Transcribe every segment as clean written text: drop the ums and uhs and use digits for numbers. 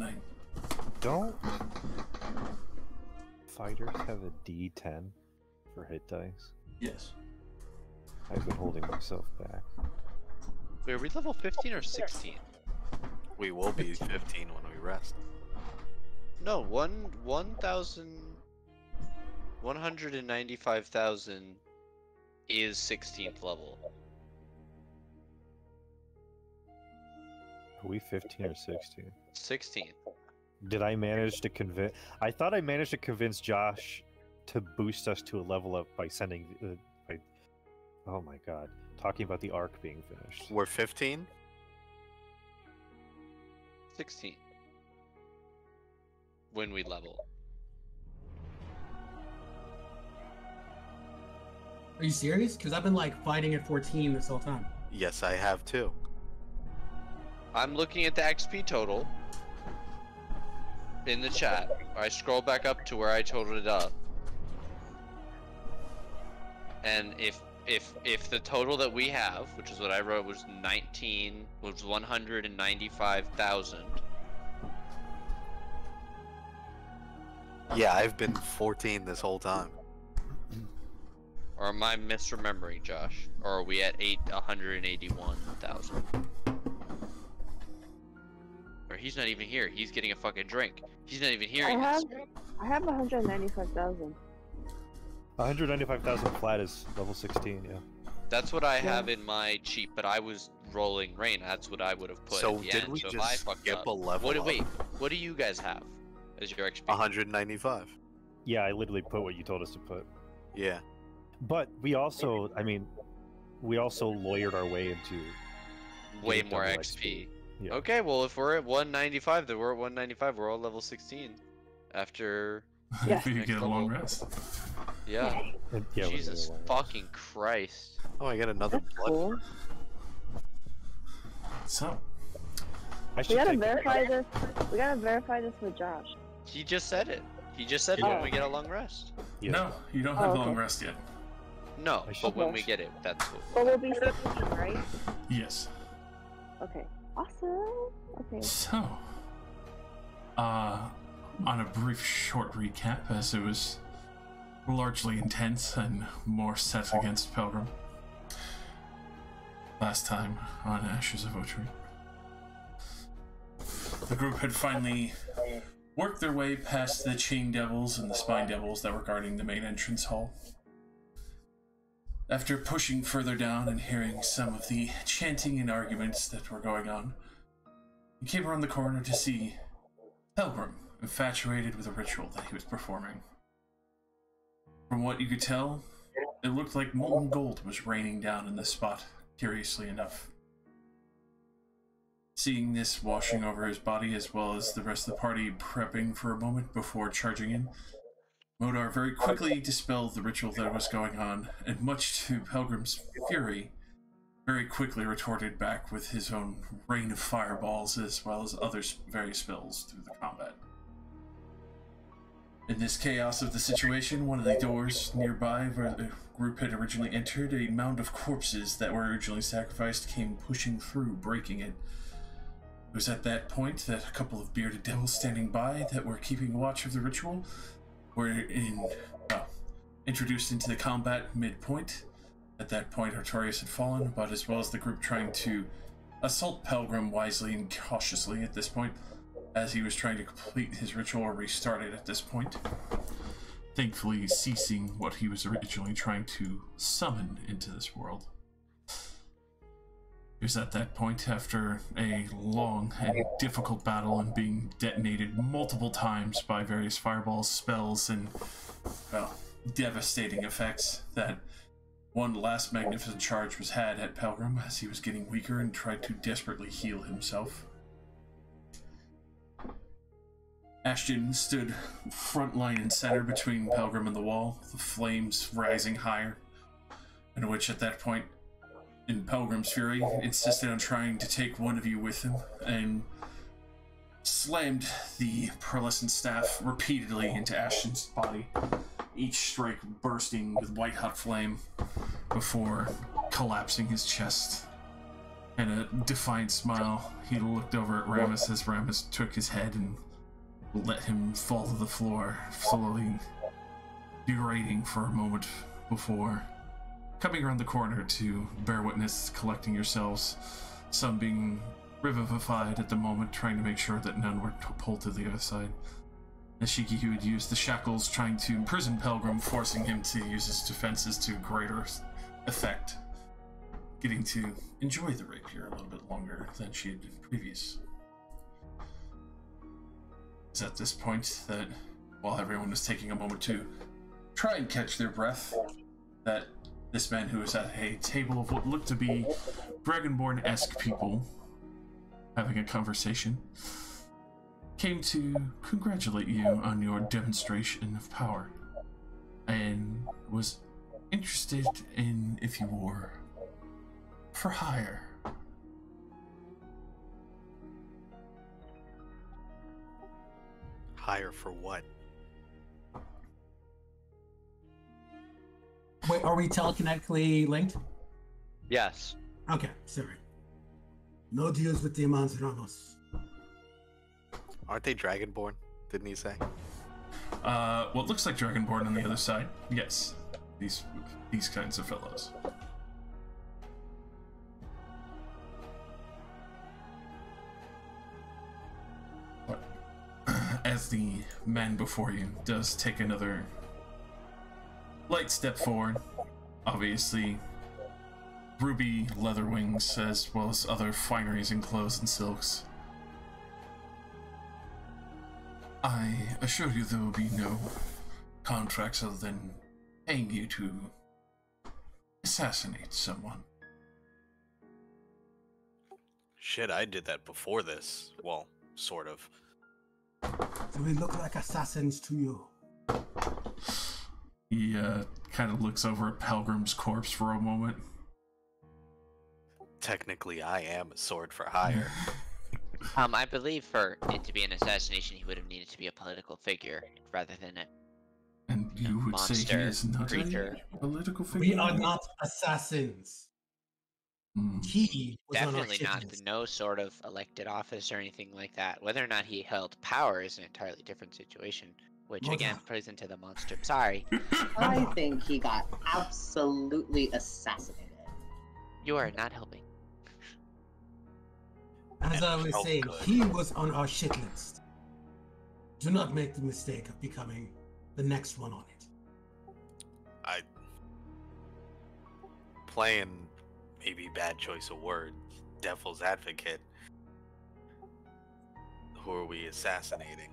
night. Don't fighters have a D10 for hit dice? Yes. I've been holding myself back. Wait, are we level 15 or 16? We will be 15 when we rest. No, 195,000 is 16th level. Are we 15 or 16? 16th. Did I manage to convince... I thought I managed to convince Josh to boost us to a level up by sending... oh my god. Talking about the arc being finished. We're 15? 16. When we level. Are you serious? Because I've been like fighting at 14 this whole time. Yes, I have too. I'm looking at the XP total in the chat. I scroll back up to where I totaled it up. And if the total that we have, which is what I wrote, was 195,000. Yeah, I've been 14 this whole time. Or am I misremembering, Josh? Or are we at 181,000? Or he's not even here. He's getting a fucking drink. He's not even hearing this. I have 195,000. 195,000 flat is level 16, yeah. That's what I have in my cheat, but I was rolling rain. That's what I would have put So at the did end. we So if just I fucked skip up, a level up? Wait, what do you guys have as your XP? 195. Yeah, I literally put what you told us to put. Yeah. But we also, I mean, we also lawyered our way into... Way getting more double XP. Yeah. Okay, well if we're at 195, then we're at 195. We're all level 16 after. Yeah. You Next get a long level. rest. Yeah. And- yeah, we're Jesus gonna fucking Christ. Oh, I got another That's blood. cool. So, I We should gotta take- verify this. We gotta verify this with Josh. He just said it. He just said it Yeah. when we get a long rest. Yeah. no, you don't have Oh, a long okay. rest yet. No, I should- but when we get it, that's what. But we'll be 16, right? Yes. Okay. Awesome. Okay. So, on a brief short recap, as it was largely intense and more set against Pilgrim last time on Ashes of Otren, the group had finally worked their way past the Chain Devils and the Spine Devils that were guarding the main entrance hall. After pushing further down and hearing some of the chanting and arguments that were going on, he came around the corner to see Pilgrim, infatuated with a ritual that he was performing. From what you could tell, it looked like molten gold was raining down in this spot, curiously enough. Seeing this washing over his body as well as the rest of the party prepping for a moment before charging in, Modar very quickly dispelled the ritual that was going on, and much to Pilgrim's fury, very quickly retorted back with his own rain of fireballs as well as other various spells through the combat. In this chaos of the situation, one of the doors nearby where the group had originally entered, a mound of corpses that were originally sacrificed came pushing through, breaking it. It was at that point that a couple of bearded devils standing by that were keeping watch of the ritual were introduced into the combat midpoint. At that point, Artorias had fallen, but as well as the group trying to assault Pilgrim wisely and cautiously at this point, as he was trying to complete his ritual or restart it at this point, thankfully ceasing what he was originally trying to summon into this world. It was at that point, after a long and difficult battle and being detonated multiple times by various fireballs, spells, and, well, devastating effects, that one last magnificent charge was had at Pilgrim as he was getting weaker and tried to desperately heal himself. Ashton stood front line and center between Pilgrim and the wall, the flames rising higher, in which at that point, in Pilgrim's fury, insisted on trying to take one of you with him, and slammed the pearlescent staff repeatedly into Ashton's body, each strike bursting with white-hot flame before collapsing his chest And a defiant smile, he looked over at Ramus as Ramus took his head and let him fall to the floor, slowly degrading for a moment before coming around the corner to bear witness, collecting yourselves, some being revivified at the moment, trying to make sure that none were pulled to the other side. As Shiki would use the shackles, trying to imprison Pelgrim, forcing him to use his defenses to greater effect, getting to enjoy the rapier a little bit longer than she had been previous. It's at this point that, while everyone was taking a moment to try and catch their breath, that this man who was at a table of what looked to be Dragonborn-esque people having a conversation came to congratulate you on your demonstration of power and was interested in if you were for hire. Hire for what? Wait, are we telekinetically linked? Yes. Okay, sorry. No deals with demons, Ramos. Aren't they Dragonborn? Didn't he say? Well, it looks like Dragonborn on the other side. Yes, these kinds of fellows. But as the man before you does take another light step forward, obviously ruby leather wings as well as other fineries and clothes and silks. I assure you there will be no contracts other than paying you to assassinate someone. Shit, I did that before this. Well, sort of. Do we look like assassins to you? He kind of looks over at Pelgrim's corpse for a moment. Technically, I am a sword for hire. I believe for it to be an assassination, he would have needed to be a political figure rather than a And you would say he monster is not creature. a political figure? We are not assassins. He was on our Definitely shit not list. no sort of elected office or anything like that. Whether or not he held power is an entirely different situation, which Well, again that- plays into the monster. Sorry, I think he got absolutely assassinated. you are not helping. As I was Oh, saying, good. he was on our shit list. Do not make the mistake of becoming the next one on it. I playing maybe bad choice of words, devil's advocate. Who are we assassinating?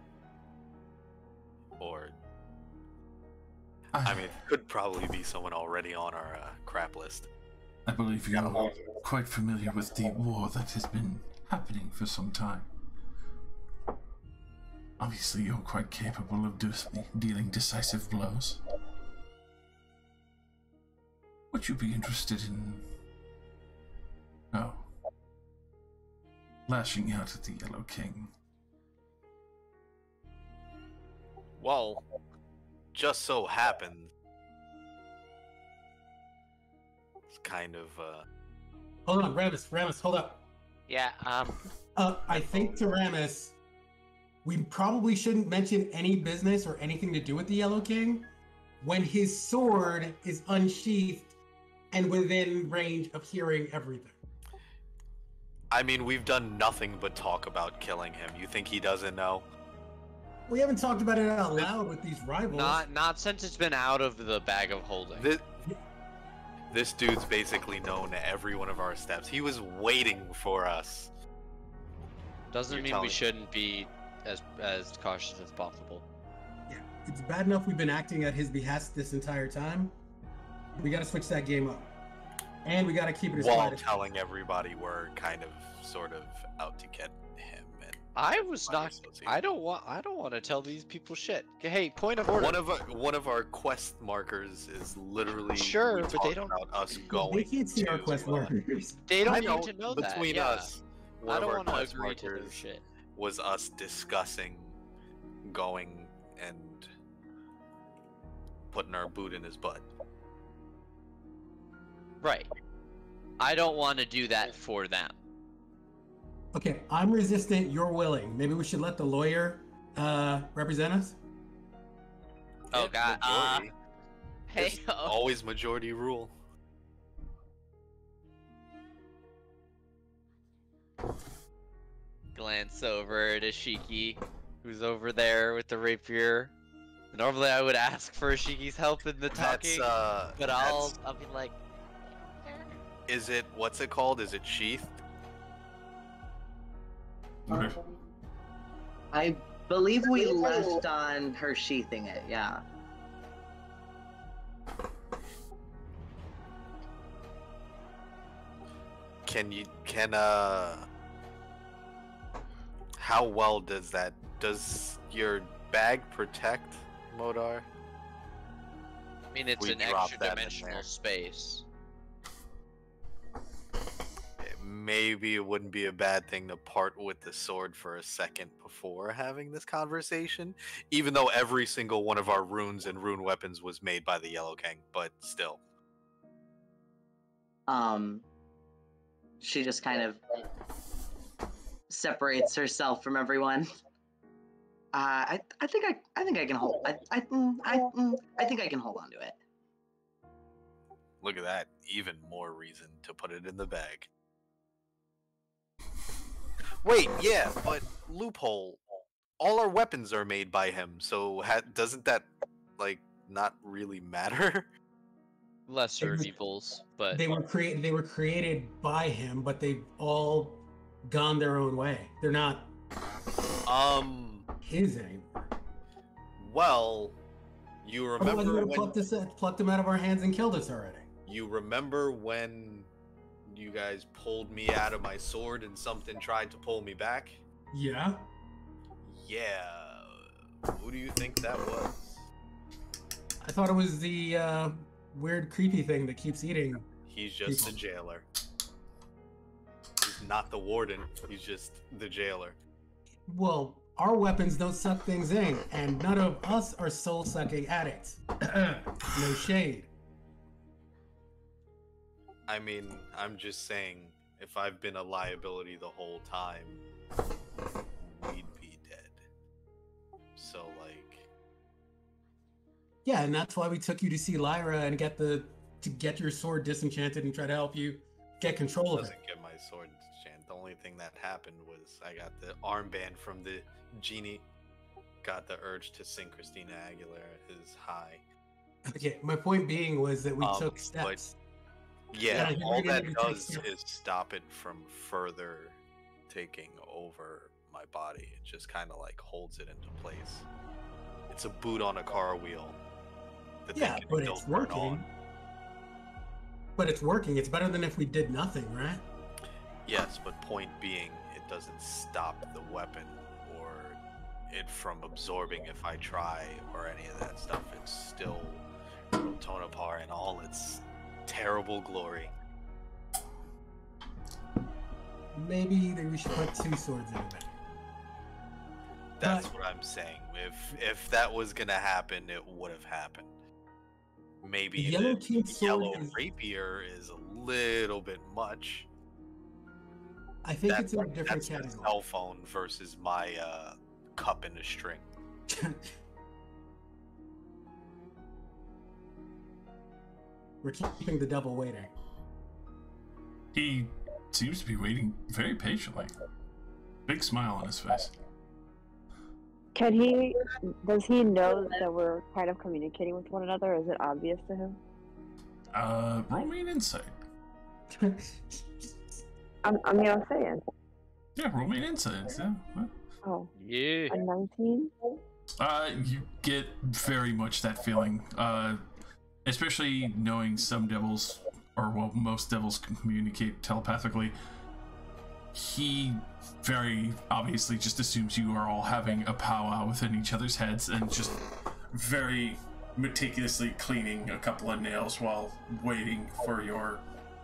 Or I mean, it could probably be someone already on our crap list. I believe you're quite familiar with the war that has been happening for some time. Obviously, you're quite capable of dealing decisive blows. Would you be interested in... lashing out at the Yellow King? Well, just so happened, it's kind of Hold on, Ramus, hold up. Yeah, I think to Ramus, we probably shouldn't mention any business or anything to do with the Yellow King when his sword is unsheathed and within range of hearing everything. I mean, we've done nothing but talk about killing him. You think he doesn't know? We haven't talked about it out loud with these rivals. not since it's been out of the bag of holding. This dude's basically known every one of our steps. He was waiting for us. Doesn't You're mean telling we me. shouldn't be as cautious as possible. Yeah, it's bad enough we've been acting at his behest this entire time. We gotta switch that game up. And we gotta keep it as While quiet as telling everybody we're kind of, sort of out to get him. And I was Fire not. Association. I don't want to tell these people shit. Hey, point of order. One of our quest markers is literally Sure, we but they talked don't- about us They going. can't see our to, quest markers. They don't I need know, to know that. between yeah. us. One I of don't our want to quest agree to their markers shit. was us discussing going and putting our boot in his butt. Right. I don't want to do that for them. Okay, I'm resistant. You're willing. Maybe we should let the lawyer represent us. Oh God. Majority. Hey. It's always majority rule. Glance over to Shiki, who's over there with the rapier. Normally I would ask for Shiki's help in the talking, but I'll be like, Is it, what's it called? Is it sheathed? Okay. I believe we left on her sheathing it, yeah. How well does your bag protect, Modar? I mean, it's We an drop extra that in dimensional there. space. Maybe it wouldn't be a bad thing to part with the sword for a second before having this conversation, even though every single one of our runes and rune weapons was made by the Yellow King, but still. She just kind of separates herself from everyone. I think I can hold. I think I can hold on to it. Look at that. Even more reason to put it in the bag. Wait, yeah, but loophole. All our weapons are made by him, so doesn't that, like, not really matter? Lesser evils, but They were created by him, but they've all gone their own way. They're not his anymore. Well, you Otherwise, remember we would have plucked them out of our hands and killed us already. You remember when you guys pulled me out of my sword and something tried to pull me back? Yeah. Yeah. Who do you think that was? I thought it was the weird, creepy thing that keeps eating. He's just the jailer. He's not the warden. He's just the jailer. Well, our weapons don't suck things in, and none of us are soul-sucking addicts. No shade. I mean, I'm just saying, if I've been a liability the whole time, we'd be dead. So, like... Yeah, and that's why we took you to see Lyra and to get your sword disenchanted and try to help you get control of it. Doesn't get my sword disenchanted. The only thing that happened was I got the armband from the genie. Got the urge to sing Christina Aguilera is high. Okay, my point being was that we took steps. Yeah, Yeah, all you're that gonna take does steps. is stop it from further taking over my body. It just kind of like holds it into place. It's a boot on a car wheel. that they Yeah, can but still it's turn working. on. But it's working. It's better than if we did nothing, right? Yes, but point being, it doesn't stop the weapon or it from absorbing if I try or any of that stuff. It's still Rotonapar in all its terrible glory. Maybe we should put two swords in it. That's what I'm saying. If that was gonna happen, it would have happened. Maybe The Yellow the King's sword yellow is- rapier is a little bit much. I think it's in a different That's category. my cell phone versus my cup in a string. We're keeping the devil waiting. He seems to be waiting very patiently. Big smile on his face. Does he know that we're kind of communicating with one another? Is it obvious to him? Roll me an insight. I'm saying. Yeah, roll me an insight. Yeah. Oh, Yeah. a 19? You get very much that feeling. Especially knowing some devils, or well, most devils can communicate telepathically. He very obviously just assumes you are all having a powwow within each other's heads and just very meticulously cleaning a couple of nails while waiting for your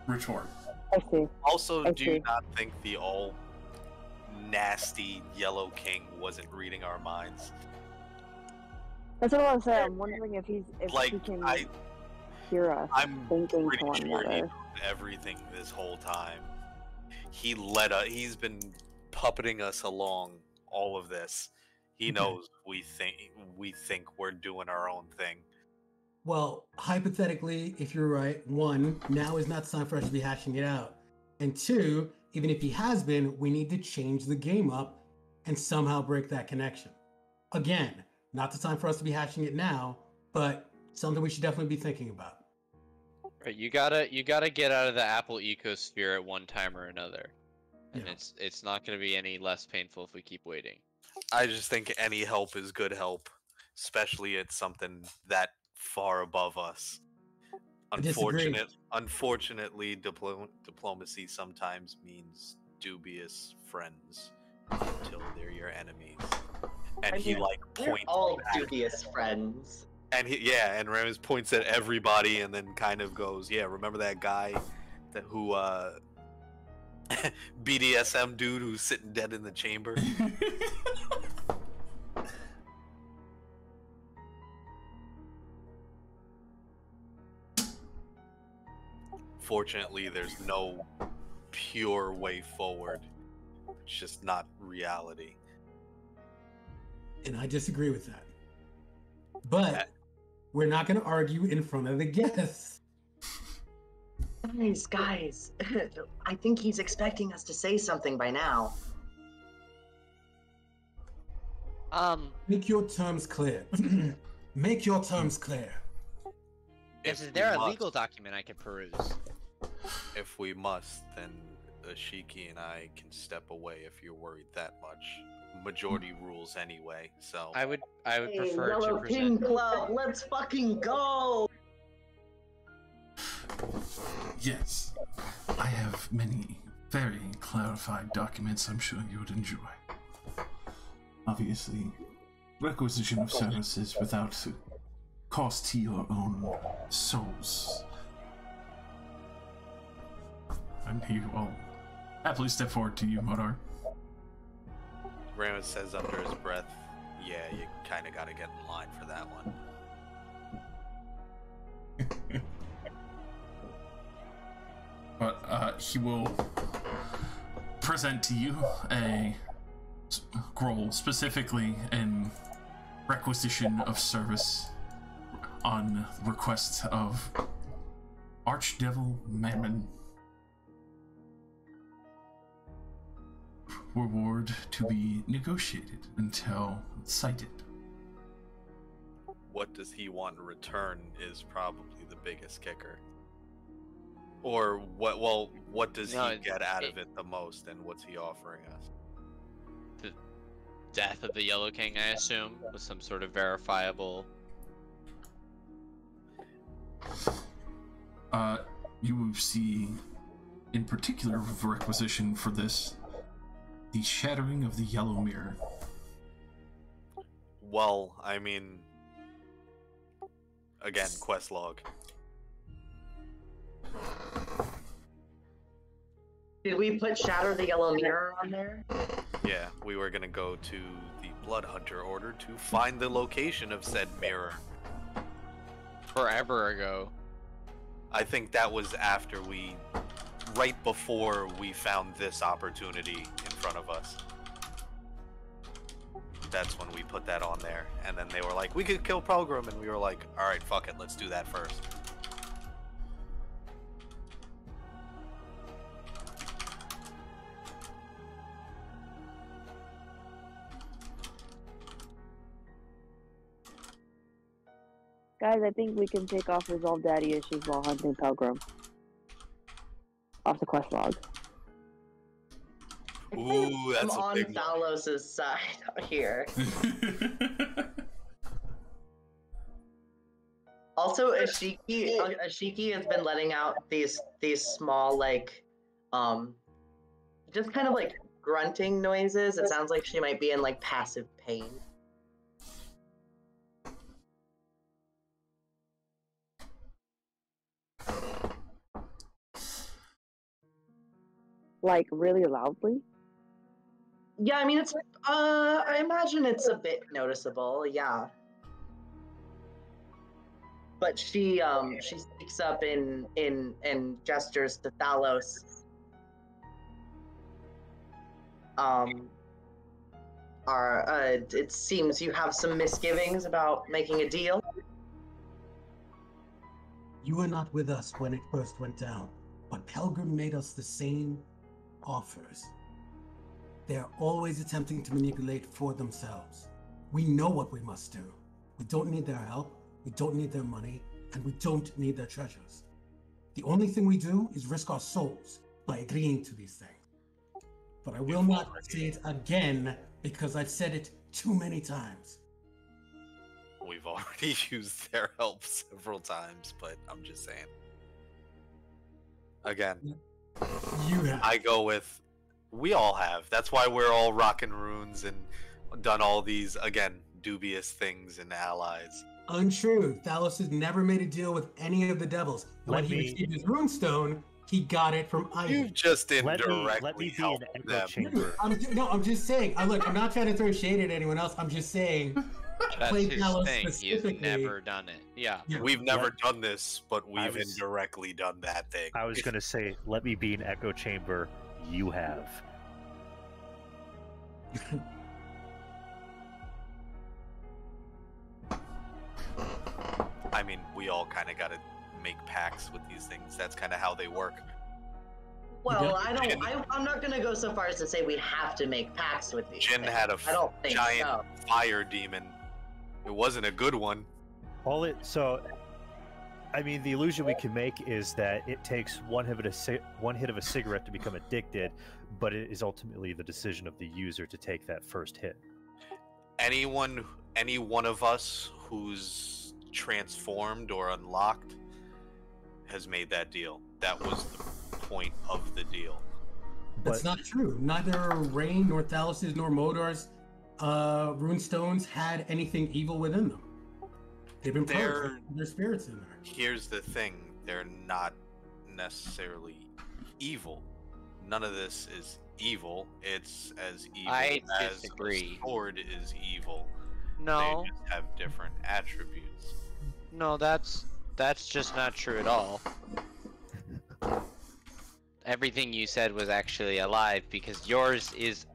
retort. I see. Also, I do you see. not think the all nasty Yellow King wasn't reading our minds? That's what I was saying. I'm wondering if he Like, can. hear us I'm thinking pretty to one sure he another. knows everything this whole time. He's been puppeting us along all of this. He knows we think we're doing our own thing. Well, hypothetically, if you're right, one, now is not the time for us to be hashing it out. And two, even if he has been, we need to change the game up and somehow break that connection. Again, not the time for us to be hashing it now, but something we should definitely be thinking about. Right, you gotta get out of the Apple ecosphere at one time or another, and Yeah. it's not gonna be any less painful if we keep waiting. I just think any help is good help, especially at something that far above us. I disagree. Unfortunately, diplomacy sometimes means dubious friends until they're your enemies. And I he mean, like We're points. all back. dubious friends. And and Ramus points at everybody and then kind of goes, "Yeah, remember that guy who BDSM dude who's sitting dead in the chamber?" Fortunately, there's no pure way forward. It's just not reality. And I disagree with that. But we're not going to argue in front of the guests. Guys, I think he's expecting us to say something by now. Make your terms clear. Make your terms clear. Is there a legal document I can peruse? If we must, then Ashiki and I can step away if you're worried that much. Majority rules anyway, so I would Hey, prefer to Yellow present. King Club, let's fucking go! Yes, I have many very clarified documents I'm sure you would enjoy. Obviously, requisition of services without cost to your own souls. And he will happily step forward to you, Modar. Ramus says under his breath, "Yeah, you kind of got to get in line for that one." But he will present to you a scroll specifically in requisition of service on request of Archdevil Mammon. Reward to be negotiated until cited. What does he want in return is probably the biggest kicker. Or what? Well, what does he get out of it the most, and what's he offering us? The death of the Yellow King, I assume, with some sort of verifiable. You will see, in particular, requisition for this, the shattering of the Yellow Mirror. Well, I mean, again, quest log. Did we put Shatter the Yellow Mirror on there? Yeah, we were gonna go to the Blood Hunter order to find the location of said mirror. Forever ago. I think that was after right before we found this opportunity in front of us. That's when we put that on there. And then they were like, we could kill Pilgrim, and we were like, alright, fuck it, let's do that first. Guys, I think we can take off resolve daddy issues while hunting Pilgrim. Off the quest log. Ooh, that's I'm a on big one. Thalos' side here. Also, Ashiki has been letting out these small, like, just kind of like grunting noises. It sounds like she might be in like passive pain. Like, really loudly? Yeah, I mean, it's, I imagine it's a bit noticeable, yeah. but she speaks up in gestures to Thalos. It seems you have some misgivings about making a deal. You were not with us when it first went down, but Pelgrim made us the same offers. They are always attempting to manipulate for themselves. We know what we must do. We don't need their help, we don't need their money, and we don't need their treasures. The only thing we do is risk our souls by agreeing to these things. But I will not say it again because I've said it too many times. We've already used their help several times, but I'm just saying. Again, You have. I go with, we all have. That's why we're all rocking runes and done all these, again, dubious things and allies. Untrue. Thalos has never made a deal with any of the devils. When he received his runestone, he got it from Ivy. You just Let indirectly me be helped an echo them. chamber. I'm just saying. Look, I'm not trying to throw shade at anyone else. I'm just saying. That's Play his Talos thing. He's specifically. never done it. Yeah. Yeah. We've never done this, but I we've was- indirectly done that thing. I was gonna say, let me be an echo chamber. You have. I mean, we all kind of got to make pacts with these things. That's kind of how they work. Well, I'm not gonna go so far as to say we have to make pacts with these Jin things. had a I don't think giant so. fire demon. It wasn't a good one. I mean, the illusion we can make is that it takes one hit of a cigarette to become addicted, but it is ultimately the decision of the user to take that first hit. Any one of us who's transformed or unlocked has made that deal. That was the point of the deal. That's not true. Neither Rain, nor Thalos' nor Modar's runestones had anything evil within them. They've been purged. There's spirits in there. Here's the thing, they're not necessarily evil. None of this is evil. It's as evil I as disagree. a sword is evil. No, They just have different attributes. no, that's just not true at all. Everything you said was actually a lie because yours is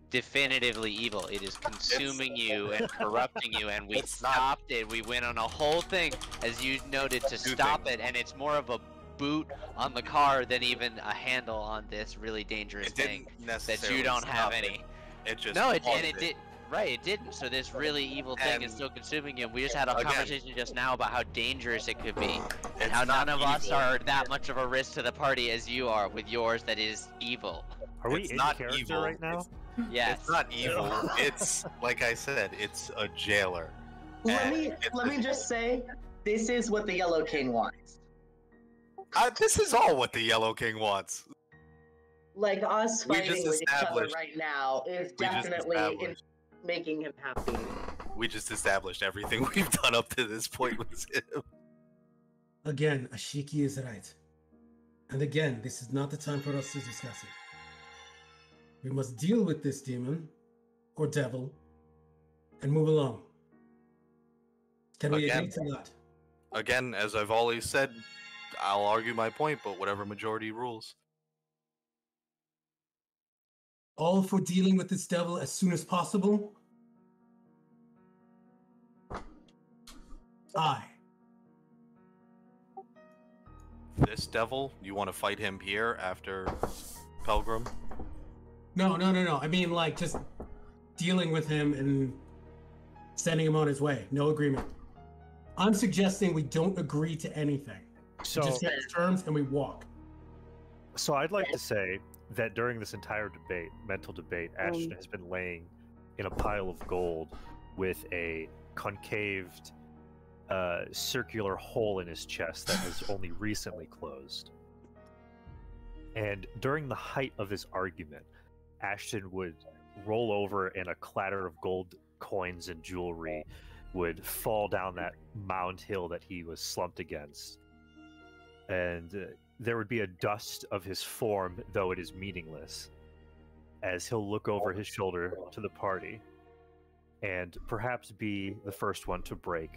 definitively evil. It is consuming you and corrupting you, and we stopped it. We went on a whole thing, as you noted, to stop it, and it's more of a boot on the car than even a handle on this really dangerous thing that you don't have any. It just No, it did. Right, it didn't. So this really evil thing is still consuming you. We just had a conversation just now about how dangerous it could be, and how none of us are that much of a risk to the party as you are with yours that is evil. Are we It's in not character evil. right now? Yes. It's not evil. It's, like I said, it's a jailer. Let And me just say, this is what the Yellow King wants. this is all what the Yellow King wants. Like us We fighting just with each other established- right now is we just definitely established. making him happy. We just established everything we've done up to this point was him. Again, Ashiki is right. And again, this is not the time for us to discuss it. We must deal with this demon, or devil, and move along. Can we agree to that? Again, as I've always said, I'll argue my point, but whatever majority rules. All for dealing with this devil as soon as possible? Aye. This devil, you want to fight him here after Pelgrim? No. I mean, like, just dealing with him and sending him on his way. No agreement. I'm suggesting we don't agree to anything. So, We just set terms and we walk. so I'd like to say that during this entire debate, mental debate, Ashton has been laying in a pile of gold with a concaved circular hole in his chest that has only recently closed. And during the height of his argument, Ashton would roll over and a clatter of gold coins and jewelry would fall down that mound hill that he was slumped against. And there would be a dust of his form, though it is meaningless, as he'll look over his shoulder to the party and perhaps be the first one to break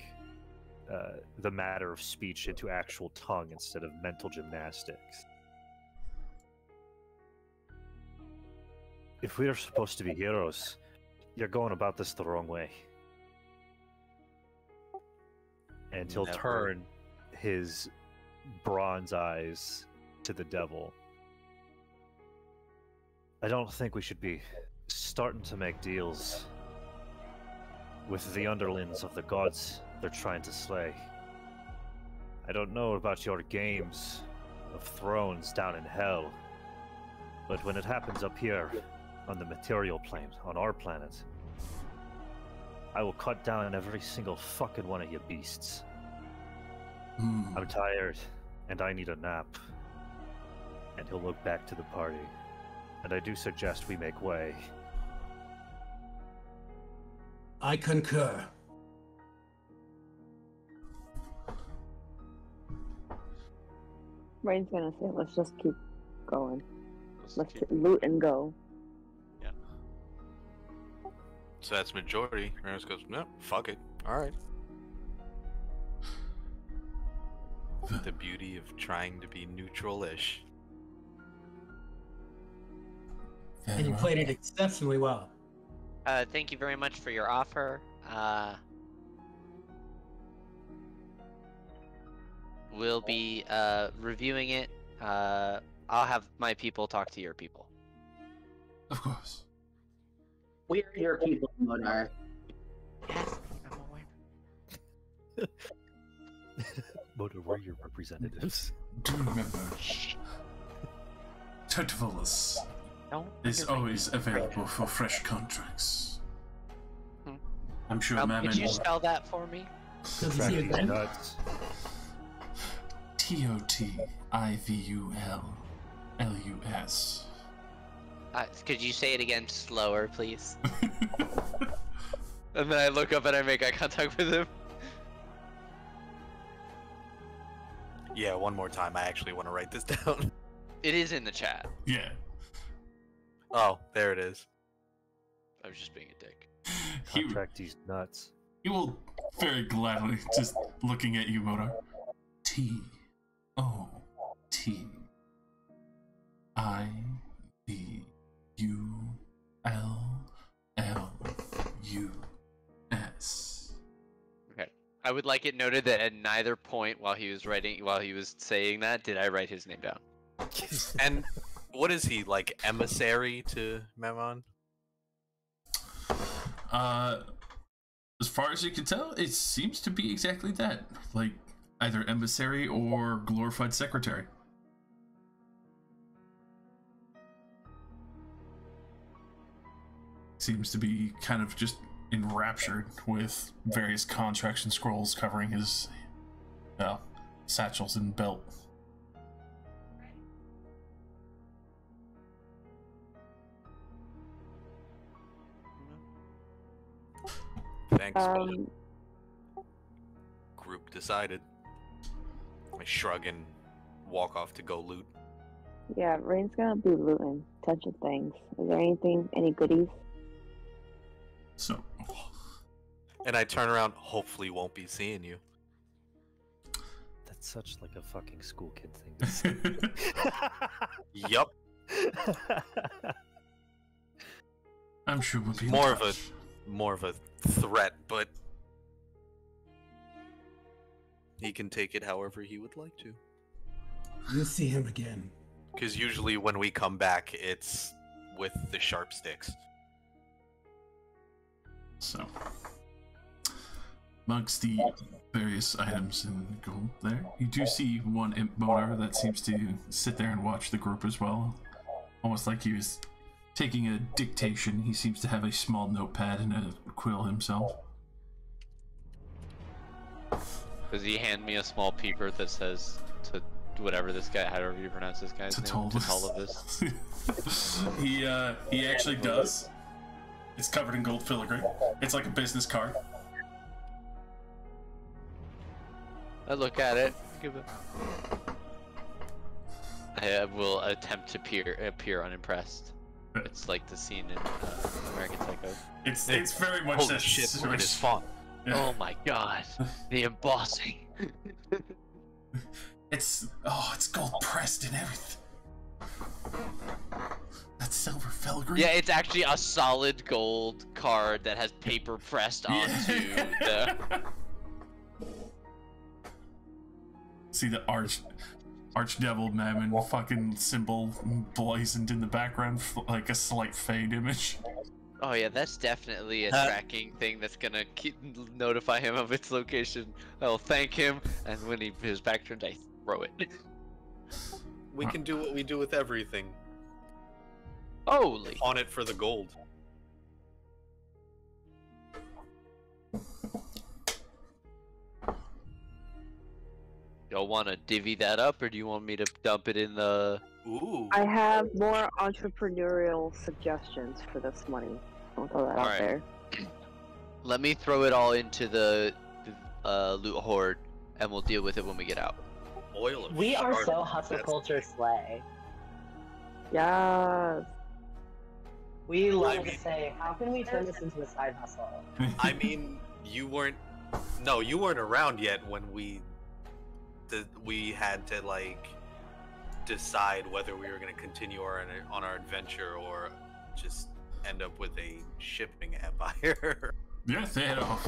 the matter of speech into actual tongue instead of mental gymnastics. If we are supposed to be heroes, you're going about this the wrong way. And he'll Never. turn his bronze eyes to the devil. I don't think we should be starting to make deals with the underlings of the gods they're trying to slay. I don't know about your games of thrones down in hell, but when it happens up here on the material plane, on our planet, I will cut down every single fucking one of you beasts. I'm tired, and I need a nap. And he'll look back to the party. And I do suggest we make way. I concur. Rain's gonna say, let's just keep going. Let's keep- loot and go. So that's majority. Ramus goes, no, fuck it. Alright. The beauty of trying to be neutral-ish. And you played it exceptionally well. Thank you very much for your offer. We'll be reviewing it. I'll have my people talk to your people. Of course. We're your people, Modar. Yes, I'm aware. Motor, we're your representatives. Do remember, Turtvolus No, is you're right. always available for fresh contracts. Hmm. I'm sure Mammon... Could you spell that for me? Does he see it then? Nuts. Totivulus. Could you say it again slower, please? And then I look up and I make eye contact with him. Yeah, one more time. I actually want to write this down. It is in the chat. Yeah. Oh, there it is. I was just being a dick. Contract these nuts. He will very gladly, just looking at you, Modar. Totivulus. Okay. I would like it noted that at neither point while he was saying that, did I write his name down. And what is he, like, emissary to Memon? As far as you can tell, it seems to be exactly that. Like, either emissary or glorified secretary. Seems to be kind of just enraptured with various contracts and scrolls covering his satchels and belt. Thanks. Group decided. I shrug and walk off to go loot. Yeah, Rain's gonna be looting, touching things. Is there anything, any goodies? So, And I turn around, hopefully won't be seeing you. That's such like a fucking school kid thing to say. Yup. I'm sure we'll be in More touch. of a threat, but he can take it however he would like to. You'll see him again. Because usually when we come back, it's with the sharp sticks. So, amongst the various items in gold there, you do see one imp motor that seems to sit there and watch the group as well. Almost like he was taking a dictation. He seems to have a small notepad and a quill himself. Does he hand me a small paper that says to whatever this guy, however you pronounce this guy's name, Totalus. this? He actually does. It's covered in gold filigree. It's like a business card. I look at it. I will attempt to appear unimpressed. It's like the scene in American Psycho. It's very much Holy that shit, look at his situation. font. Oh my god, the embossing. It's gold pressed and everything. That silver filigree. Yeah, it's actually a solid gold card that has paper pressed onto the. See the archdevil mammon fucking symbol blazoned in the background, like a slight fade image. Oh yeah, that's definitely a tracking thing that's gonna notify him of its location. I'll thank him, and when his back turns, I throw it. We can do what we do with everything. Holy! On it for the gold. Y'all want to divvy that up, or do you want me to dump it in the? Ooh. I have more entrepreneurial suggestions for this money. I'll throw that out Alright. there. Let me throw it all into the loot hoard, and we'll deal with it when we get out. Oil of We are shard. so hustle culture slay. Yes. We love to say, how can we turn this into a side hustle? I mean, you weren't around yet when we had to like decide whether we were going to continue on our adventure or just end up with a shipping empire. Yeah, they had a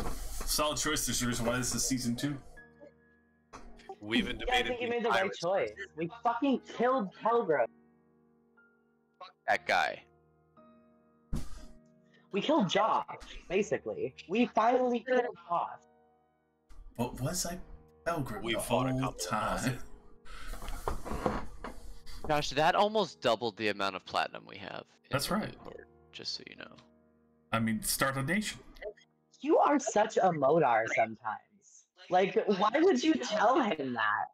solid choice. There's a reason why this is season 2. We even Yeah, I debated. think you being made the right pirates choice. first. We fucking killed Pelgrim. That guy. We killed Josh, basically. We finally killed Josh. What was I Belgrade We the fought a whole couple of time? Gosh, that almost doubled the amount of platinum we have. in That's the right. loot hoard, just so you know. I mean, start a nation. You are such a Modar sometimes. Like, why would you tell him that?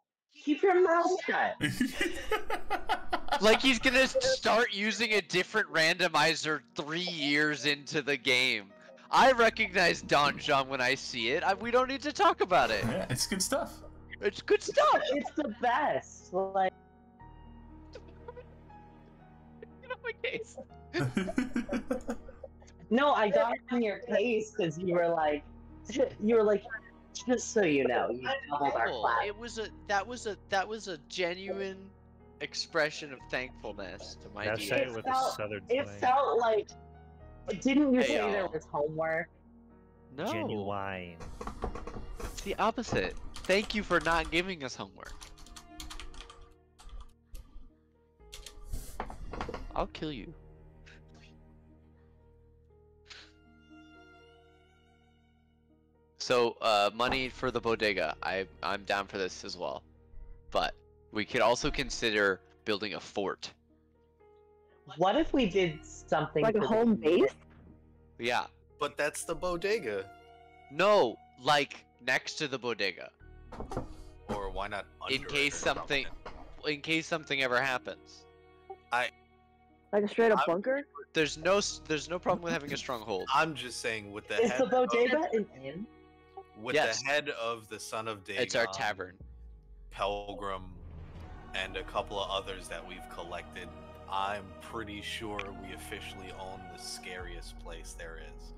Keep your mouth shut. Like he's gonna start using a different randomizer 3 years into the game. I recognize Donjon when I see it. We don't need to talk about it. Yeah, it's good stuff. It's good stuff. It's the best. Like, Get off my case. no, I got in your case because you were like, just so you know, you doubled our Cool. class. That was a genuine expression of thankfulness to my Now DM. say it with a southern It slang. felt like, didn't you Hey, say there y'all. was homework? No, Genuine. it's the opposite. Thank you for not giving us homework. I'll kill you. So, money for the bodega. I'm down for this as well. But we could also consider building a fort. What if we did something Like a for the home community? base? Yeah. But that's the bodega. No, like next to the bodega. Or why not under In it case or something in case something ever happens. Like a straight up I'm- bunker? There's no problem with having a stronghold. I'm just saying with the Is head the bodega an inn? with Yes. the head of the Son of Dagon, It's our tavern. Pelgrim, and a couple of others that we've collected. I'm pretty sure we officially own the scariest place there is.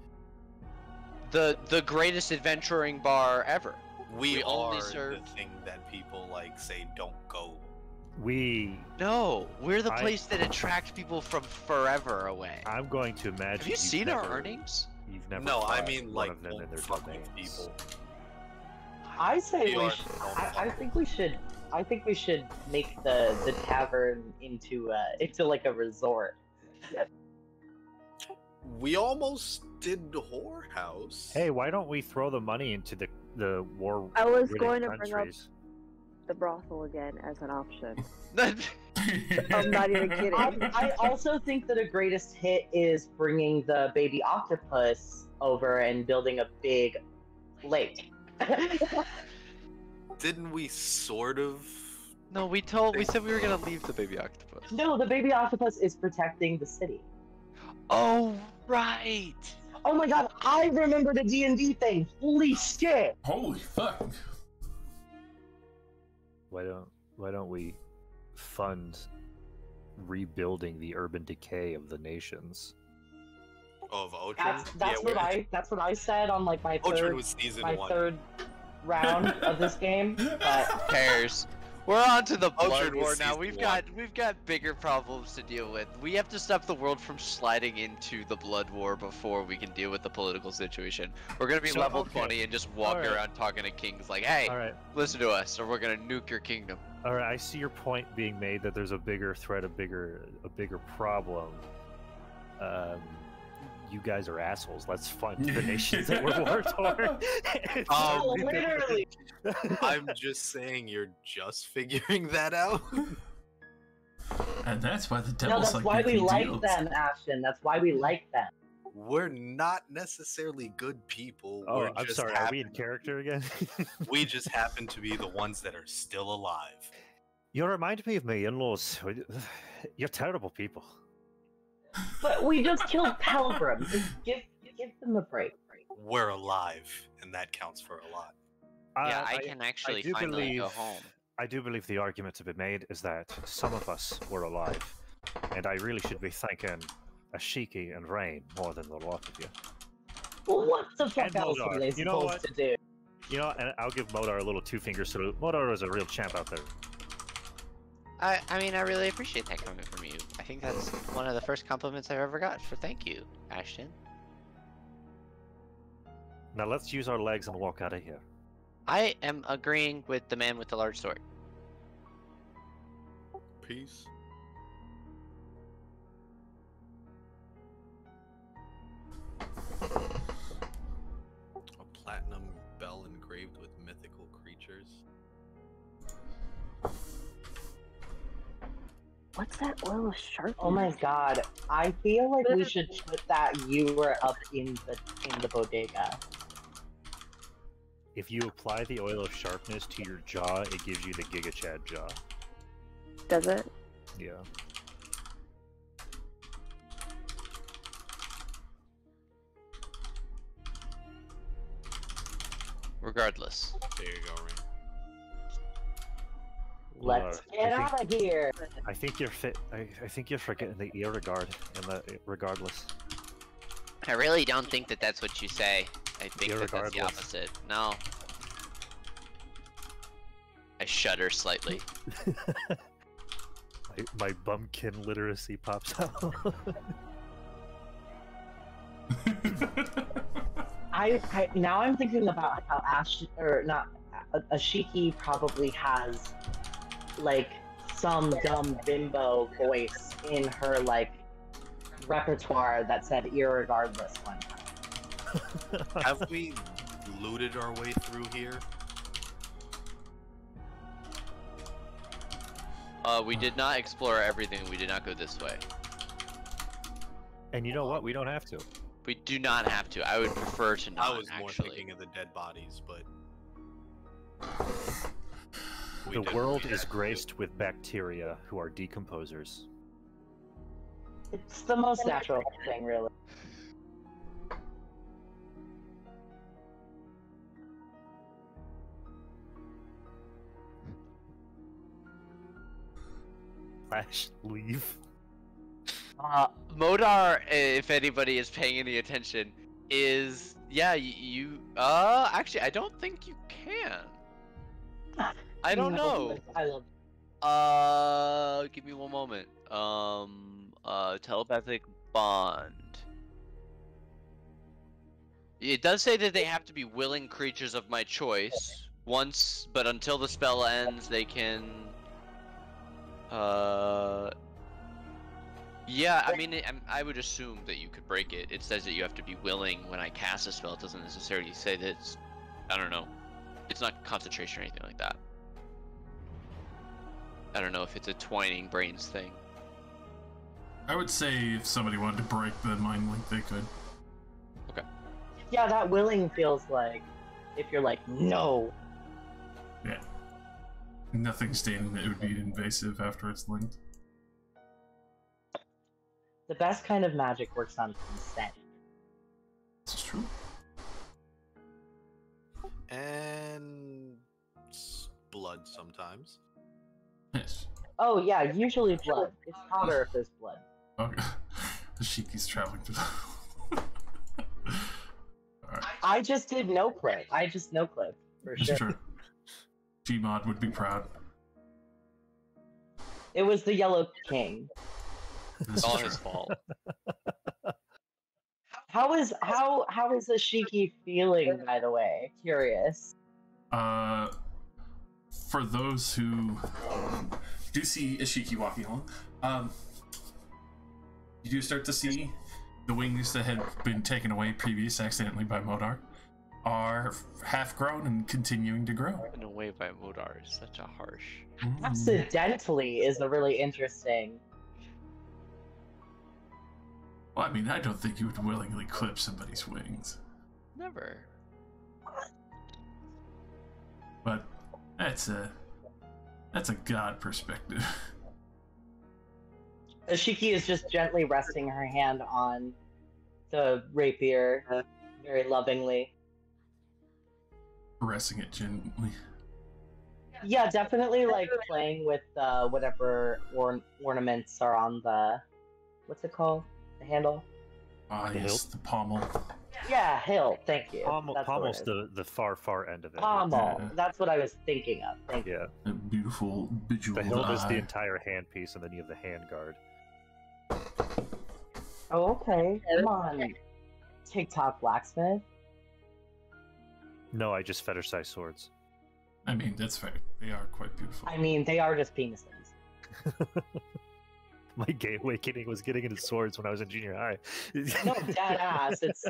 The greatest adventuring bar ever. We We are only serve- the thing that people like say don't go. No, we're the I- place that attracts people from forever away. I'm going to imagine. Have you you've seen our never- earnings? You've never. No, I fought mean one like of them in don't their fuck domains. with people. I say We we are- should. don't I fuck think we should. I think we should make the tavern into like a resort. We almost did the whorehouse. Hey, why don't we throw the money into the war? I was ridden going to bring up countries? the brothel again as an option. No, I'm not even kidding. I also think that a greatest hit is bringing the baby octopus over and building a big lake. Didn't we sort of? no, we said we were gonna leave the baby octopus. No, the baby octopus is protecting the city. Oh right. Oh my god, I remember the D&D thing. Holy shit! Holy fuck. Why don't we fund rebuilding the urban decay of the nations? Of Otren? That's what I said on like my Otren was season my 1. third round of this game. But Who cares? We're on to the Blood Otren War was now. season We've got bigger problems to deal with. We have to stop the world from sliding into the Blood War before we can deal with the political situation. We're gonna be level 20 and just walking around talking to kings like, hey, listen to us, or we're gonna nuke your kingdom. All right, I see your point being made that there's a bigger threat, a bigger problem. You guys are assholes. Let's fund the nations that we're war torn. literally. I'm just saying you're just figuring that out. And that's why the No, devil's that's why we making like deals. them, Ashton. That's why we like them. We're not necessarily good people. Oh, We're I'm just sorry. Are we in character again? We just happen to be the ones that are still alive. You remind me of my in-laws. You're terrible people. But we just killed Pelgrim. Just give them a break. We're alive, and that counts for a lot. Yeah, I can actually finally go home. I do believe the argument to be made is that some of us were alive, and I really should be thanking Ashiki and Rain more than the lot of you. Well, what the fuck And else Modar. are they You know supposed to do? You know, and I'll give Modar a little two-finger salute. Modar is a real champ out there. I mean, I really appreciate that coming from you. I think that's one of the first compliments I've ever got, so thank you, Ashton. Now let's use our legs and walk out of here. I am agreeing with the man with the large sword. Peace. A platinum bell engraved with mythical creatures. What's that oil of sharpness? Oh my god. I feel like we should put that ewer up in the bodega. If you apply the oil of sharpness to your jaw, it gives you the Giga Chad jaw. Does it? Yeah. Regardless. There you go, Rain. Let's get out of here. I think you're fit. I think you're forgetting the ear regard and the regardless. I really don't think that that's what you say. I think that that's the Irregardless. opposite. No. I shudder slightly. my bumpkin literacy pops out. Now I'm thinking about how Ashiki probably has like some dumb bimbo voice in her like repertoire that said irregardless one time. Have we looted our way through here? We did not explore everything. We did not go this way. And you know what? We don't have to. We do not have to. I would prefer to not. I was more actually. thinking of the dead bodies, but The world is graced with bacteria who are decomposers. It's the most natural thing, really. Flash, leave. Modar, if anybody is paying any attention, is actually I don't think you can. I don't know. I love Give me one moment. Telepathic bond. It does say that they have to be willing creatures of my choice once, but until the spell ends, they can. Yeah, I mean, I would assume that you could break it. It says that you have to be willing when I cast a spell. It doesn't necessarily say that it's, I don't know. It's not concentration or anything like that. I don't know if it's a twining brains thing. I would say if somebody wanted to break the mind link, they could. Okay. Yeah, that willing feels like if you're like, no. Yeah. Nothing stating that it would be invasive after it's linked. The best kind of magic works on consent. It's true. and blood sometimes. Yes. Oh yeah, usually blood. It's hotter if there's blood. Okay. The Shiki's traveling through the I just did no clip. I just no clip for It's sure. true. Gmod would be proud. It was the Yellow King. This It's is all true. his fault. How is Ashiki feeling, by the way? Curious. For those who do see Ashiki walking along, you do start to see the wings that had been taken away previously accidentally by Modar are half grown and continuing to grow. In a way, by Modar is such a harsh. Accidentally is a really interesting. Well, I mean, I don't think you would willingly clip somebody's wings, Never. but that's a god perspective. Ashiki is just gently resting her hand on the rapier, very lovingly. Caressing it gently. Yeah, definitely like playing with whatever ornaments are on the, what's it called? The handle? Ah, The yes, hilt? the pommel. Yeah, hilt. Thank you. Pommel, That's what it pommel's is. the far end of it. Pommel. Yeah. That's what I was thinking of. Thank you. Yeah. A beautiful bejeweled The hilt is the eye. entire handpiece, and then you have the handguard. Oh, okay. Come on. TikTok blacksmith. No, I just fetishize swords. I mean, that's fair. They are quite beautiful. I mean, they are just penises. My gay awakening was getting into swords when I was in junior high. No, dead ass. It's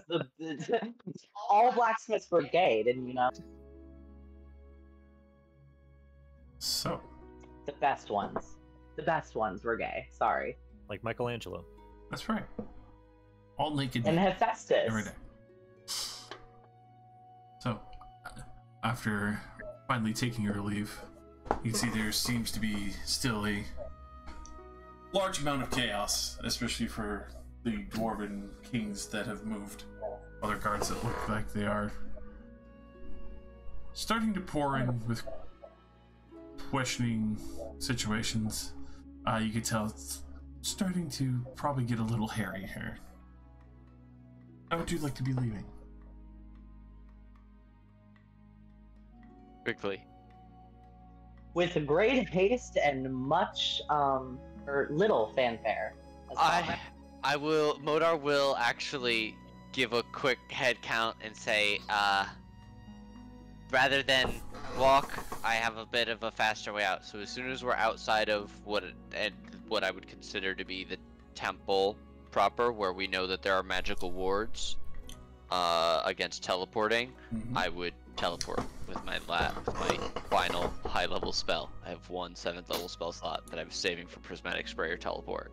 all blacksmiths were gay, didn't you know? So, The best ones. The best ones were gay. Sorry. Like Michelangelo. that's right. All naked And men Hephaestus. every day. So, after finally taking your leave, you can see there seems to be still a large amount of chaos, especially for the dwarven kings that have moved. Other guards that look like they are starting to pour in with questioning situations. You can tell it's starting to probably get a little hairy here. How would you like to be leaving? Quickly. With great haste and much, or little fanfare. as well. I will. Modar will actually give a quick head count and say, rather than walk, I have a bit of a faster way out. So as soon as we're outside of what I would consider to be the temple proper, where we know that there are magical wards against teleporting, I would teleport with my final high level spell. I have one 7th level spell slot that I was saving for prismatic spray or teleport.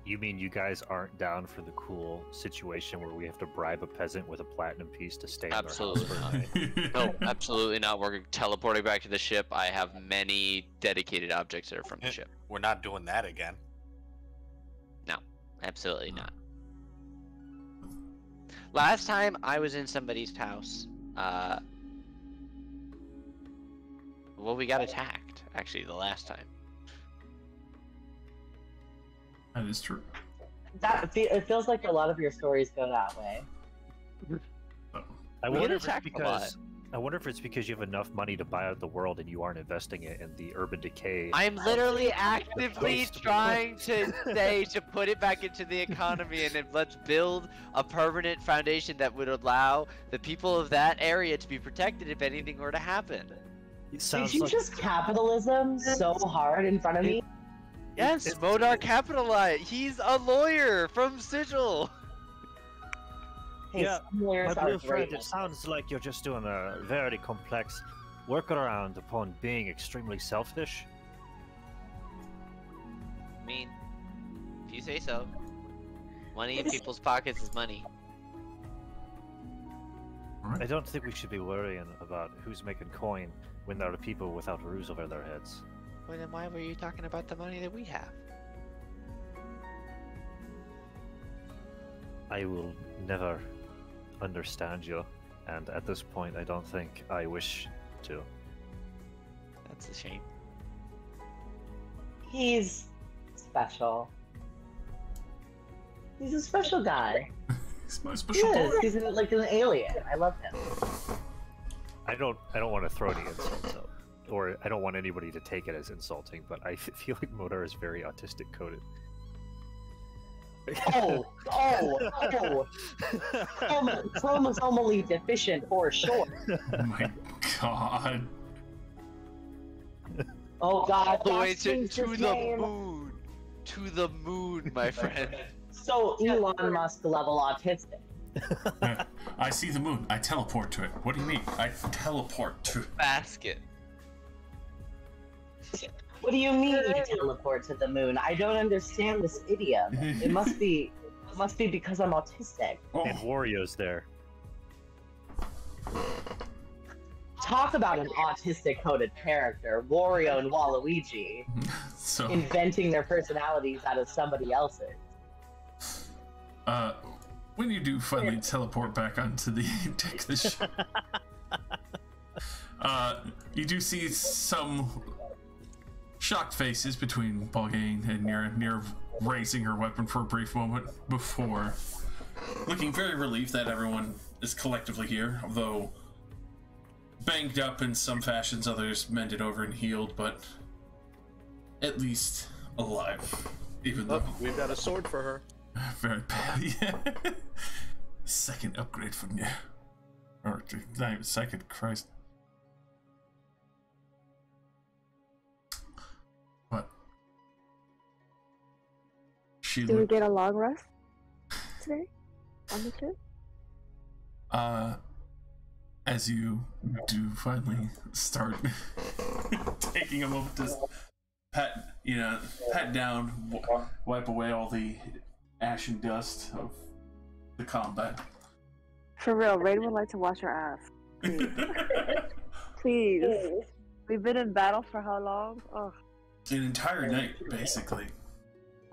You mean you guys aren't down for the cool situation where we have to bribe a peasant with a platinum piece to stay in their house Absolutely for a not. night? No, absolutely not. We're teleporting back to the ship. I have many dedicated objects that are from the ship. We're not doing that again. No, absolutely not. Last time I was in somebody's house, well, we got attacked, actually, the last time. That is true. It feels like a lot of your stories go that way. I We wonder get if it's attacked a lot. because I wonder if it's because you have enough money to buy out the world and you aren't investing it in the urban decay. I'm literally actively Waste. trying to say to put it back into the economy and then let's build a permanent foundation that would allow the people of that area to be protected if anything were to happen. It Did sounds you like just capitalism so hard in front of me? Yes, Modar capitalized. He's a lawyer from Sigil. Hey, Yeah, some lawyers my are blue friend, great. it sounds like you're just doing a very complex workaround upon being extremely selfish. I mean, if you say so. Money in people's pockets is money. I don't think we should be worrying about who's making coin when there are people without roofs over their heads. Well, then why were you talking about the money that we have? I will never understand you, and at this point, I don't think I wish to. That's a shame. He's special. He's a special guy. He's my He special is. boy. He's like an alien. I love him. I don't want to throw any insults out, or I don't want anybody to take it as insulting, but I feel like Modar is very autistic coded. Oh. Chromosomally deficient for sure. Oh my god. Oh god, All the way that's to his the name. moon. To the moon, my friend. So Elon Musk level autistic. I see the moon. I teleport to it. What do you mean? I teleport to it. Basket. What do you mean you teleport to the moon? I don't understand this idiom. It must be because I'm autistic. And Wario's there. Talk about an autistic coded character, Wario and Waluigi, So, inventing their personalities out of somebody else's. when you do finally teleport back onto the deck of the ship, you do see some shocked faces between Balgain and Nira raising her weapon for a brief moment before looking very relieved that everyone is collectively here, although banged up in some fashions, others mended over and healed, but at least alive. Even though We've got a sword for her. very bad, yeah. Second upgrade from you. Or not even second, Christ. What? She Do we looked, get a long rest today on the trip? as you do finally start taking a moment to pat down, wipe away all the ash and dust of the combat. For real, Rain would like to wash her ass. Please. Please. We've been in battle for how long? Oh, An entire night, basically.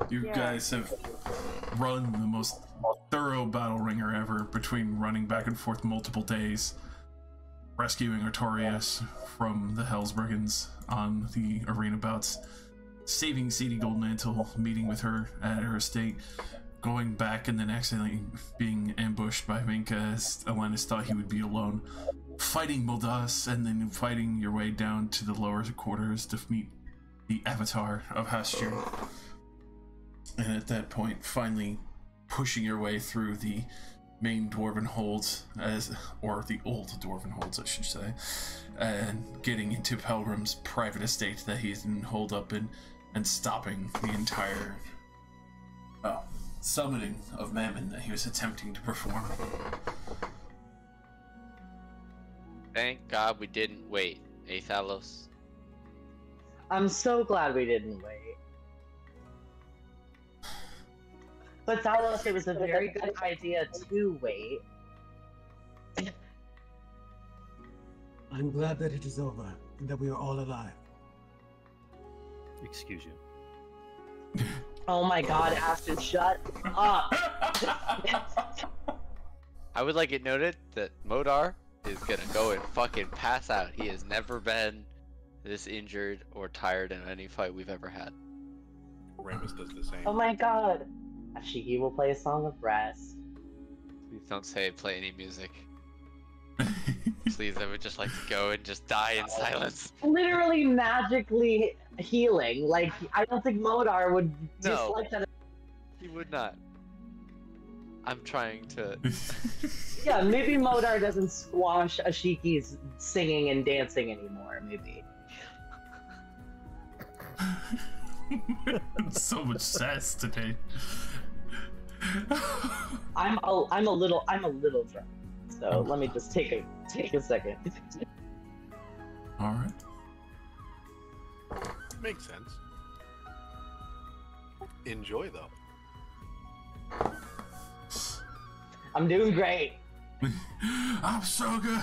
You Yeah. guys have run the most thorough battle ringer ever, between running back and forth multiple days, rescuing Artorias from the Hell's Brigands on the arena bouts, saving Sadie Goldmantle, meeting with her at her estate, going back and then accidentally being ambushed by Minka as Alanis thought he would be alone, fighting Moldas, and then fighting your way down to the lower quarters to meet the avatar of Hastur. And at that point, finally pushing your way through the main dwarven holds, or the old dwarven holds, I should say, and getting into Pelgrim's private estate that he's been holed up in, and stopping the entire, summoning of Mammon that he was attempting to perform. Thank God we didn't wait, Athalos. I'm so glad we didn't wait. But Thalos, it was a very good idea to wait. I'm glad that it is over and that we are all alive. Excuse you. Oh my god, Ashton, shut up! I would like it noted that Modar is gonna go and fucking pass out. He has never been this injured or tired in any fight we've ever had. Ramus does the same. Oh my god. Ashiki will play a song of rest. Please don't say play any music. Please, I would just like to go and just die in silence. Literally magically healing. Like, I don't think Modar would No. dislike that. He would not. I'm trying to. Yeah, maybe Modar doesn't squash Ashiki's singing and dancing anymore, maybe. So much sass today. I'm a little drunk. So let me just take a second. All right. Makes sense. Enjoy though. I'm doing great. I'm so good.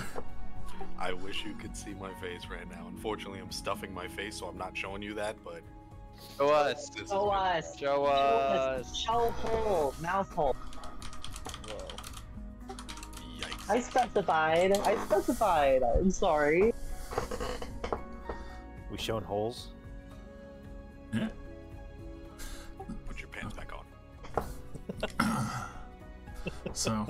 I wish you could see my face right now. Unfortunately, I'm stuffing my face, so I'm not showing you that. But Show us. this is Show good. us. Show us. Show hole. Mouth hole. Whoa. Yikes! I specified. I'm sorry. We shown holes. Yeah. Put your pants back on. So,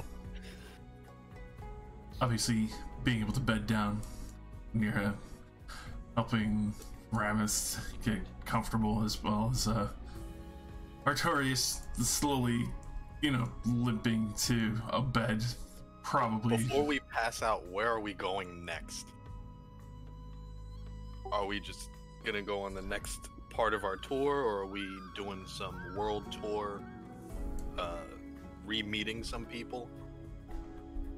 obviously, being able to bed down near him, helping Ramus get comfortable as well as Artorias slowly, limping to a bed, probably. Before we pass out, where are we going next? Are we just gonna go on the next part of our tour, or are we doing some world tour, re-meeting some people?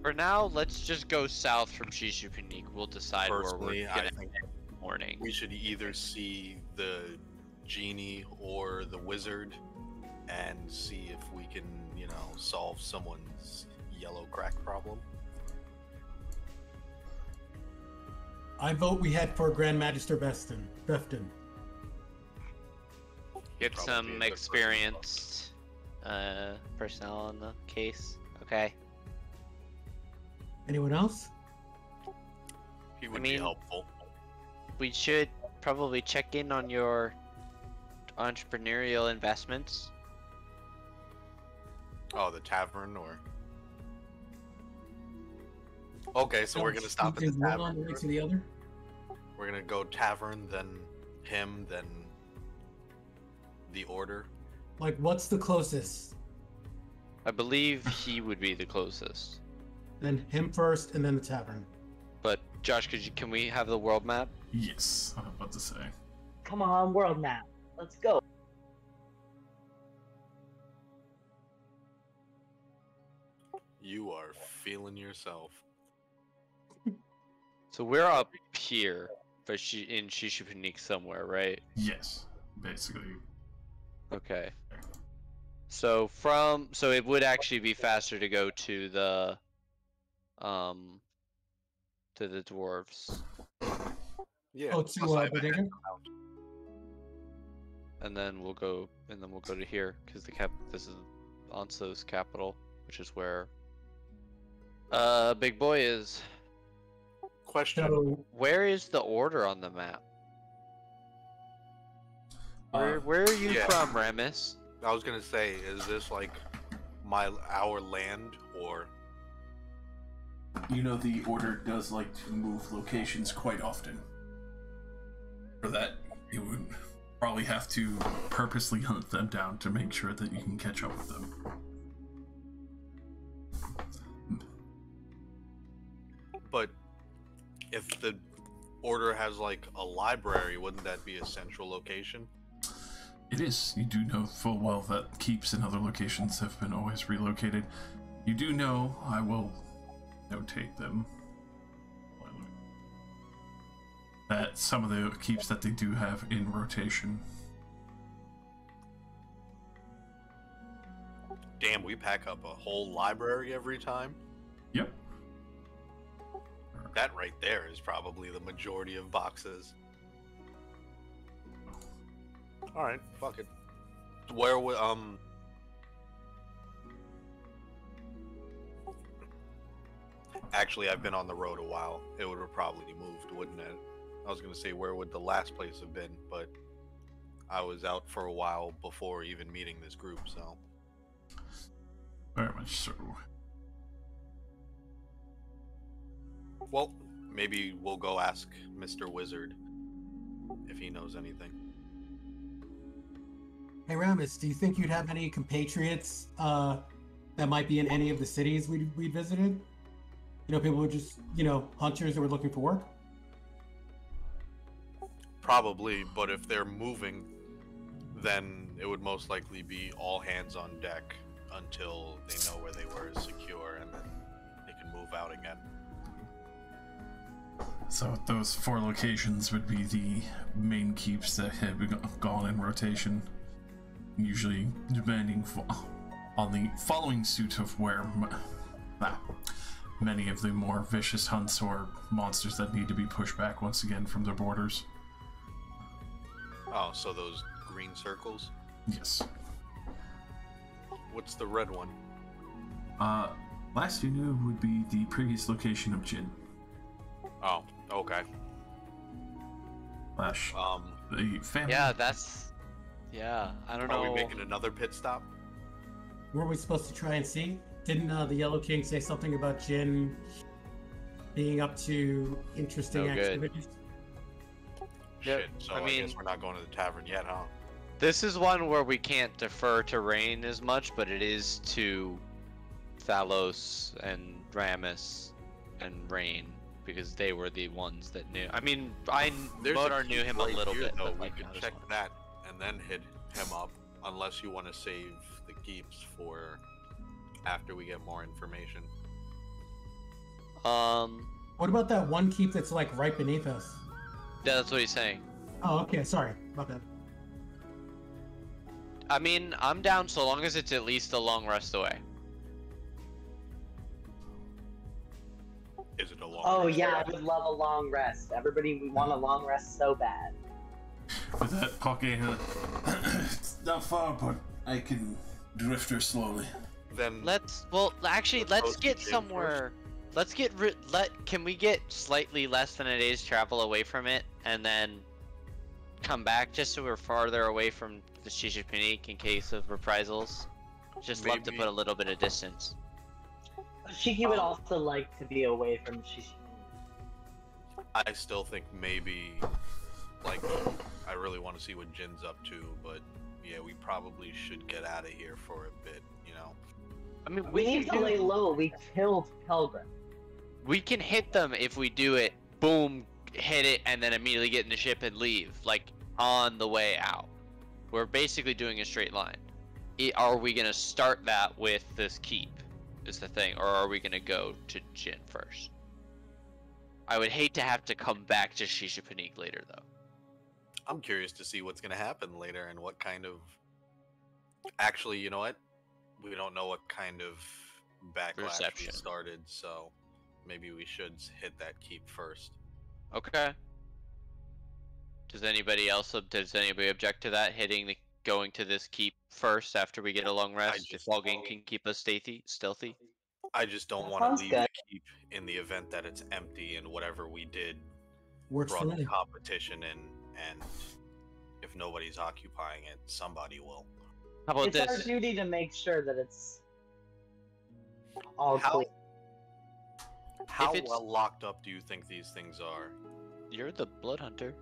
For now, let's just go south from Shishupanik. We'll decide where Personally, we're I gonna think head in the morning. we should either see the genie or the wizard and see if we can, solve someone's yellow crack problem. I vote we head for Grand Magister Befton. Get Probably some a good experienced personnel on the case. Okay. Anyone else? He would mean- be helpful. We should probably check in on your entrepreneurial investments. Oh, the tavern, or... Okay, so we're gonna stop at the Is one on the way tavern. to the other? We're gonna go tavern, then him, then the order. Like, what's the closest? I believe he would be the closest. Then him first, and then the tavern. But Josh, can we have the world map? Yes, I was about to say. Come on, world map. Let's go. You are feeling yourself. So we're up here, but in Shishupanik somewhere, right? Yes, basically. Okay. So it would actually be faster to go to the dwarves, Yeah. Oh, plus to I have a Bodega? head count. and then we'll go to here because this is Anso's capital, which is where Big Boy is. Question. So, Where is the order on the map? Where are you yeah. from, Remus? I was gonna say, is this like our land, or The order does like to move locations quite often. For that, you would probably have to purposely hunt them down to make sure that you can catch up with them. but if the order has like a library, wouldn't that be a central location? It is. You do know full well that keeps and other locations have been always relocated. You do know, I will notate them, that some of the keeps that they do have in rotation. Damn, we pack up a whole library every time? Yep. That right there is probably the majority of boxes. Alright, fuck it. Where would, Actually, I've been on the road a while. It would have probably moved, wouldn't it? I was gonna say, where would the last place have been, but I was out for a while before even meeting this group, so... Very much so. Well, maybe we'll go ask Mr. Wizard if he knows anything. hey Ramus, do you think you'd have any compatriots that might be in any of the cities we visited? People who are just, hunters that were looking for work? Probably, but if they're moving, then it would most likely be all hands on deck until they know where they were secure, and then they can move out again. So those 4 locations would be the main keeps that have gone in rotation, usually depending on the following suit of where many of the more vicious hunts or monsters that need to be pushed back once again from their borders. Oh, so those green circles? Yes. What's the red one? Last you knew would be the previous location of Jin. Oh, okay. Slash, the family. Yeah, I don't know. Are we making another pit stop? Were we supposed to try and see? Didn't the Yellow King say something about Jin being up to interesting No good. activities? Yep, Shit, so I I, mean- guess we're not going to the tavern yet, huh? This is one where we can't defer to Rain as much, but it is to Thalos and Ramus and Rain because they were the ones that knew. I mean, There's Modar a knew keep him a right little here, bit, though. but We like could not as check much. that and then hit him up, unless you want to save the keeps for after we get more information. What about that one keep that's like right beneath us? Yeah, that's what he's saying. Oh, okay. Sorry about that. I mean, I'm down so long as it's at least a long rest away. Is it a long? Oh rest? yeah, I would love a long rest. Everybody, we want a long rest so bad. With that pocket, it's not far, but I can drift her slowly. Then Let's actually Let's let's go to get the gym somewhere. Let's get can we get slightly less than a day's travel away from it and then come back just so we're farther away from the Shishipanik in case of reprisals? Just love to Maybe- put a little bit of distance. Shiki would also like to be away from Shishi. I still think maybe, like, I really want to see what Jin's up to, but yeah, we probably should get out of here for a bit, you know? I mean, We need to lay low. We killed Pelgrim. we can hit them if we do it. Boom, hit it, and then immediately get in the ship and leave, like on the way out. We're basically doing a straight line. Are we gonna start that with this keep? Is the thing, or are we gonna go to Jin first? I would hate to have to come back to Shishipanik later, though. I'm curious to see what's gonna happen later and what kind of. Actually, you know what? We don't know what kind of backlash Reception. we started, so maybe we should hit that keep first. Okay. Does anybody object to that? Going to this keep first after we get a long rest? If just- Walgame can keep us stealthy? I just don't That want sounds to leave good. the keep in the event that it's empty and whatever we did Works for brought me. competition in, and if nobody's occupying it, somebody will. How about It's our this? duty to make sure that it's all How- clear. How it's- well locked up do you think these things are? You're the blood hunter.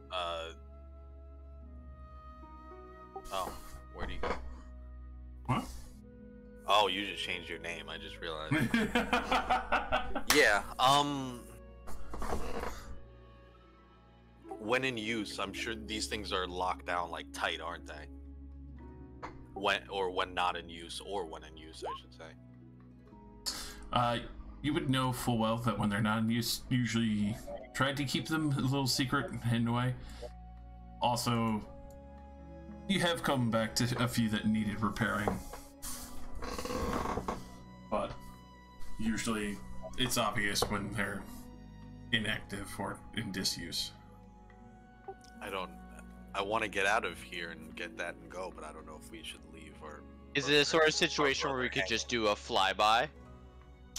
Oh, where do you go? What? Oh, you just changed your name. I just realized. Yeah. When in use, I'm sure these things are locked down like tight, aren't they? When not in use, or when in use, I should say. You would know full well that when they're not in use, usually try to keep them a little secret and hidden away. Also, you have come back to a few that needed repairing, but usually it's obvious when they're inactive or in disuse. I want to get out of here and get that and go, but I don't know if we should leave or. Is it a sort of situation where we could just do a flyby?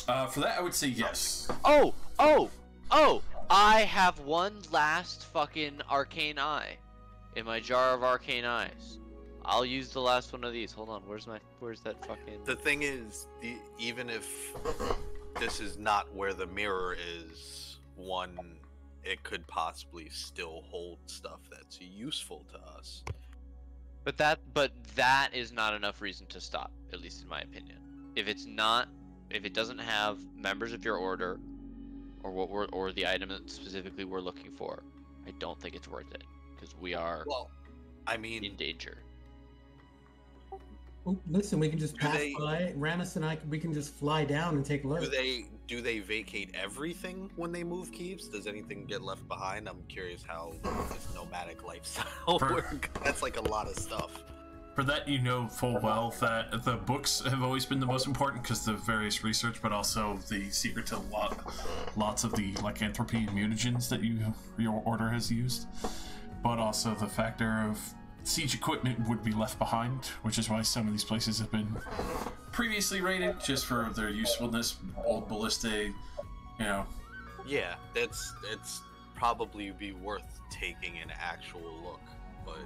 For that, I would say yes. Oh! I have one last fucking arcane eye in my jar of arcane eyes. I'll use the last one of these. Hold on, where's that fucking... The thing is, even if this is not where the mirror is, one, it could possibly still hold stuff that's useful to us. But that is not enough reason to stop, at least in my opinion. If it doesn't have members of your order, or the item that specifically we're looking for, I don't think it's worth it, because we are Well, I mean, in danger. Oh, listen, we can just Do pass they- by. Ramus and I, we can just fly down and take a look. do they vacate everything when they move keeps? Does anything get left behind? I'm curious how this nomadic lifestyle For- works. That's like a lot of stuff. For that, you know full well that the books have always been the most important because the various research, but also the secret to lots of the lycanthropy and mutagens that your order has used. But also the factor of siege equipment would be left behind, which is why some of these places have been previously raided just for their usefulness. Old ballistae, you know. Yeah, it's probably be worth taking an actual look, but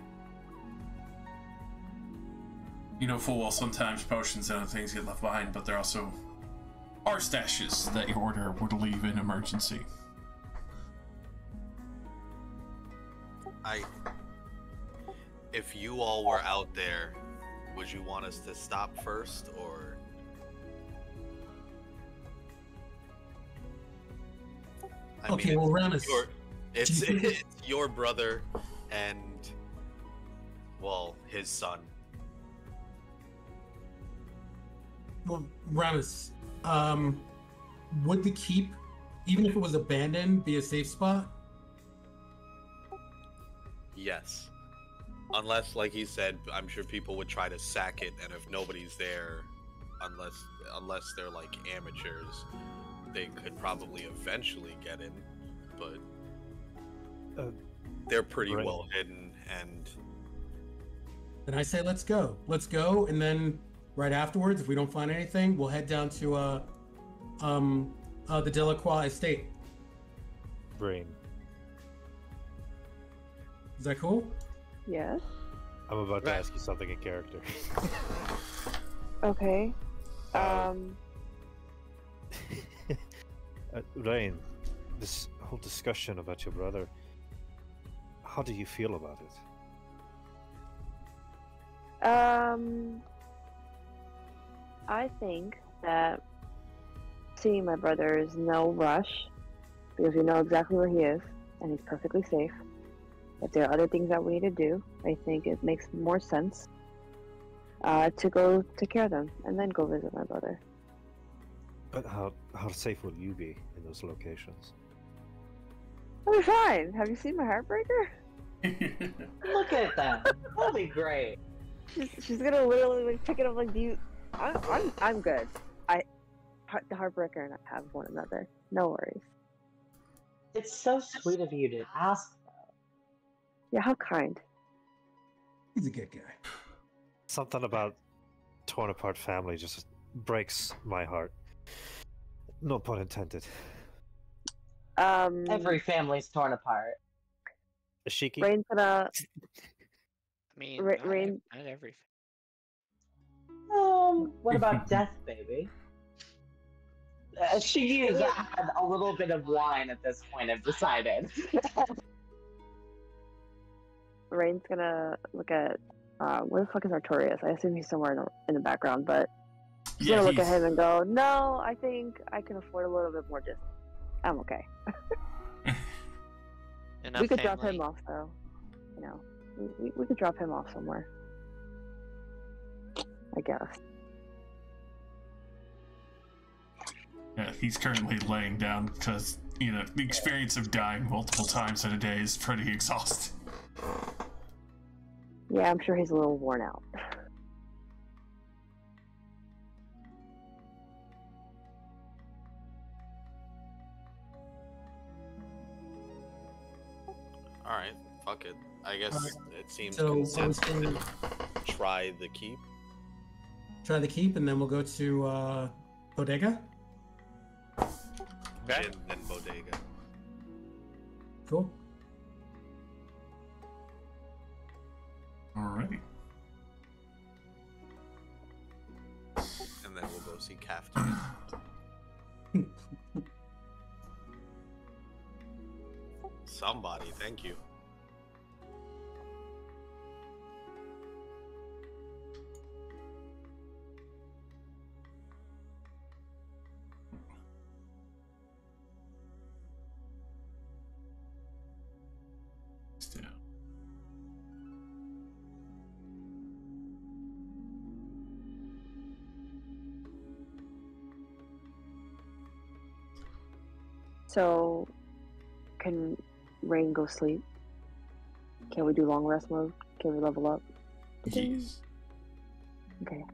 You know full well sometimes potions and other things get left behind, but they're also are stashes that your order would leave in emergency. If you all were out there, would you want us to stop first, or? I Okay, mean, well, Ramus. It's your brother and, well, his son. Well, Ramus, would the keep, even if it was abandoned, be a safe spot? Yes. Unless, like he said, I'm sure people would try to sack it, and if nobody's there, unless they're like amateurs, they could probably eventually get in, but they're pretty right. well hidden. And Then I say let's go. Let's go, and then right afterwards, if we don't find anything, we'll head down to the Delacroix estate. Brain. Is that cool? Yes. I'm about to ask you something in character. Okay. Rain, this whole discussion about your brother, how do you feel about it? I think that seeing my brother is no rush because we know exactly where he is and he's perfectly safe. If there are other things that we need to do, I think it makes more sense to go take care of them and then go visit my brother. But how safe will you be in those locations? I'll be fine. Have you seen my heartbreaker? Look at that. That'll be great. She's gonna literally like pick it up like you. I'm good. The heartbreaker and I have one another. No worries. It's so sweet of you to ask. Yeah, how kind. He's a good guy. Something about torn apart family just breaks my heart. No pun intended. Every family's torn apart. Ashiki? Rain's gonna. I mean, Rain. not everything. What about death, baby? She has had a little bit of wine at this point, I've decided. Rain's gonna look at. Where the fuck is Artorias? I assume he's somewhere in the background, but she's gonna look at him and go, "No, I think I can afford a little bit more distance. I'm okay." Enough We could drop family. him off, though. You know, we could drop him off somewhere. I guess. Yeah, he's currently laying down because, you know, the experience of dying multiple times in a day is pretty exhausting. Yeah, I'm sure he's a little worn out. alright, fuck it. I guess Alright, it seems so consensus I'm to try the keep. Try the keep, and then we'll go to Bodega. Okay. Gin and Bodega. Cool. Alrighty. And then we'll go see Kaftan. Somebody, thank you. Still. So, can Rain go sleep? Can we do long rest mode? Can we level up? Yes. Okay.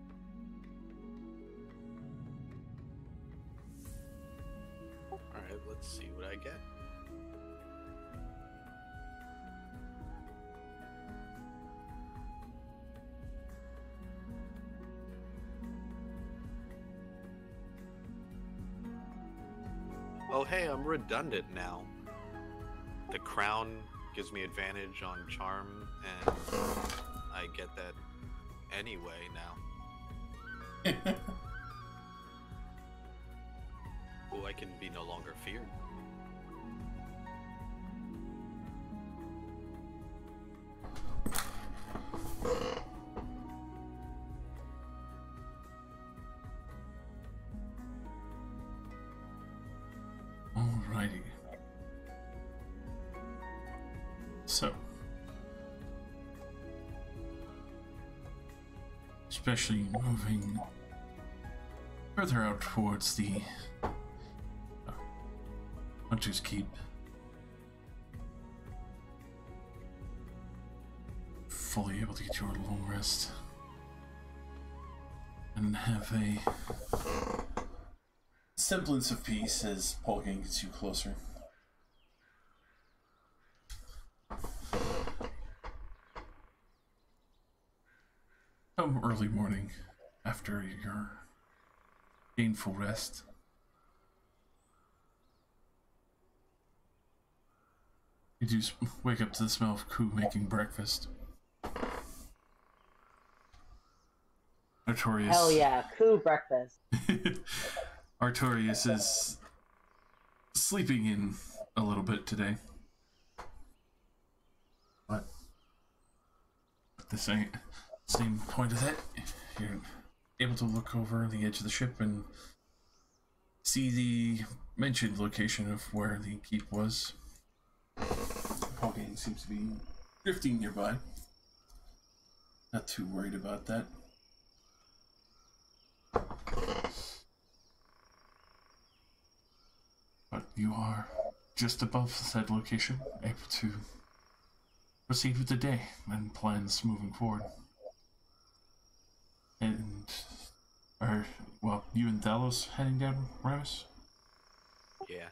Alright, let's see what I get. Oh hey, I'm redundant now. The crown gives me advantage on charm, and I get that anyway now. Ooh, I can be no longer feared. Alrighty. So, especially moving further out towards the Hunter's Keep, fully able to get your long rest and have a semblance of peace as Polgang gets you closer. Come early morning, after your painful rest, you do wake up to the smell of Ku making breakfast. Artorius. Hell yeah, coup breakfast. Artorius is sleeping in a little bit today. But at the same point of that, you're able to look over the edge of the ship and see the mentioned location of where the keep was. Polgang seems to be drifting nearby. Not too worried about that. But you are just above said location, able to proceed with the day and plans moving forward. And you and Thalos heading down Ramus? Yeah.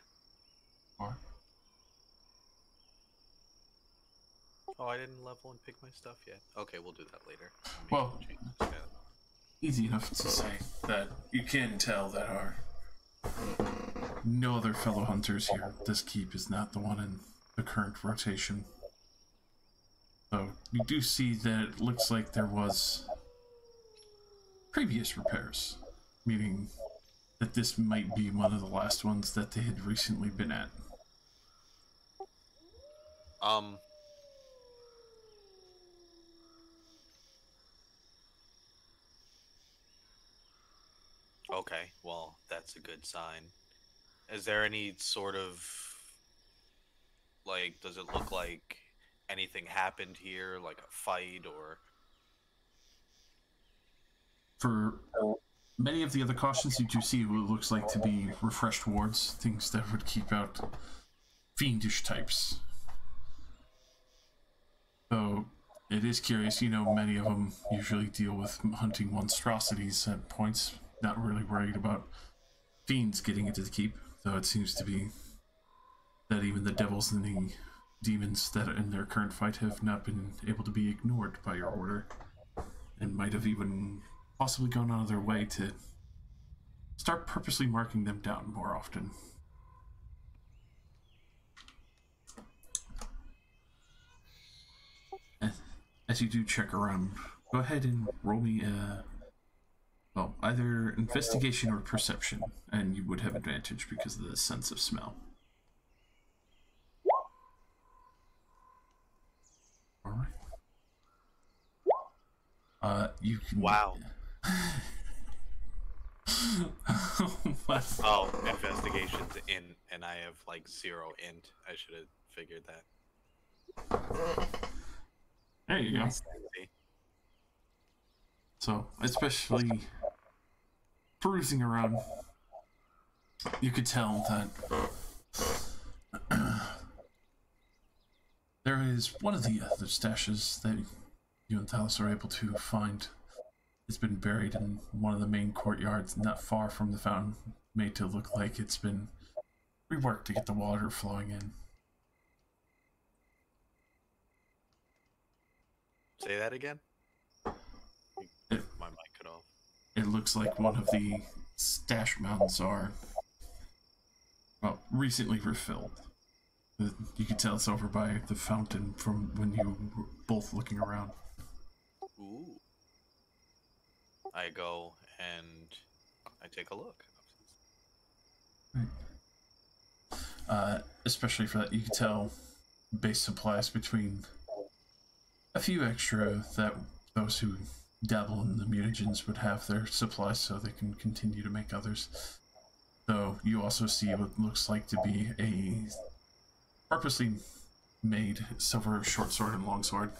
Or? Oh, I didn't level and pick my stuff yet. Okay, we'll do that later. Well, easy enough to say that you can tell that no other fellow hunters here. This keep is not the one in the current rotation. So you do see that it looks like there was previous repairs, meaning that this might be one of the last ones that they had recently been at. Okay, well, that's a good sign. Is there any sort of, like, does it look like anything happened here, like a fight or... For many of the other cautions, you do see what looks like to be refreshed wards, things that would keep out fiendish types. So it is curious, many of them usually deal with hunting monstrosities at points, not really worried about fiends getting into the keep, though it seems to be that even the devils and the demons that are in their current fight have not been able to be ignored by your order, and might have even possibly gone out of their way to start purposely marking them down more often. As you do check around, go ahead and roll me either investigation or perception, and you would have advantage because of the sense of smell. Alright. You can... Wow. What? Oh, investigation's in, and I have, like, 0 int. I should have figured that. There you go. So, especially perusing around, you could tell that there is one of the other stashes that you and Talos are able to find. It's been buried in one of the main courtyards not far from the fountain, made to look like it's been reworked to get the water flowing in. Say that again? My mic cut off. It looks like one of the stash mounds are, recently refilled. You can tell it's over by the fountain from when you were both looking around. Ooh. I go and I take a look. Especially for that, you can tell base supplies between a few extra that those who dabble in the mutagens would have their supplies so they can continue to make others. So you also see what looks like to be a purposely made silver short sword and long sword.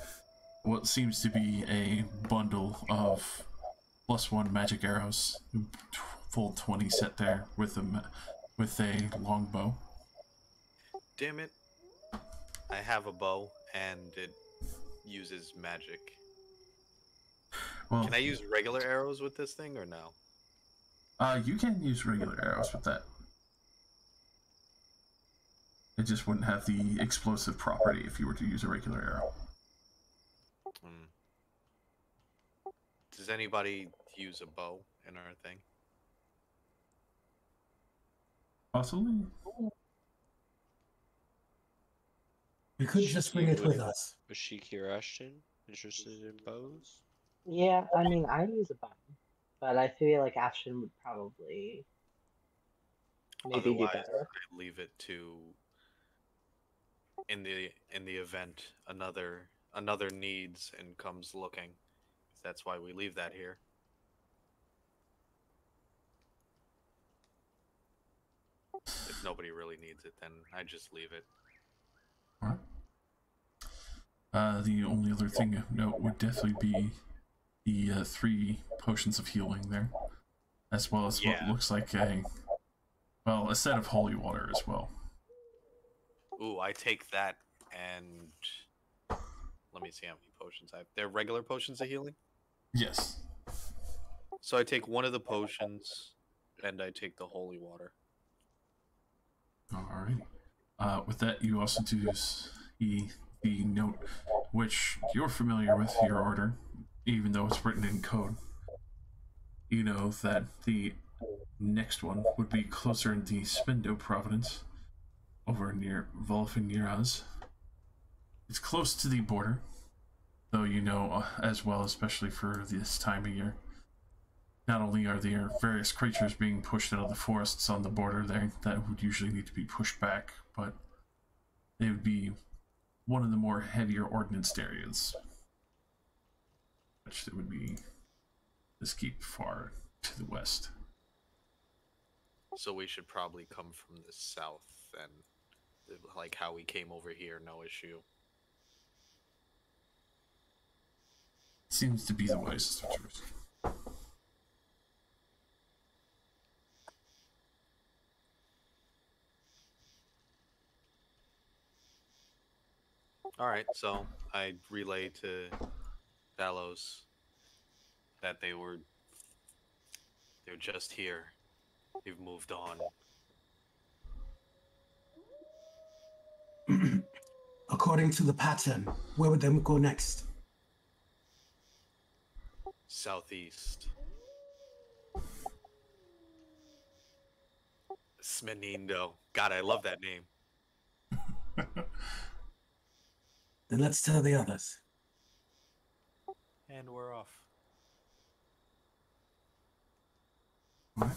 What seems to be a bundle of +1 magic arrows, full 20 set there with a long bow. Damn it. I have a bow and it uses magic. Well, Can I use regular arrows with this thing or no? You can use regular arrows with that. It just wouldn't have the explosive property if you were to use a regular arrow. Does anybody use a bow in our thing? Possibly. We could just bring it with us. Was Shiki Ashton interested in bows? Yeah, I mean, I use a button, but I feel like Ashton would probably maybe do Otherwise, better. I leave it to in the event another needs and comes looking. That's why we leave that here. If nobody really needs it, then I just leave it. Alright. The only other thing of note would definitely be the 3 potions of healing there, as well as what looks like a set of holy water as well. Ooh, I take that and let me see how many potions I have. They're regular potions of healing? Yes. So I take one of the potions and I take the holy water. Alrighty. With that, you also do see the note, which you're familiar with your order, even though it's written in code. You know that the next one would be closer in the Spendo province, over near Volfiniraz. It's close to the border, though you know as well, especially for this time of year. Not only are there various creatures being pushed out of the forests on the border there that would usually need to be pushed back, but they would be one of the more heavier ordnanced areas, which would be this keep far to the west. So we should probably come from the south and like how we came over here, no issue. Seems to be the wisest choice. Alright, so I relay to Valos that they're just here. They've moved on. According to the pattern, where would they go next? Southeast. Smenindo. God, I love that name. Then let's tell the others. And we're off. What?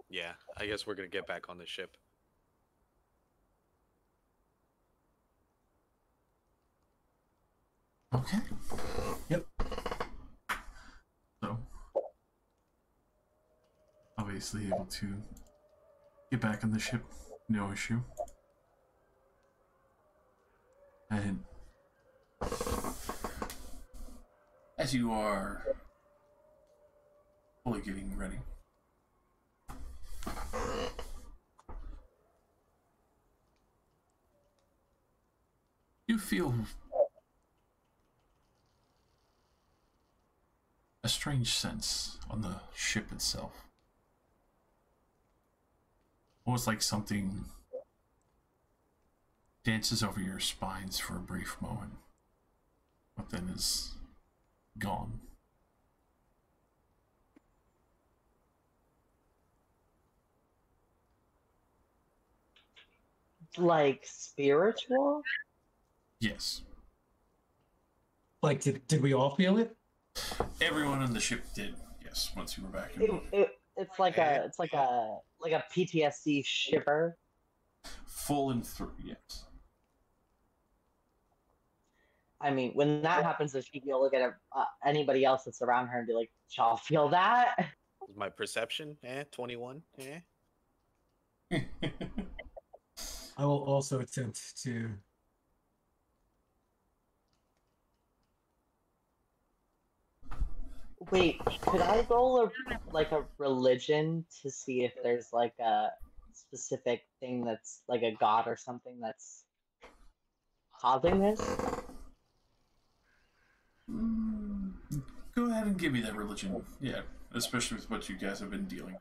Yeah, I guess we're gonna get back on the ship. Okay. Yep. So, obviously able to get back on the ship, no issue. And as you are fully getting ready, you feel a strange sense on the ship itself. Almost like something dances over your spines for a brief moment, but then is gone. Like spiritual? Yes. Like, did we all feel it? Everyone on the ship did. Yes, once you were back in. It's like a PTSD shiver. Full and through, yes. I mean, when that happens, if she will look at anybody else that's around her and be like, "Y'all feel that?" My perception, 21, I will also attempt to. Wait, could I roll a religion to see if there's like a specific thing that's like a god or something that's causing this? Go ahead and give me that religion. Yeah, especially with what you guys have been dealing.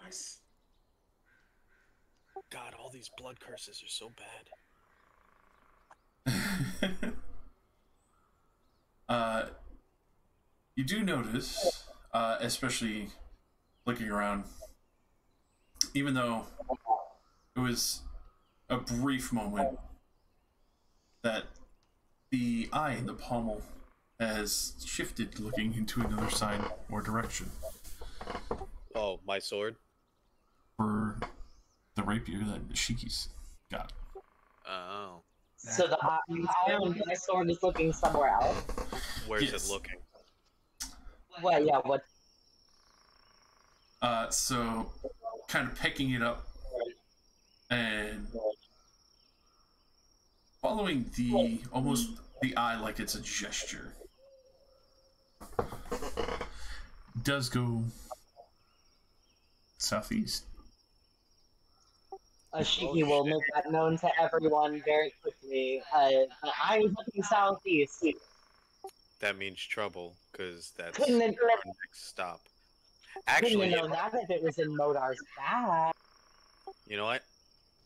Nice. God, all these blood curses are so bad. You do notice, especially looking around, even though it was a brief moment, that the eye in the pommel has shifted, looking into another side or direction. Oh, my sword? For the rapier that Shiki's got. Oh. So the eye on my sword is looking somewhere else? Where's it looking? Well, yeah, what? So, kind of picking it up and following almost the eye like it's a gesture. Does go southeast. Ashiki will make that known to everyone very quickly. The eye is looking southeast. That means trouble, because that's Couldn't our it- next stop. Couldn't Actually, you know that if it was in Modar's bag? you know what?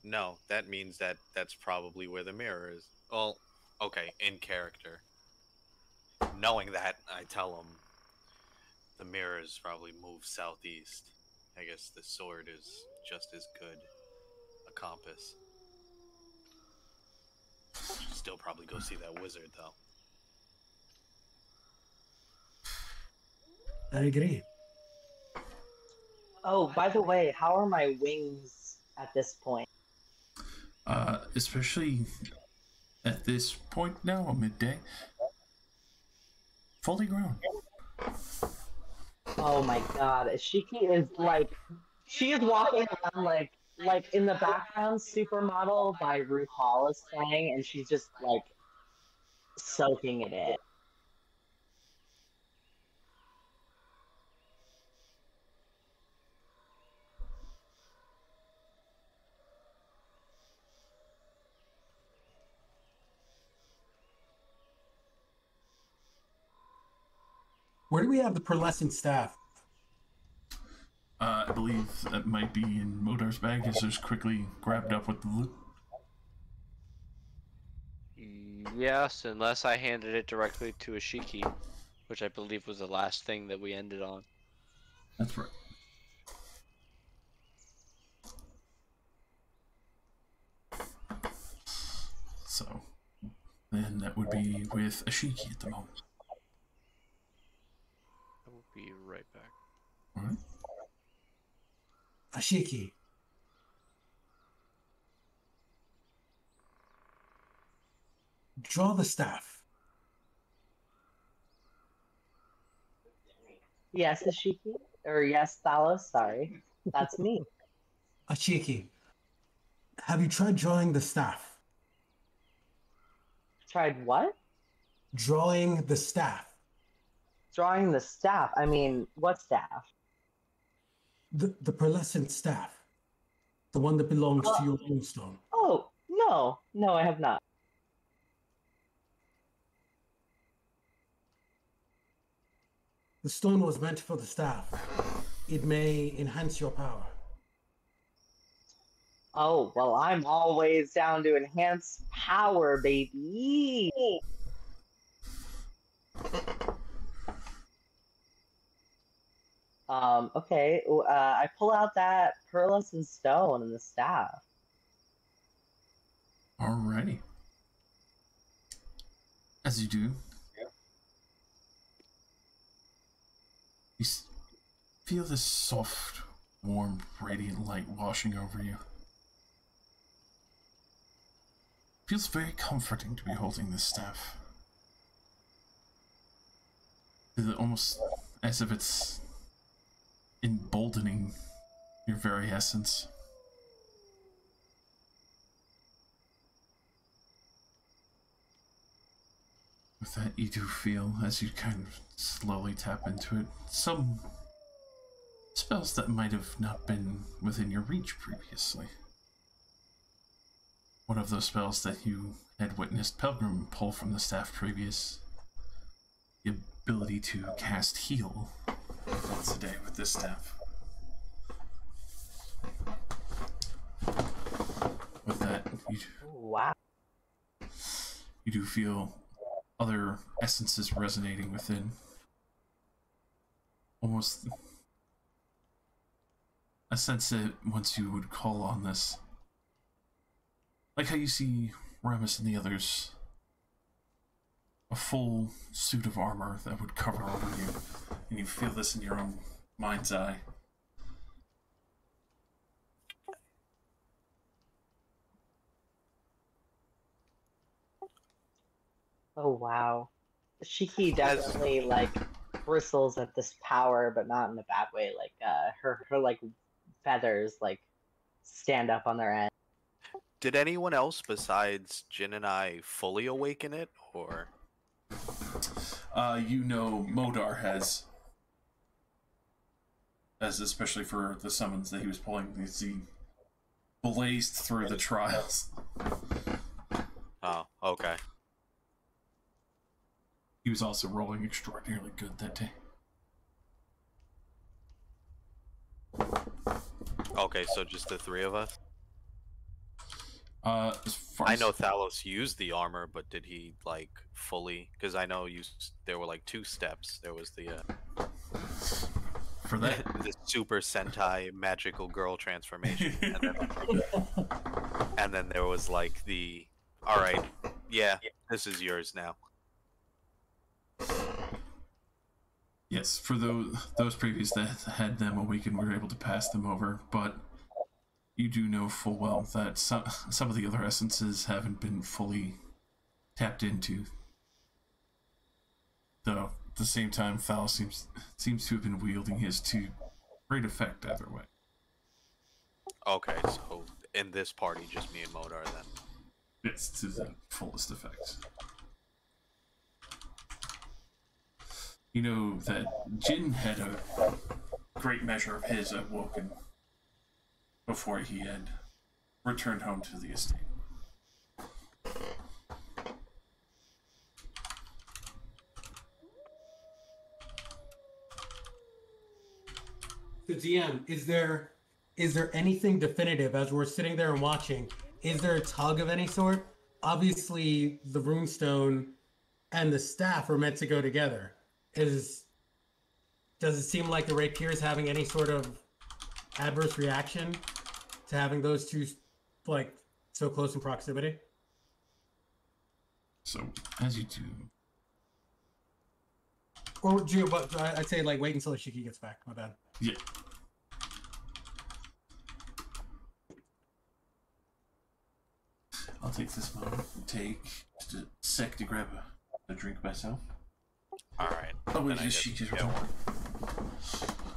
No, that means that's probably where the mirror is. Well, okay, in character. Knowing that, I tell him the mirrors probably move southeast. I guess the sword is just as good a compass. Should still probably go see that wizard, though. I agree. Oh, by the way, how are my wings at this point? Especially at this point now, midday, fully grown. Oh my god, Ashiki is like, she is walking around like in the background, Supermodel by RuPaul is playing, and she's just like soaking it in. Where do we have the pearlescent staff? I believe that might be in Modar's bag. Is just quickly grabbed up with the loot. Yes, unless I handed it directly to Ashiki, which I believe was the last thing that we ended on. That's right. So, then that would be with Ashiki at the moment. I will be right back. All right. Ashiki. Draw the staff. Yes, Ashiki? Or yes, Thalos, sorry. That's me. Ashiki, have you tried drawing the staff? Tried what? Drawing the staff. Drawing the staff. I mean, what staff? The pearlescent staff. The one that belongs to your moonstone. Oh, no. No, I have not. The stone was meant for the staff. It may enhance your power. Oh, well, I'm always down to enhance power, baby. Okay. I pull out that pearlescent stone and the staff. Alrighty. As you do, you feel this soft, warm, radiant light washing over you. Feels very comforting to be holding this staff. Almost as if it's emboldening your very essence. With that, you do feel, as you kind of slowly tap into it, some spells that might have not been within your reach previously. One of those spells that you had witnessed Pilgrim pull from the staff previous, the ability to cast Heal once a day with this staff. With that, Wow. you do feel other essences resonating within. Almost a sense that once you would call on this, like how you see Ramus and the others, a full suit of armor that would cover over you, and you feel this in your own mind's eye. Oh wow. Shiki definitely like bristles at this power, but not in a bad way. Like her like feathers like stand up on their end. Did anyone else besides Jin and I fully awaken it, or? You know, Modar has, as especially for the summons that he was pulling, he blazed through the trials. Oh, okay. He was also rolling extraordinarily good that day. Okay, so just the three of us? As far I as know Thalos used the armor, but did he, like, fully? Because I know there were, like, 2 steps. There was the, for that, the Super Sentai magical girl transformation. And then there was, like, the, alright, yeah, this is yours now. yes, for those previous that had them awakened, we were able to pass them over, but you do know full well that some of the other essences haven't been fully tapped into. Though, at the same time, Thalos seems to have been wielding his to great effect either way. Okay, so in this party, just me and Modar then. Yes, to the fullest effect. You know that Jin had a great measure of his awoken before he had returned home to the estate. So DM, is there anything definitive as we're sitting there and watching? Is there a tug of any sort? Obviously, the runestone and the staff are meant to go together. Does it seem like the rapier is having any sort of adverse reaction to having those two like so close in proximity? So as you do, Or Gio, but I'd say like wait until Shiki gets back. My bad. yeah. I'll take this moment and take just a sec to grab a drink myself. Alright. Oh wait, then I just guess- Shiki's yeah. return.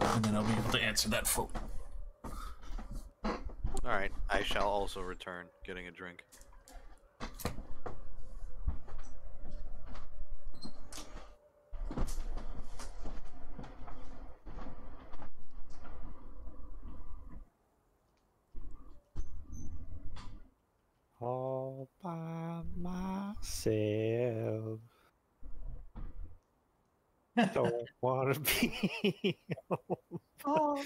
And then I'll be able to answer that fully. Alright, I shall also return getting a drink. All by myself. Don't wanna be. All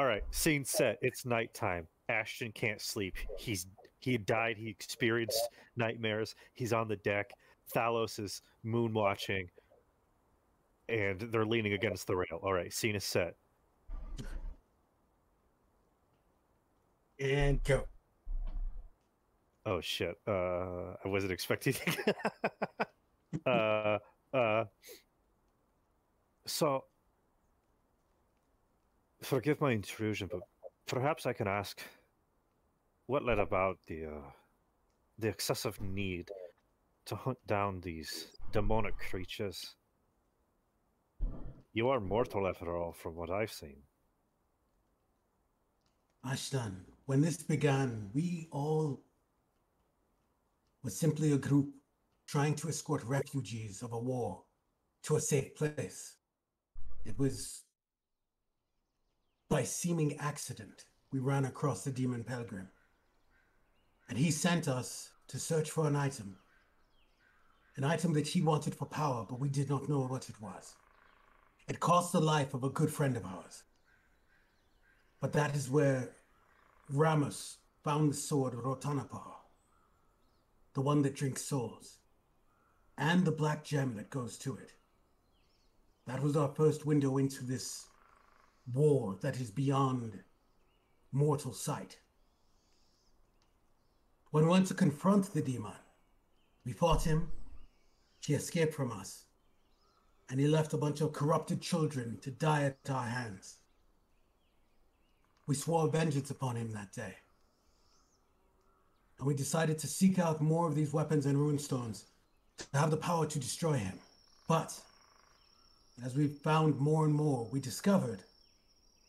right, scene set. It's nighttime. Ashton can't sleep. He died. He experienced nightmares. He's on the deck. Thalos is moon watching, and they're leaning against the rail. All right, scene is set. And go. Oh shit! I wasn't expecting. uh, uh. So, forgive my intrusion, but perhaps I can ask, what led about the excessive need to hunt down these demonic creatures? You are mortal, after all, from what I've seen. Ashton, when this began, we all were simply a group trying to escort refugees of a war to a safe place. It was by seeming accident we ran across the demon pilgrim, and he sent us to search for an item that he wanted for power, but we did not know what it was. It cost the life of a good friend of ours. But that is where Ramus found the sword Rotanapar, the one that drinks souls, and the black gem that goes to it. That was our first window into this war that is beyond mortal sight. When we went to confront the demon, we fought him, he escaped from us, and he left a bunch of corrupted children to die at our hands. We swore vengeance upon him that day. And we decided to seek out more of these weapons and runestones to have the power to destroy him. But as we found more and more, we discovered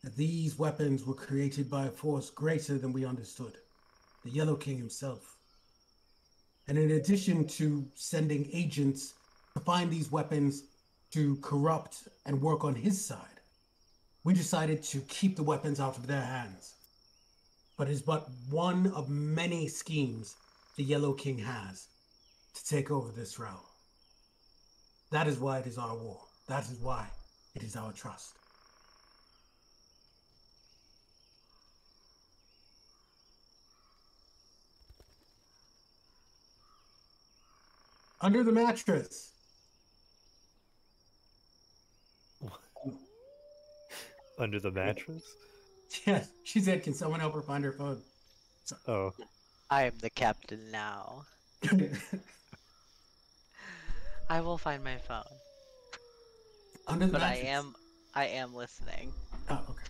that these weapons were created by a force greater than we understood, the Yellow King himself. And in addition to sending agents to find these weapons to corrupt and work on his side, we decided to keep the weapons out of their hands. But it's but one of many schemes the Yellow King has to take over this realm. That is why it is our war. That is why it is our trust. Under the mattress. Under the mattress? Yes, she said, can someone help her find her phone? So, Oh. I am the captain now. I will find my phone. under the But mattress. I am listening. Oh, okay.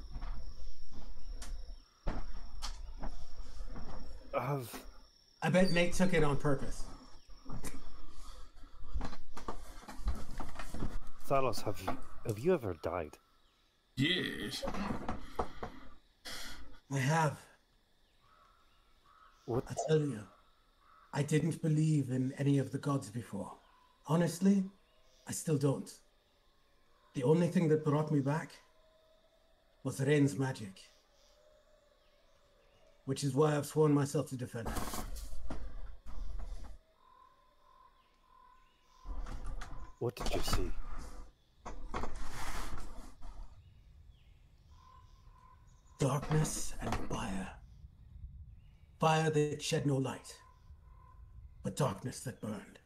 I bet Nate took it on purpose. Thalos, have you ever died? Yes. I have. What? I tell you, I didn't believe in any of the gods before. Honestly, I still don't. The only thing that brought me back was Ren's magic. Which is why I've sworn myself to defend it. What did you see? Darkness and fire. Fire that shed no light, but darkness that burned.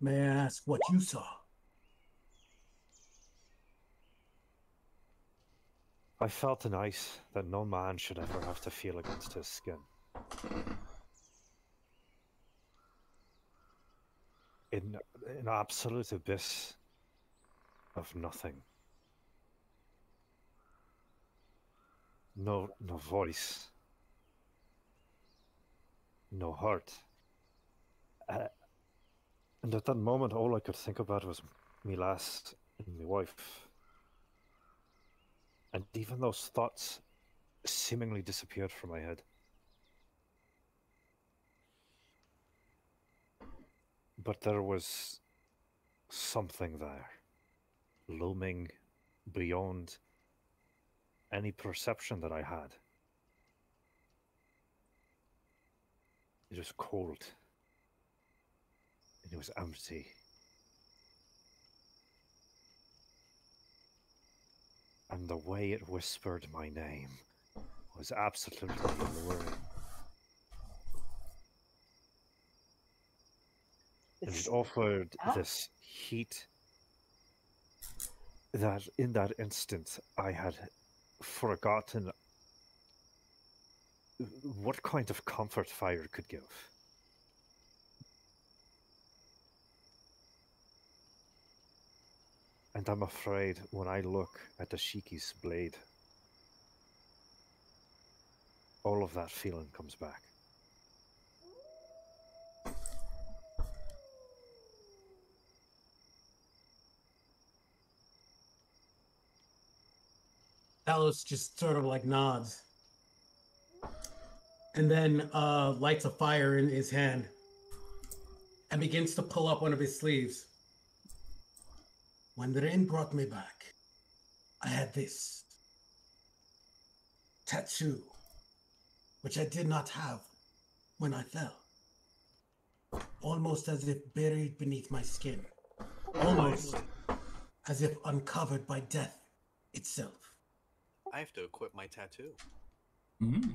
May I ask what you saw? I felt an ice that no man should ever have to feel against his skin. In an absolute abyss of nothing. No voice. No heart. And at that moment, all I could think about was me lass and my wife. And even those thoughts seemingly disappeared from my head. But there was something there, looming beyond any perception that I had. It was cold. It was empty. And the way it whispered my name was absolutely alluring. And it offered this heat that in that instant I had forgotten what kind of comfort fire could give. And I'm afraid when I look at the Shiki's blade, all of that feeling comes back. Talos just sort of like nods. And then lights a fire in his hand and begins to pull up one of his sleeves. When the rain brought me back, I had this tattoo, which I did not have when I fell. Almost as if buried beneath my skin. Almost as if uncovered by death itself. I have to equip my tattoo. Mm.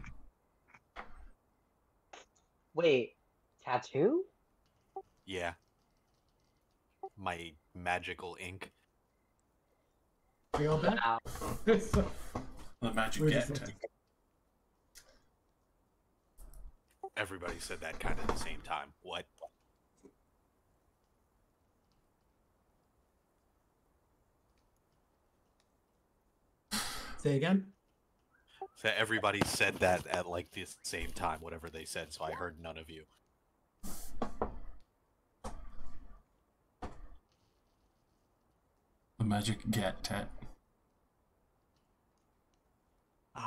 Wait, tattoo? Yeah. My magical ink. We all back? Wow. The magic Wait a gat second. tank. Everybody said that kind of at the same time. What? Say again? So everybody said that at like the same time, whatever they said, so I heard none of you. The magic gat tat.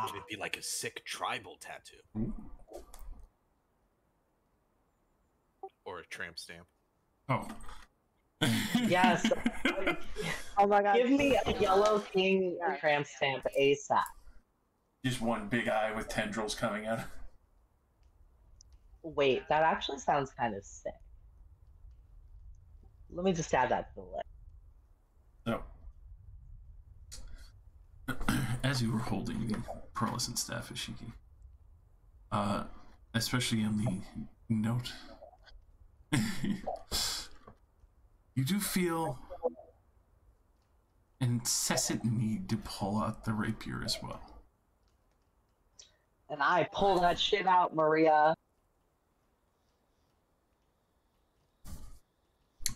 It'd be like a sick tribal tattoo. Ooh. Or a tramp stamp. Oh. Yes. Oh my god. Give me a Yellow King tramp stamp ASAP. Just one big eye with tendrils coming out. Wait, that actually sounds kind of sick. Let me just add that to the list. So, as you were holding the pearlescent staff, Ishiki, especially on the note, you do feel incessant need to pull out the rapier as well. And I pull that shit out, Maria.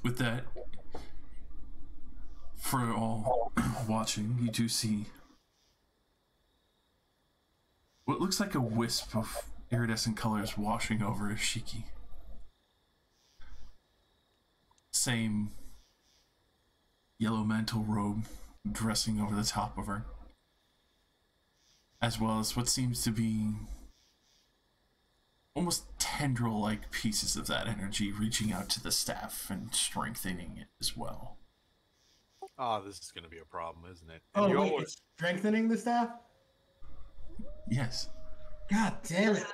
With that, for all watching, you do see what looks like a wisp of iridescent colors washing over Ishiki. Same yellow mantle robe dressing over the top of her, as well as what seems to be almost tendril-like pieces of that energy reaching out to the staff and strengthening it as well. Oh, this is gonna be a problem, isn't it? Oh, And wait, it's strengthening the staff? Yes. God damn it.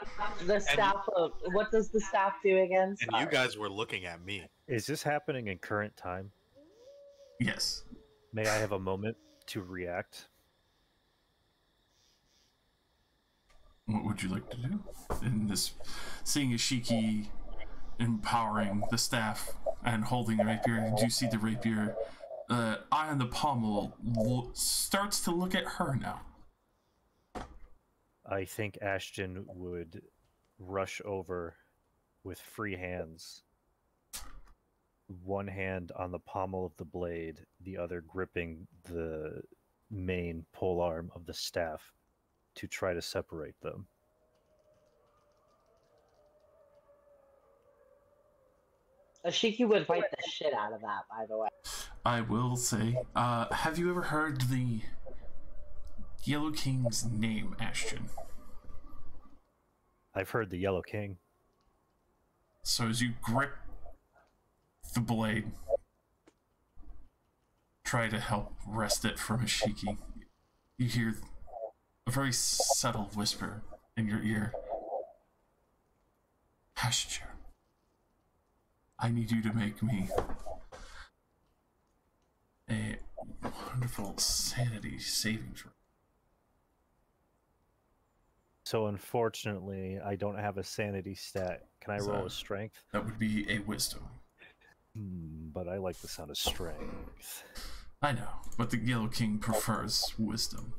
The staff of what does the staff do again? And you guys were looking at me. Is this happening in current time? Yes. May I have a moment to react? What would you like to do? In this, seeing Ishiki empowering the staff and holding the rapier, you see the rapier eye on the pommel starts to look at her now. I think Ashton would rush over with free hands, one hand on the pommel of the blade, the other gripping the main pole arm of the staff to try to separate them. Ashiki would fight the shit out of that, by the way. I will say, have you ever heard the Yellow King's name, Ashton? I've heard the Yellow King. So as you grip the blade, try to help wrest it from Ishiki, you hear a very subtle whisper in your ear. Ashton, I need you to make me a wonderful sanity saving throw. So unfortunately, I don't have a sanity stat. Can I roll a strength? That would be a wisdom. But I like the sound of strength. I know, but the Yellow King prefers wisdom.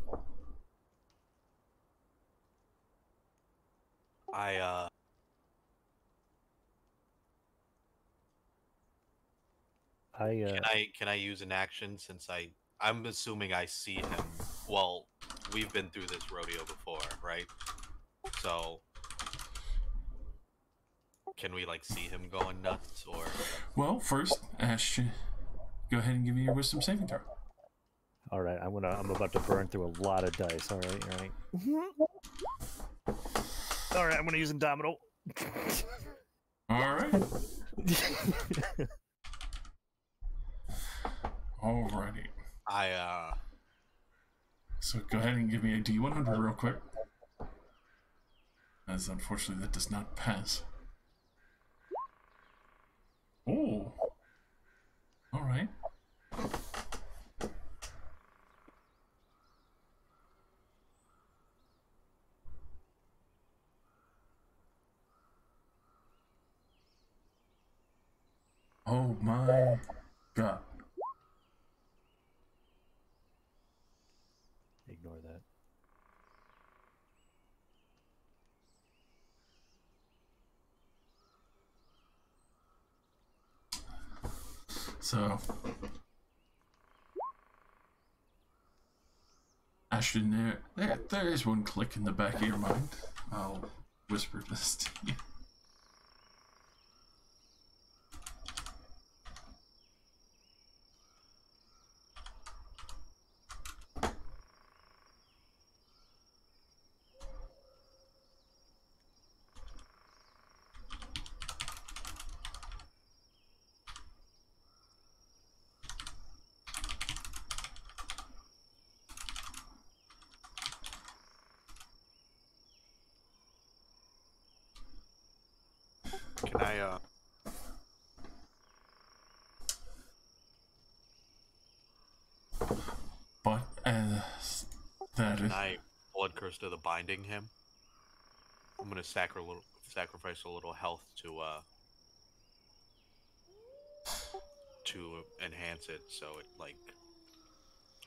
I can I use an action since I'm assuming I see him. Well, we've been through this rodeo before, right? So can we like see him going nuts or? Well, first, Ash, go ahead and give me your wisdom saving throw. All right, I'm about to burn through a lot of dice. All right. All right, I'm gonna use Indomitable. All right. Alrighty. So go ahead and give me a D100 real quick. As unfortunately that does not pass. Oh. Alright. Oh my god. Ignore that. So, Ashton, there is one click in the back of your mind. I'll whisper this to you. Can I But as that Can is... I blood curse to the binding him? I'm gonna sacrifice a little health to enhance it, so it like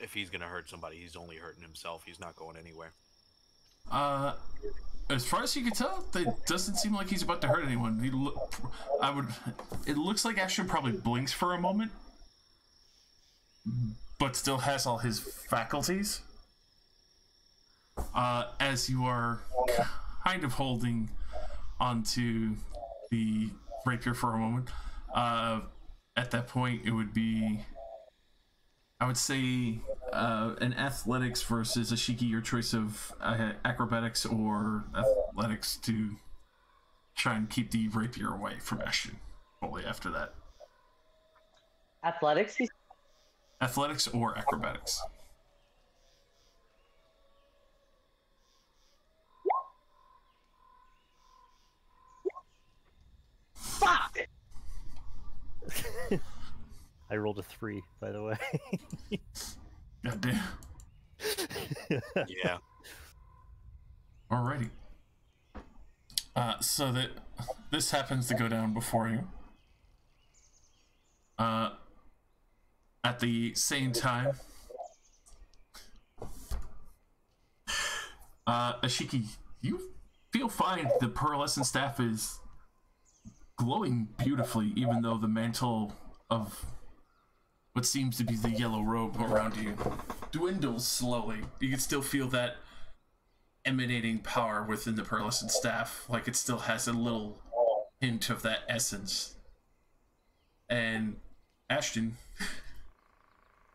if he's gonna hurt somebody, he's only hurting himself. He's not going anywhere. As far as you can tell, it doesn't seem like he's about to hurt anyone. It looks like Ashton probably blinks for a moment, but still has all his faculties. As you are kind of holding onto the rapier for a moment, at that point it would be, I would say, an athletics versus a Shiki, your choice of acrobatics or athletics to try and keep the rapier away from Ashton. Only after that. Athletics? Athletics or acrobatics. Fuck! I rolled a 3, by the way. God damn. Yeah. Alrighty. So that this happens to go down before you. At the same time, Ashiki, you feel fine. The pearlescent staff is glowing beautifully, even though the mantle of what seems to be the yellow robe around you dwindles slowly. You can still feel that emanating power within the pearlescent staff, like it still has a little hint of that essence. And Ashton,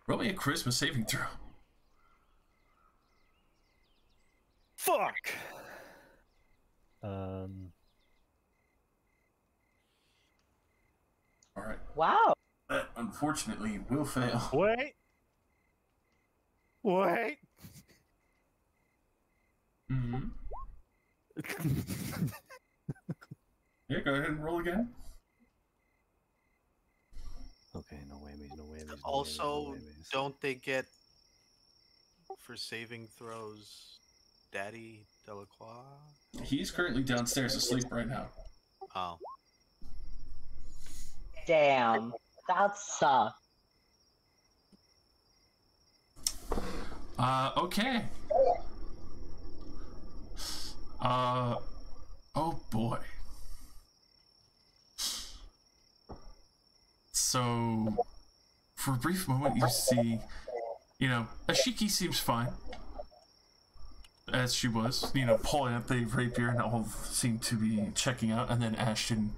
roll me a charisma saving throw. Fuck! Alright. Wow. That, unfortunately, will fail. Wait! Mm-hmm. Yeah, go ahead and roll again. Okay, no whammies, no whammies. Also, no whammies. don't they get for saving throws, Daddy Delacroix? He's currently downstairs asleep right now. Oh, Damn. That sucks. Okay. Oh boy. So, for a brief moment, you see, Ashiki seems fine. As she was, pulling up the rapier, and all seem to be checking out, and then Ashton,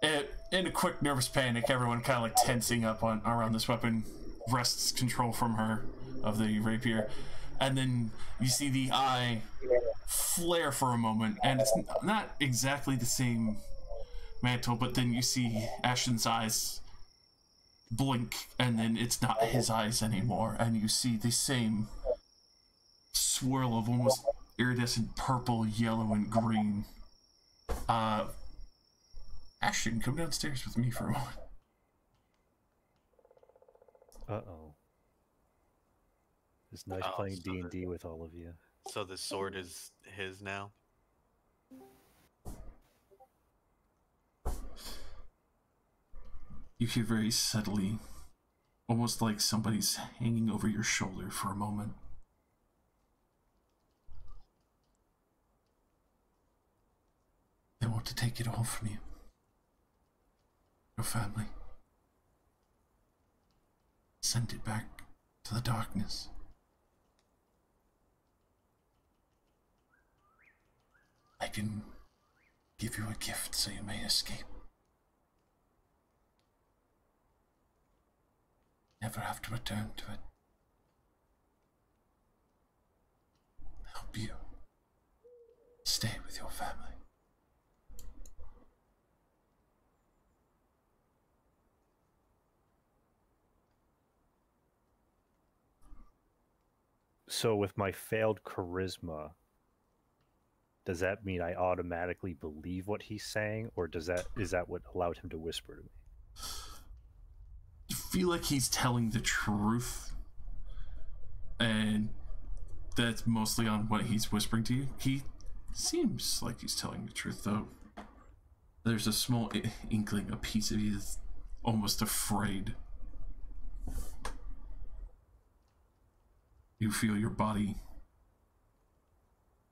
in a quick nervous panic, everyone kind of like tensing up around this weapon, wrests control from her of the rapier, and then you see the eye flare for a moment, and it's not exactly the same mantle, but then you see Ashton's eyes blink, and then it's not his eyes anymore, and you see the same swirl of almost iridescent purple, yellow, and green. Ashton, come downstairs with me for a moment. Uh-oh. It's nice playing D&D with all of you. So the sword is his now? You hear very subtly, almost like somebody's hanging over your shoulder for a moment. They want to take it all from you. Your family. Send it back to the darkness. I can give you a gift so you may escape. Never have to return to it. Help you stay with your family. So with my failed charisma, does that mean I automatically believe what he's saying, or is that what allowed him to whisper to me? You feel like he's telling the truth, and that's mostly on what he's whispering to you. He seems like he's telling the truth, though. There's a small inkling, a piece of you that's almost afraid. You feel your body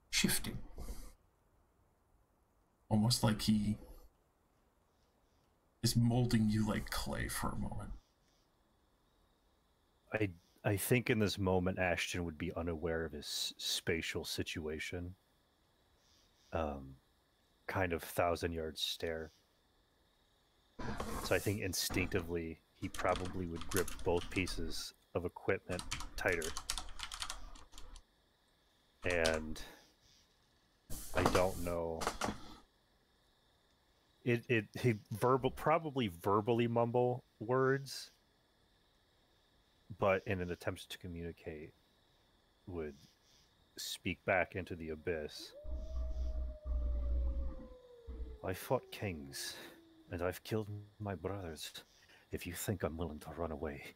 shifting. Almost like he is molding you like clay for a moment. I think in this moment Ashton would be unaware of his spatial situation. Kind of 1,000-yard stare. So I think instinctively he probably would grip both pieces of equipment tighter. And I don't know. He probably verbally mumble words, but in an attempt to communicate would speak back into the abyss. I fought kings, and I've killed my brothers. If you think I'm willing to run away,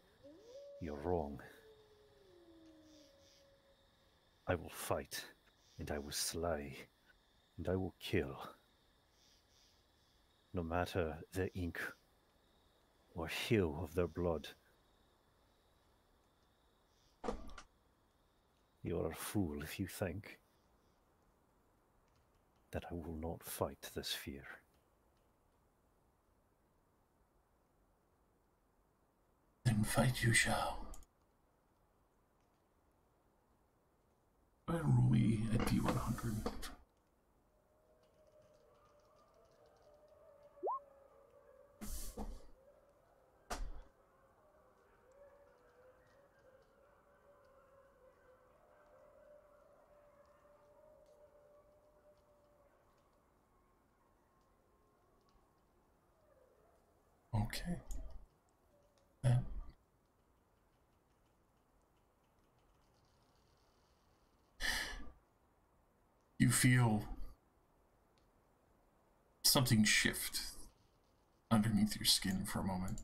you're wrong. I will fight, and I will slay, and I will kill. No matter the ink or hue of their blood. You're a fool if you think that I will not fight this fear. Then fight you shall. Go ahead and roll me a D100. Okay. Then you feel something shift underneath your skin for a moment.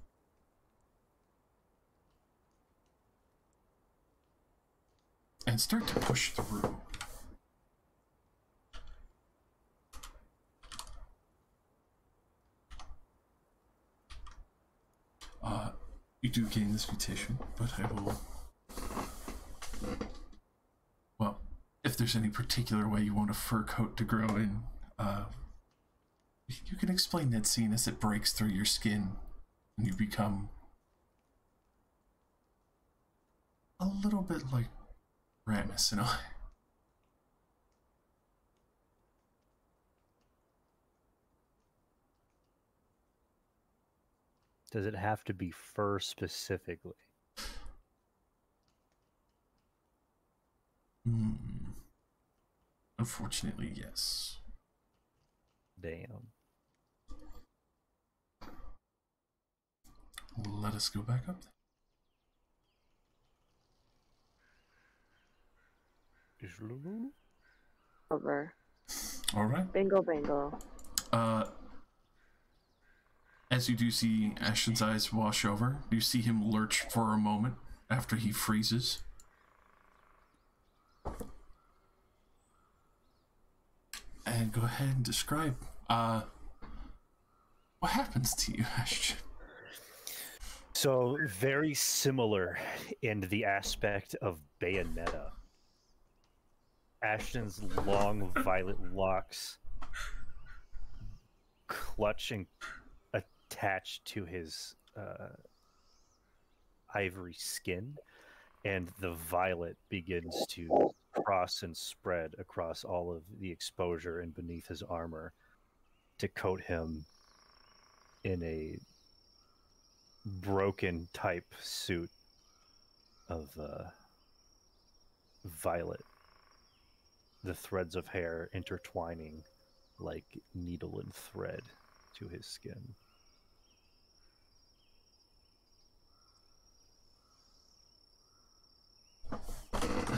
And start to push through. You do gain this mutation, but I will... Well, if there's any particular way you want a fur coat to grow in, You can explain that scene as it breaks through your skin and you become a little bit like Ramus and I. Does it have to be fur specifically? Unfortunately, yes. Damn. Let us go back up. Over. All right. Bingo, bingo. As you do see Ashton's eyes wash over, you see him lurch for a moment after he freezes. And go ahead and describe, what happens to you, Ashton? So, very similar in the aspect of Bayonetta. Ashton's long violet locks clutch and attached to his ivory skin, and the violet begins to cross and spread across all of the exposure and beneath his armor to coat him in a broken type suit of violet, the threads of hair intertwining like needle and thread to his skin.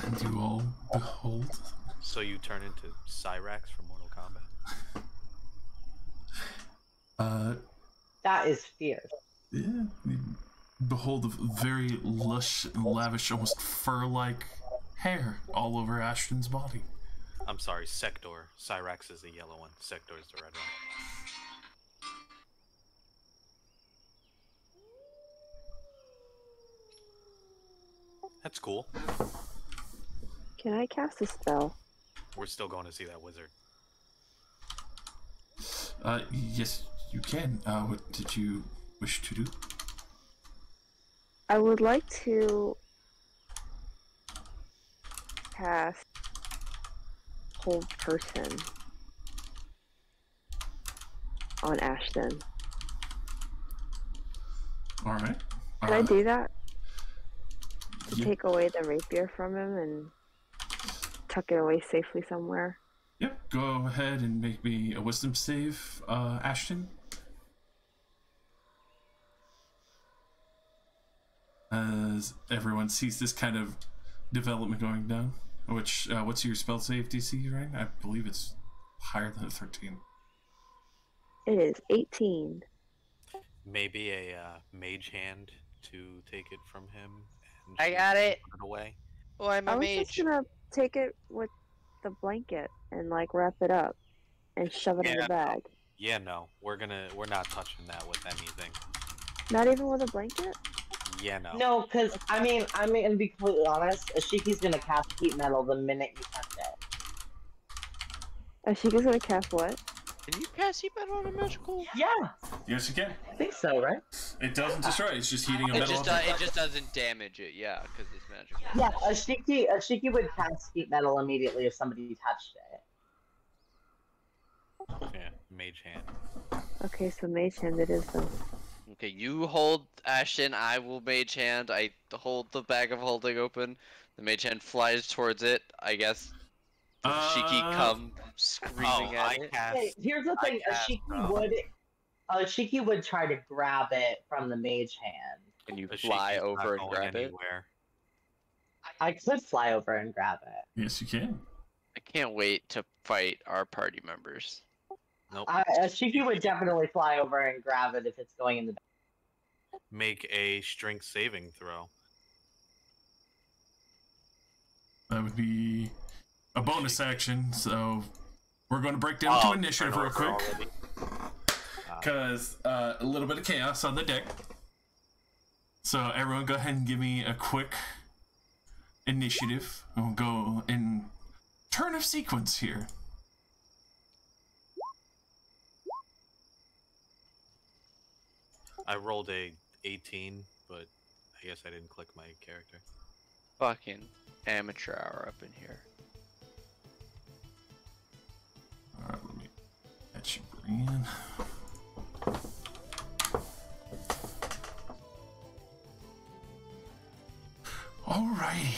And you all behold. So you turn into Cyrax from Mortal Kombat? That is fierce. Yeah, you behold a very lush and lavish, almost fur-like hair all over Ashton's body. I'm sorry, Sector. Cyrax is the yellow one. Sector is the red one. That's cool. Can I cast a spell? We're still going to see that wizard. Yes, you can. What did you wish to do? I would like to cast Hold Person on Ashton. All right. Can I do that? To Yep. take away the rapier from him and tuck it away safely somewhere. Yep. Go ahead and make me a wisdom save, Ashton. As everyone sees this kind of development going down. Which, what's your spell save DC, right? I believe it's higher than a 13. It is 18. Maybe a mage hand to take it from him. And I got it. Put it away. Oh, I'm I a was mage. just gonna take it with the blanket and like wrap it up and shove it in Yeah. the bag. Yeah, no, we're not touching that with anything. Not even with a blanket? Yeah, no. No, because I mean, to be completely honest, Ashiki's gonna cast heat metal the minute you touch it. Ashika's gonna cast what? Can you cast heat metal on a magical? Yeah, Yes, you can. I think so, right? It doesn't destroy it. It's just heating a It metal just object. it just doesn't damage it, yeah, because it's magical. Yeah, Ashiki would cast heat metal immediately if somebody touched it. Yeah, mage hand. Okay, so mage hand it is then. Okay, you hold Ashton, I will mage hand. I hold the bag of holding open. The mage hand flies towards it. I guess Shiki come screaming at it. Hey, here's the thing: Ashiki would try to grab it from the mage hand. Can you Ashiki's fly not over and going grab it? anywhere. I could fly over and grab it. Yes, you can. I can't wait to fight our party members. Nope. Ashiki would definitely fly over and grab it if it's going in the. Make a strength saving throw. That would be a bonus action, so we're going to break down to initiative real quick. Because a little bit of chaos on the deck. So everyone go ahead and give me a quick initiative. We'll go in turn of sequence here. I rolled a 18, but I guess I didn't click my character. Fucking amateur hour up in here. Alright, let me let you bring in. Alrighty.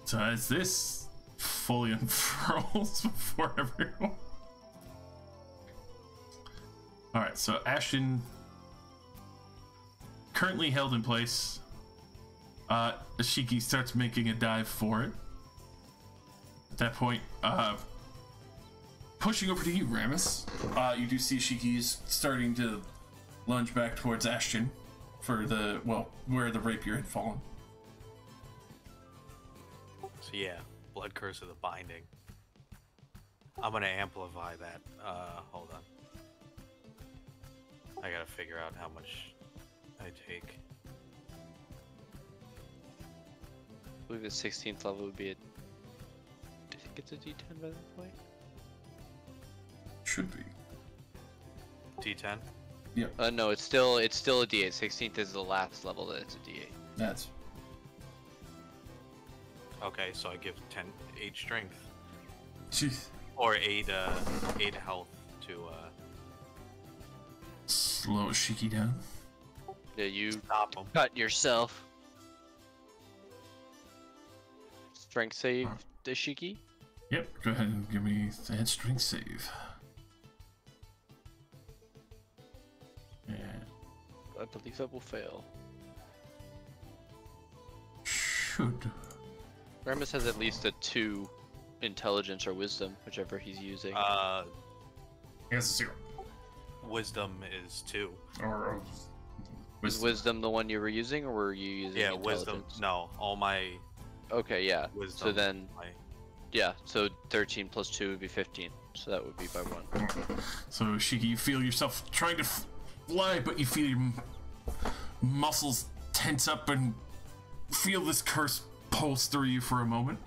So as this fully unfurls before everyone. Alright, so Ashton currently held in place. Ashiki starts making a dive for it. At that point, pushing over to you, Ramus. You do see Ashiki is starting to lunge back towards Ashton for the, well, where the rapier had fallen. So yeah, Blood Curse of the Binding. I'm gonna amplify that. Hold on. I gotta figure out how much I take. I believe the 16th level would be a... Do you think it's a D10 by that point? Should be. D10? Yep. No, it's still a D8. 16th is the last level that it's a D8. That's. Okay, so I give 8 strength. Jeez. Or 8 health to Slow Ashiki down. Yeah, you stop him. cut yourself. Strength save, Dashiki? Yep, go ahead and give me that strength save. Yeah. I believe that will fail. Should. Ramus has at least a 2 intelligence or wisdom, whichever he's using. I guess 0. Wisdom is 2. Or Was wisdom the one you were using, or were you using wisdom. intelligence? No, all my. Okay, yeah. Wisdom. So then, My, yeah. So 13 plus 2 would be 15. So that would be by 1. So Shiki, you feel yourself trying to fly, but you feel your muscles tense up and feel this curse pulse through you for a moment.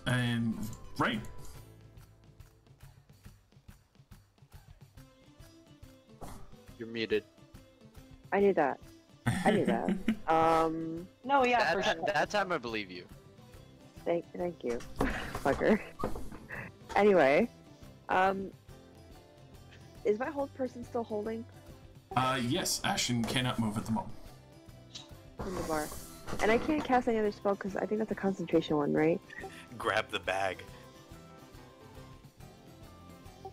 And Rain. You're muted. I knew that. I knew that. No, yeah, for sure. That time I believe you. Thank you, fucker. Anyway, is my hold person still holding Yes, Ashton cannot move at the moment. in the bar? And I can't cast any other spell because I think that's a concentration one, right? grab the bag.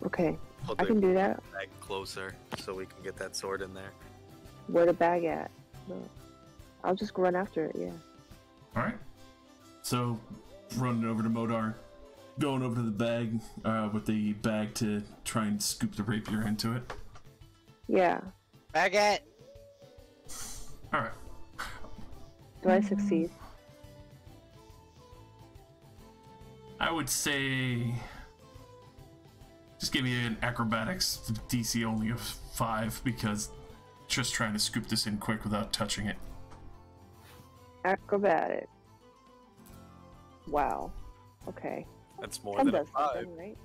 Okay, Hold I the can do that. bag closer so we can get that sword in there. Where the bag at? No. I'll just run after it. Yeah. All right. So, running over to Modar, going over to the bag with the bag to try and scoop the rapier into it. Yeah. Baguette. All right. Do I succeed? I would say just give me an acrobatics DC only of 5 because just trying to scoop this in quick without touching it. Acrobatic. Wow. Okay. That's more 10 than a does 5. something, right?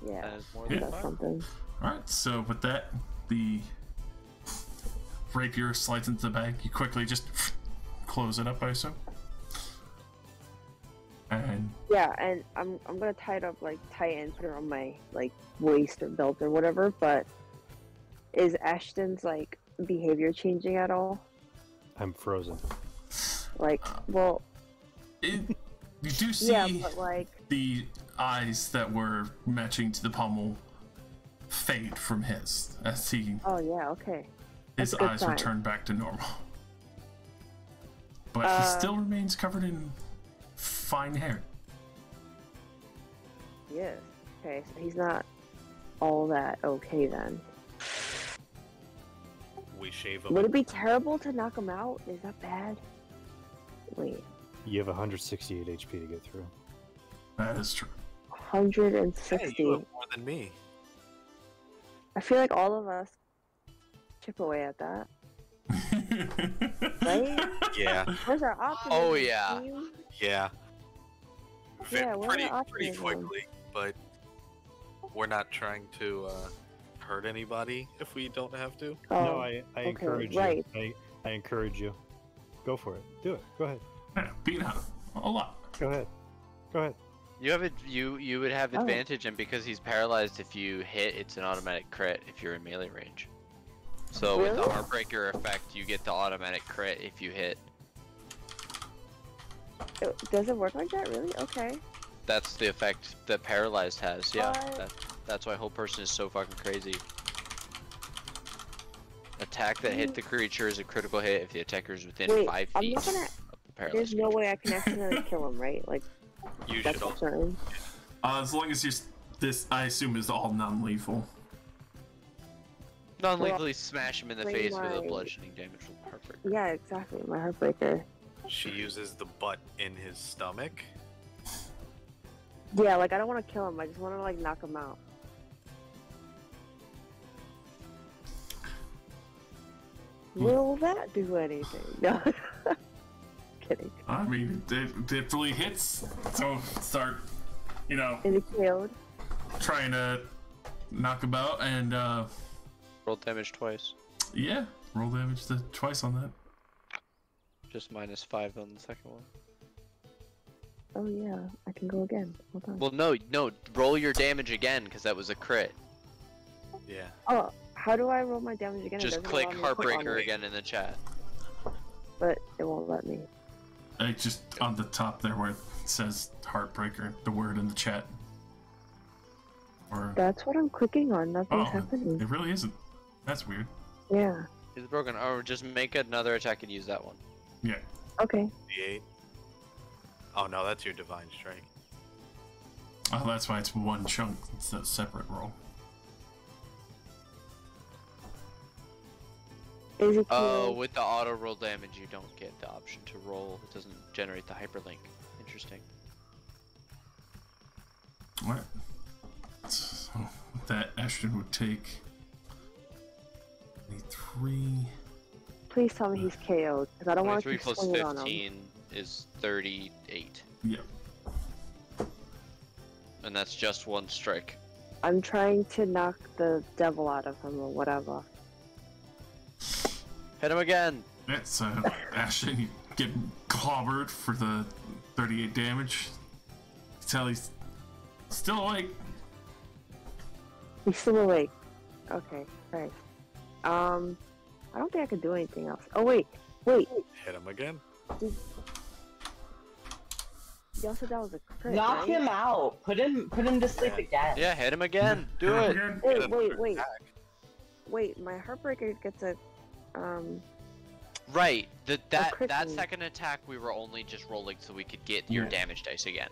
Yeah. That is more 10 than does 5. something. All right. So with that, the rapier slides into the bag. You quickly just close it up, I assume. And Yeah, and I'm gonna tie it up like tight and put it on my like waist or belt or whatever. But is Ashton's like behavior changing at all? I'm frozen. Like, well, you do see yeah, but like, the eyes that were matching to the pommel fade from his as he oh yeah, okay. his That's a good eyes sign. return back to normal. But he still remains covered in fine hair. Yes. Okay, so he's not all that okay then. We shave him. Would it be terrible to knock him out? Is that bad? Wait, You have 168 HP to get through. That is true. 160. Hey, you have more than me. I feel like all of us chip away at that, right? Yeah, Where's our optimism? Oh, yeah. team? yeah. Yeah, we're pretty not pretty optimism. quickly, but we're not trying to hurt anybody if we don't have to. No, Oh, I okay, encourage right. you. I encourage you. Go for it. Do it. Go ahead. Yeah, beat up a lot. Go ahead. Go ahead. You have you would have Oh. advantage, and because he's paralyzed, if you hit, it's an automatic crit if you're in melee range. So with the Really? Heartbreaker effect, you get the automatic crit if you hit. Does it work like that? Really? Okay. That's the effect that paralyzed has. Yeah, What? that's why whole person is so fucking crazy. Attack that hit the creature is a critical hit if the attacker is within Wait, 5 I'm feet not gonna. of the paralyzed There's no creature. way I can accidentally kill him, right? Like You that's should for also. certain. As long as this, I assume, is all non-lethal. Non-lethally smash him in the Bring face with a my- bludgeoning damage from Heartbreaker. Yeah, exactly. My heartbreaker. She uses the butt in his stomach. Yeah, like I don't want to kill him. I just want to like knock him out. Will that do anything? No. Kidding. I mean, it definitely hits. So start, Is he killed? trying to knock him out, and Roll damage twice. yeah, roll damage twice on that. Just -5 on the second one. Oh yeah, I can go again. Hold on. Well, no, roll your damage again because that was a crit. Yeah. Oh, how do I roll my damage again? It Just doesn't click allow me to click on Heartbreaker it, again in the chat. But it won't let me. Just on the top there where it says Heartbreaker, the word in the chat. Or That's what I'm clicking on. Nothing's oh, happening. it really isn't. That's weird. Yeah. It's broken. Or just make another attack and use that one. Yeah. Okay. D8. Oh no, that's your divine strike. Oh, that's why it's one chunk. It's a separate roll. Is it Oh, killed? with the auto roll damage, you don't get the option to roll. It doesn't generate the hyperlink. Interesting. What? So that Ashton would take 3. Please tell me he's KO'd, because I don't want to 23 keep plus swinging on him. 15 is 38. Yeah. And that's just one strike. I'm trying to knock the devil out of him or whatever. Hit him again! That's Ashton, you get clobbered for the 38 damage. You tell he's still awake. He's still awake. Okay, right. I don't think I could do anything else. Oh wait. Hit him again. Y'all said that was a crit, Knock right? him out. Put him to sleep again. Yeah, hit him again! Do Hit him it! again. Wait, Get another wait. attack. Wait, my heartbreaker gets a Right, that crit me. second attack we were only just rolling so we could get your Yeah. damage dice again.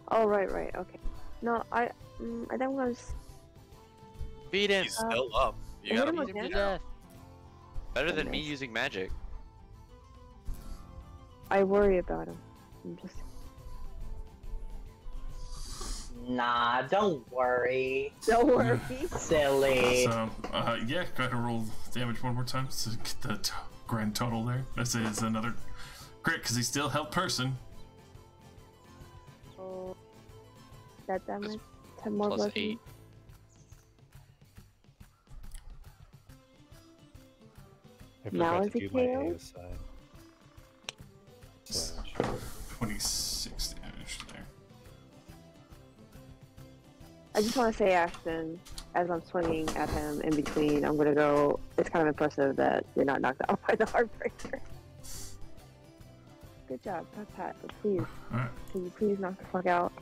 Oh right, okay. No, I think I'm gonna Beat him! He's still up. You hit gotta him put again? him down. Better than me Goodness. using magic. I worry about him. I'm just Nah, don't worry. don't worry. Silly. So, yeah, go ahead and roll damage one more time to get the grand total there. This is another crit because he's still held person. Oh, that damage. That's 10 more plus bludgeoning. 8. I Now forgot is to he do my KO'd? ASI. So, 26 damage there. I just want to say, Ashton, as I'm swinging at him in between, I'm gonna go. It's kind of impressive that you're not knocked out by the heartbreaker. Good job, pat. But please, Alright. can you please knock the fuck out?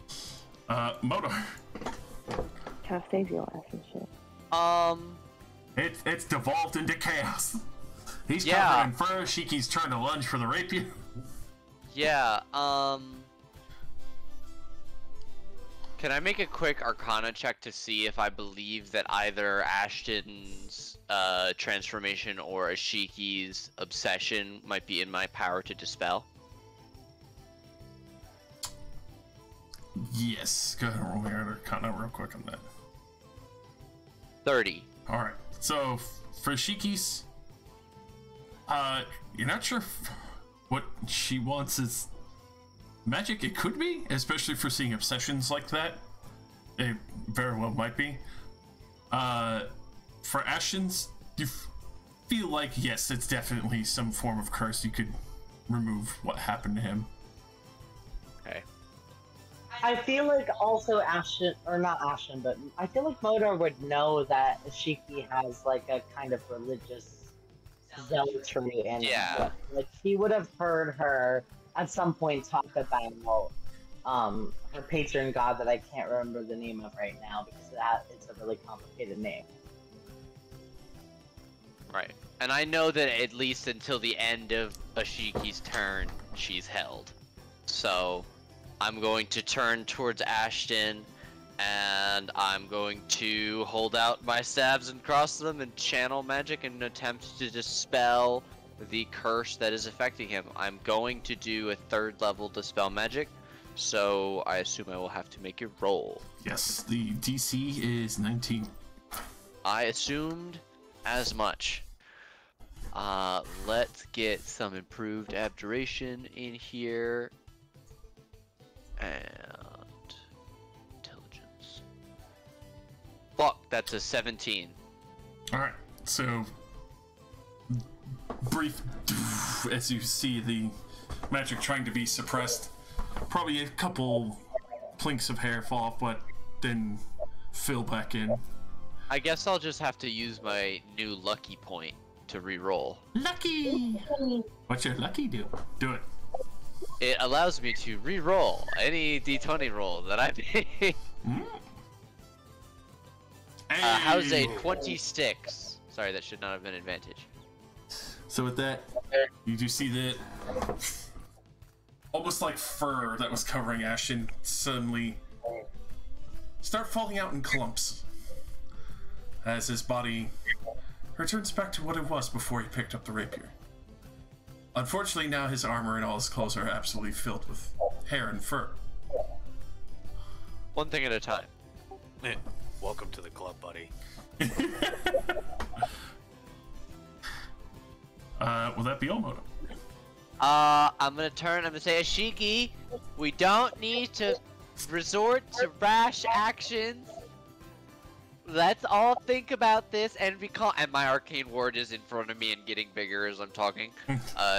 Motor. Kind of save your ass and shit. It's devolved into chaos. He's Yeah. covered in fur. Shiki's trying to lunge for the rapier. Yeah, can I make a quick Arcana check to see if I believe that either Ashton's transformation or Ashiki's obsession might be in my power to dispel? Yes. Go ahead and roll me an Arcana real quick on that. 30. Alright. So, for Shiki's, you're not sure what she wants is magic. It could be, especially for seeing obsessions like that. It very well might be. For Ashton's, you feel like, yes, it's definitely some form of curse. You could remove what happened to him. Okay. I feel like also Ashton, or not Ashton, but I feel like Modar would know that Ashiki has like a kind of religious zealotry in Yeah. it. Like he would have heard her at some point talk about her patron god that I can't remember the name of right now because it's a really complicated name. Right. And I know that at least until the end of Ashiki's turn, she's held. So I'm going to turn towards Ashton, and I'm going to hold out my stabs and cross them and channel magic and attempt to dispel the curse that is affecting him. I'm going to do a 3rd level dispel magic, so I assume I will have to make a roll. Yes, the DC is 19. I assumed as much. Let's get some improved abjuration in here. And intelligence. Fuck, that's a 17. Alright, so brief as you see the magic trying to be suppressed. Probably a couple plinks of hair fall off, but then fill back in. I guess I'll just have to use my new lucky point to re-roll. Lucky! What's your lucky do? Do it. It allows me to re-roll any d20 roll that I make. How's a 26? Sorry, that should not have been advantage. So with that, you do see that almost like fur that was covering Ashton suddenly start falling out in clumps as his body returns back to what it was before he picked up the rapier. Unfortunately, now his armor and all his clothes are absolutely filled with hair and fur. One thing at a time. Welcome to the club, buddy. Will that be all, Moto? I'm gonna say, Ashiki, we don't need to resort to rash actions. Let's all think about this and and my arcane ward is in front of me and getting bigger as I'm talking.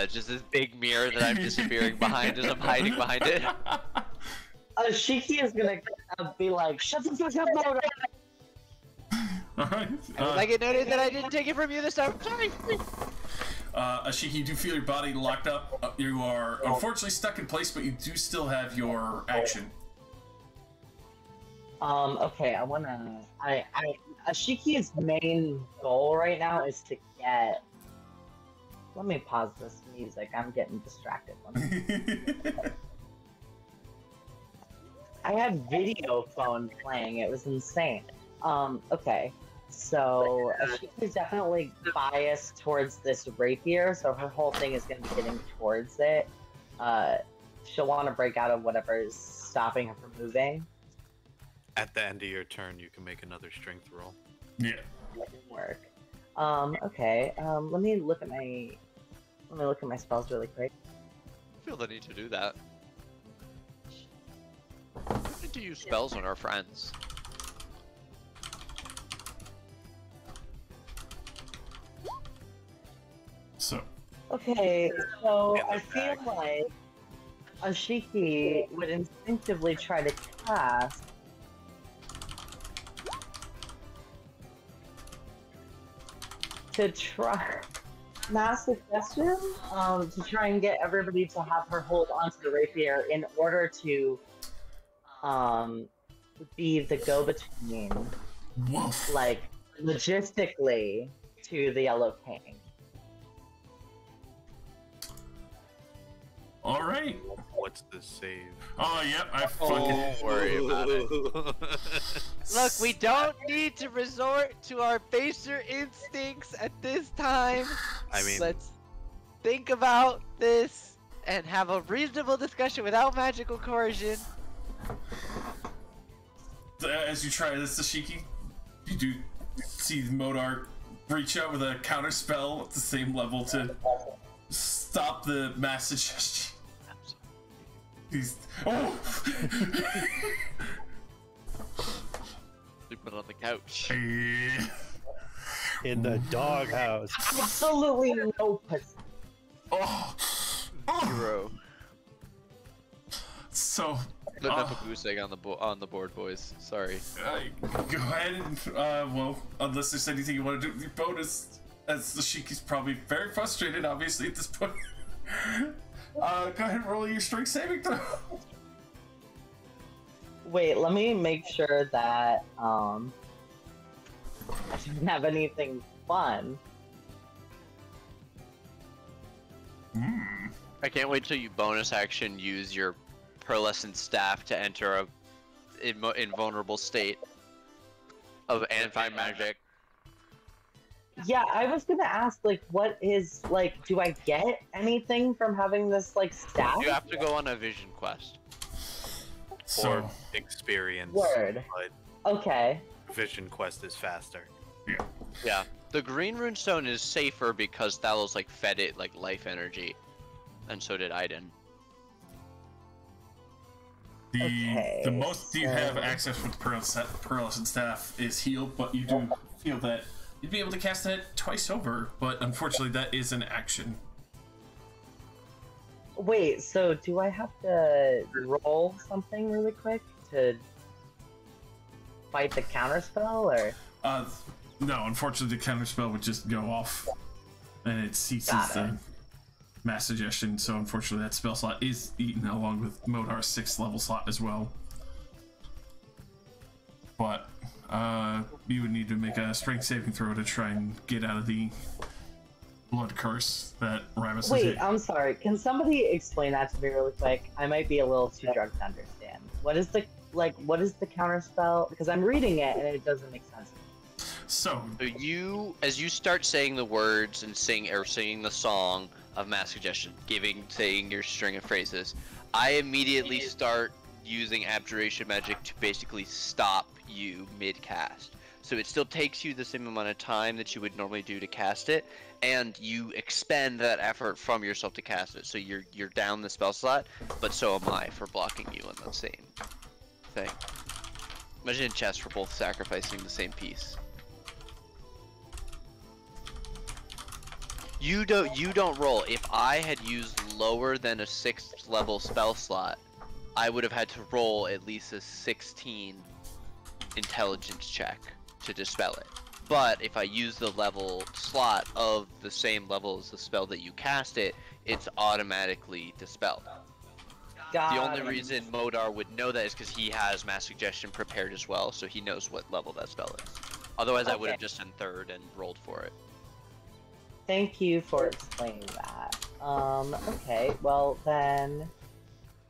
Just this big mirror that I'm disappearing behind as I'm hiding behind it. Ashiki is gonna be like, shut the fuck up, Modar! Alright. I get noted that I didn't take it from you this time. Sorry. Ashiki, you do feel your body locked up. You are unfortunately stuck in place, but you do still have your action. Okay, Ashiki's main goal right now is to get... Let me pause this music, I'm getting distracted. I had video phone playing, it was insane. Okay, so Ashiki's definitely biased towards this rapier, so her whole thing is going to be getting towards it. She'll want to break out of whatever is stopping her from moving. At the end of your turn, you can make another strength roll. Yeah. That can work. Okay. Let me look at my spells really quick. I feel the need to do that. We need to use spells on our friends. So. Okay, so I feel like Ashiki would instinctively try to cast to try mass suggestion to try and get everybody to have her hold onto the rapier in order to be the go-between, like logistically, to the Yellow King. All right. What's the save? Oh, yep. I Don't worry about it. Look, we don't need to resort to our baser instincts at this time. I mean, let's think about this and have a reasonable discussion without magical coercion. As you try this, Ashiki, you do see Modar reach out with a counter spell at the same level to stop the mass suggestion. He's on the couch. In the doghouse. Absolutely no pussy. Oh. Hero. So. Putting up a goose egg on the board, boys. Sorry. Go ahead and well, unless there's anything you want to do with your bonus, as the Shiki's probably very frustrated, obviously at this point. Go ahead and roll your strength saving throw. Wait, let me make sure that I didn't have anything fun. I can't wait till you bonus action use your pearlescent staff to enter a invulnerable state of anti-magic. Yeah, I was gonna ask, like, what is, like, do I get anything from having this, like, staff? You have to go on a vision quest. Or experience. Word. But okay. Vision quest is faster. Yeah. The green runestone is safer because Thalos like fed it like life energy, and so did Aiden. The most you have access with pearlescent staff is healed, but you do feel that you'd be able to cast that twice over, but unfortunately that is an action. Wait, so do I have to roll something really quick to fight the counterspell, or? No, unfortunately the counterspell would just go off, and it ceases the mass suggestion, so unfortunately that spell slot is eaten along with Modar's 6th level slot as well. But, you would need to make a strength saving throw to try and get out of the blood curse that Ramus has hit. Wait, I'm sorry. Can somebody explain that to me really quick? I might be a little too drunk to understand. What is the counterspell? Because I'm reading it and it doesn't make sense. So you, as you start saying the words and singing the song of mass suggestion, saying your string of phrases, I immediately start using abjuration magic to basically stop you mid-cast. So it still takes you the same amount of time that you would normally do to cast it, and you expend that effort from yourself to cast it. So you're down the spell slot, but so am I for blocking you on the same thing. Imagine in chess we're both sacrificing the same piece. You don't roll. If I had used lower than a 6th level spell slot, I would have had to roll at least a 16 intelligence check to dispel it. But if I use the level slot of the same level as the spell that you cast it, it's automatically dispelled. The only reason Modar would know that is because he has mass suggestion prepared as well, so he knows what level that spell is. Otherwise I would have just done 3rd and rolled for it. Thank you for explaining that. Okay, well then,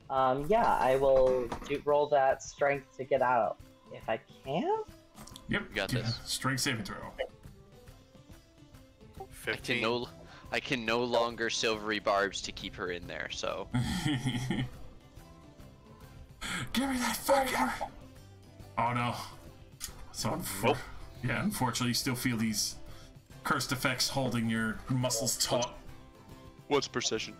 yeah, I will roll that strength to get out if I can. Yep, you got this. Strength saving throw. 15. I can no longer silvery barbs to keep her in there, so. Give me that fucker! Oh no. So yeah, unfortunately you still feel these cursed effects holding your muscles taut. What's precision?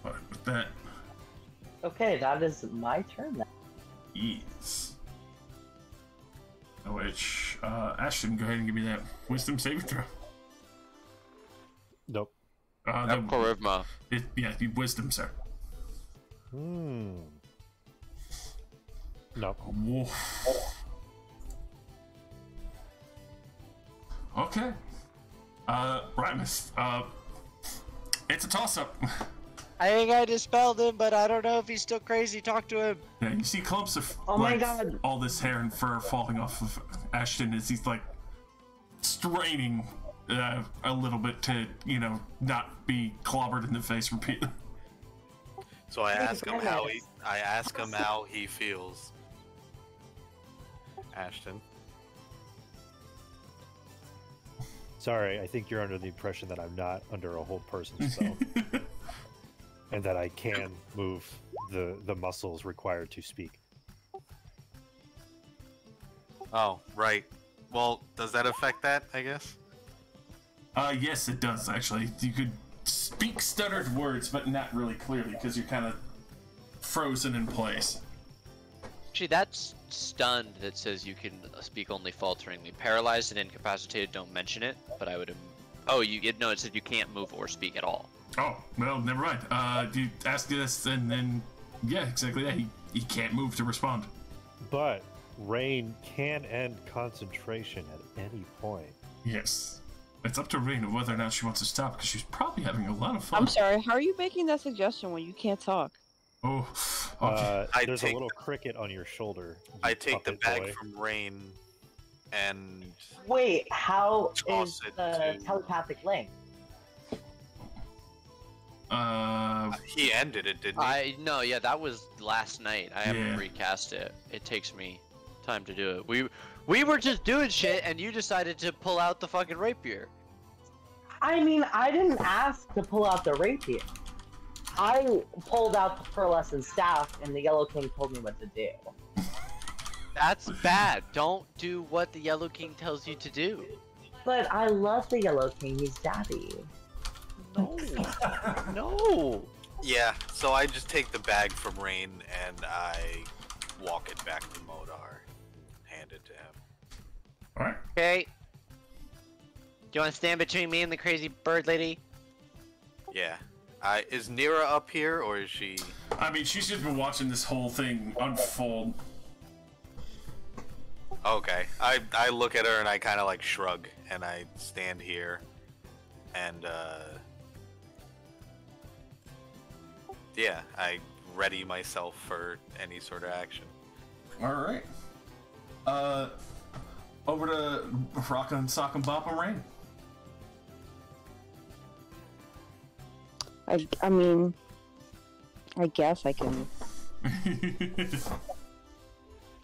But with that. Okay, that is my turn then. Yes. Which, Ashton, go ahead and give me that wisdom saving throw. Nope. Charisma. Yeah, wisdom, sir. No. Whoa. Okay. Ramus, it's a toss-up. I think I dispelled him, but I don't know if he's still crazy. Talk to him. Yeah, you see clumps of my God, all this hair and fur falling off of Ashton as he's like straining a little bit to, not be clobbered in the face repeatedly. So I ask him how he feels. Ashton. Sorry, I think you're under the impression that I'm not under a whole person spell. And that I can move the muscles required to speak. Oh, right. Well, does that affect that, I guess? Yes, it does, actually. You could speak stuttered words, but not really clearly, because you're kind of frozen in place. Actually, that's stunned that says you can speak only falteringly. Paralyzed and incapacitated don't mention it, but I would. Oh, no, it said you can't move or speak at all. Oh, well, never mind. You ask this, and then yeah, exactly that. He can't move to respond. But Rain can end concentration at any point. Yes. It's up to Rain of whether or not she wants to stop, because she's probably having a lot of fun. I'm sorry, how are you making that suggestion when you can't talk? Oh, okay. There's a little cricket on your shoulder. I take the puppet bag boy. from Rain and Wait, how Toss is it the to- telepathic link? he ended it, didn't he? No, yeah, that was last night. I haven't Yeah. recast it. It takes me time to do it. We were just doing shit, and you decided to pull out the fucking rapier. I mean, I didn't ask to pull out the rapier. I pulled out the pearlescent staff, and the Yellow King told me what to do. That's bad. Don't do what the Yellow King tells you to do. But I love the Yellow King. He's daddy. No. No. Yeah, so I just take the bag from Rain and I walk it back to Modar, hand it to him. Alright. Okay. Do you want to stand between me and the crazy bird lady? Yeah. Is Nira up here, or is she... I mean, she's just been watching this whole thing unfold. Okay. I look at her and I kind of like shrug, and I stand here, and yeah, I ready myself for any sort of action. Alright. Over to Rockin' Sock and Bop and Rain. I mean, I guess I can.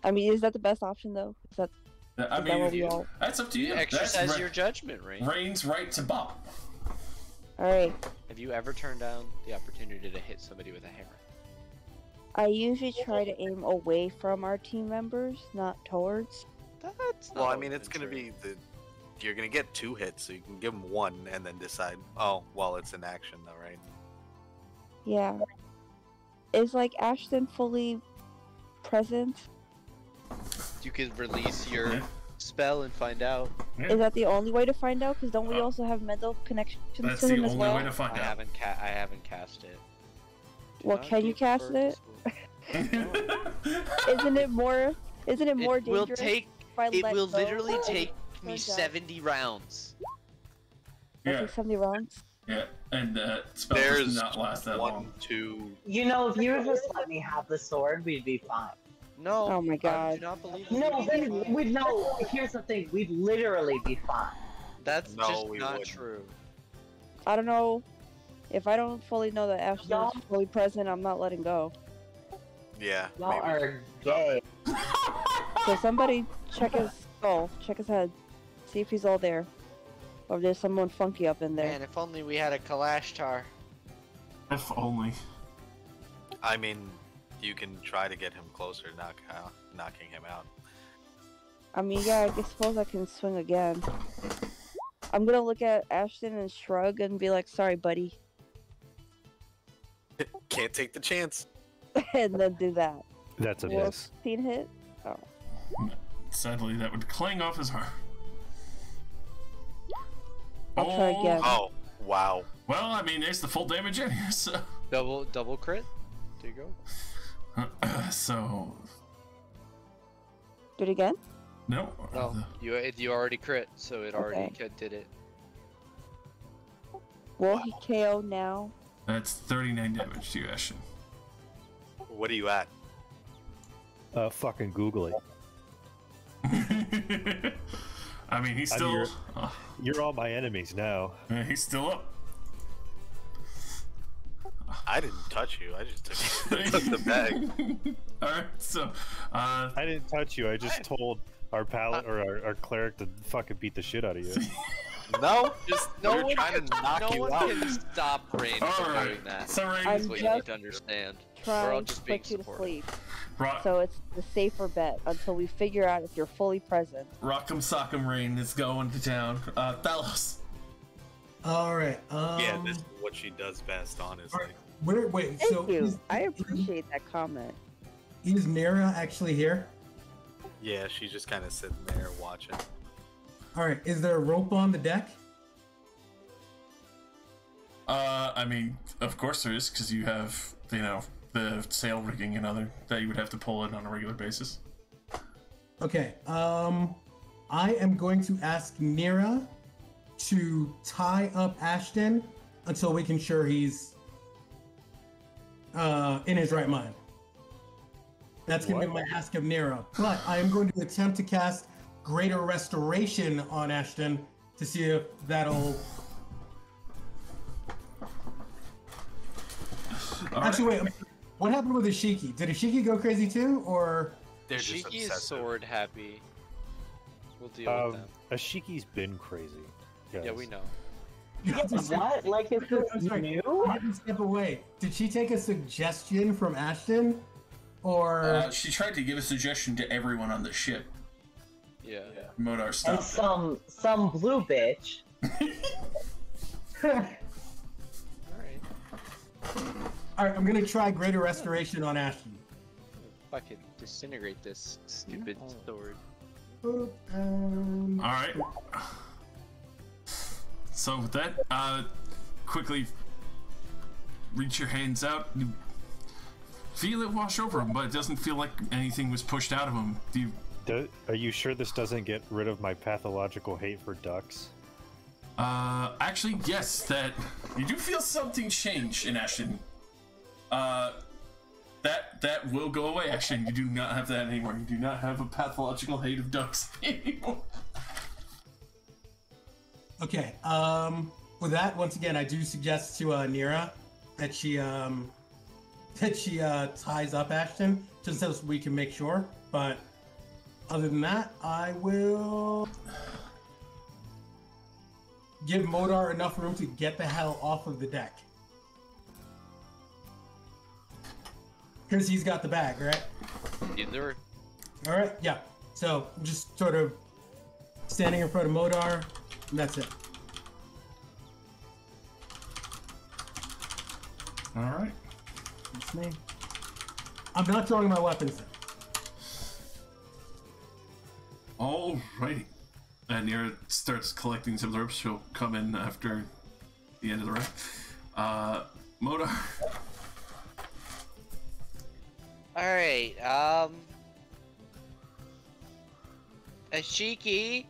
I mean, is that the best option though? Is that I is that what we mean, all? that's up to you. Exercise That's your judgment, Rain. Rain's right to bop. All right. Have you ever turned down the opportunity to hit somebody with a hammer? I usually try to aim away from our team members, not towards. That's Well, I not mean, always it's been gonna true. be you're gonna get 2 hits, so you can give them 1 and then decide. Oh, well, it's an action though, right? Yeah. Is like Ashton fully present? You could release your Yeah. spell and find out. Is that the only way to find out? Because don't we also have mental connections That's to the him as only well? way to find I out. haven't cast it. Do Well, not can you give cast bird to it? school. Isn't it more? Isn't it more It will dangerous? take. if I It let will go? literally take me Turns out- 70 rounds. It'll Yeah, take 70 rounds. yeah, and spell There's does not last that 1, long. 2. You know, if you would just let me have the sword, we'd be fine. No. Oh my I God. do not believe. No, that. we'd no. Here's the thing: we'd literally be fine. That's No, just we not wouldn't. true. I don't know. If I don't fully know that Ashton Y'all- is fully present, I'm not letting go. Yeah, Y'all maybe. are gay. So somebody check his skull, check his head, see if he's all there, or if there's someone funky up in there. Man, if only we had a Kalashtar. If only. I mean, you can try to get him closer, knocking him out. I mean, yeah, I suppose I can swing again. I'm gonna look at Ashton and shrug and be like, "Sorry, buddy," Can't take the chance. and then do that. That's a Will miss. 15 hit? Sadly, that would clang off his arm. I'll try again. Oh, wow. Well, I mean, there's the full damage in here, so. Double crit. There you go. So. Do it again? No. No, you already crit, so it already did it. Will he KO now? That's 39 damage to you, Ashton. What are you at? Fucking Google it. I mean, he's I still. mean, You're all my enemies now. He's still up. I didn't touch you. I just took the bag. Alright, so. I didn't touch you. I just told our paladin or our cleric to fucking beat the shit out of you. No, just No we're one trying can, to knock no you one out. can stop Rain from Alright, doing that. so Rain. I'm That's what you need just to understand. We're all trying to just being put you to supportive. sleep. Rock, So it's the safer bet until we figure out if you're fully present. Rock'em Sock'em Rain is going to town. Thalos. All right. Yeah, this is what she does best, honestly. Wait. Thank So you. is- I appreciate that comment. Is Nira actually here? Yeah, she's just kind of sitting there watching. All right. Is there a rope on the deck? I mean, of course there is, because you have, the sail rigging and other that you would have to pull in on a regular basis. Okay. I am going to ask Nira to tie up Ashton until we can ensure he's in his right mind. That's going to be my ask of Nira. But I am going to attempt to cast Greater Restoration on Ashton to see if that'll... Actually, wait. What happened with Ashiki? Did Ashiki go crazy too, or... They're just Shiki is obsessive. sword happy. We'll deal with them. Ashiki's been crazy. Yeah, guys. we know. What? Like, is this I'm sorry. new? I had to step away. Did she take a suggestion from Ashton, or She tried to give a suggestion to everyone on the ship. Yeah. Modar And stopped. some blue bitch. Alright. all right? I'm gonna try Greater Restoration on Ashton. Fucking disintegrate this stupid sword. Boop, All right. So with that, quickly reach your hands out. You feel it wash over him, but it doesn't feel like anything was pushed out of him. Are you sure this doesn't get rid of my pathological hate for ducks? Actually, yes. That you do feel something change in Ashton. That will go away. Ashton, you do not have that anymore. You do not have a pathological hate of ducks anymore. Okay. With that, once again, I do suggest to Nira that she ties up Ashton just so we can make sure. But other than that, I will give Modar enough room to get the hell off of the deck. Because he's got the bag, right? Either. All right, yeah. So I'm just sort of standing in front of Modar, and that's it. All right. That's me. I'm not throwing my weapons in. Alrighty. And Nira starts collecting some ropes. She'll come in after the end of the round. Modar. Alright, Ashiki,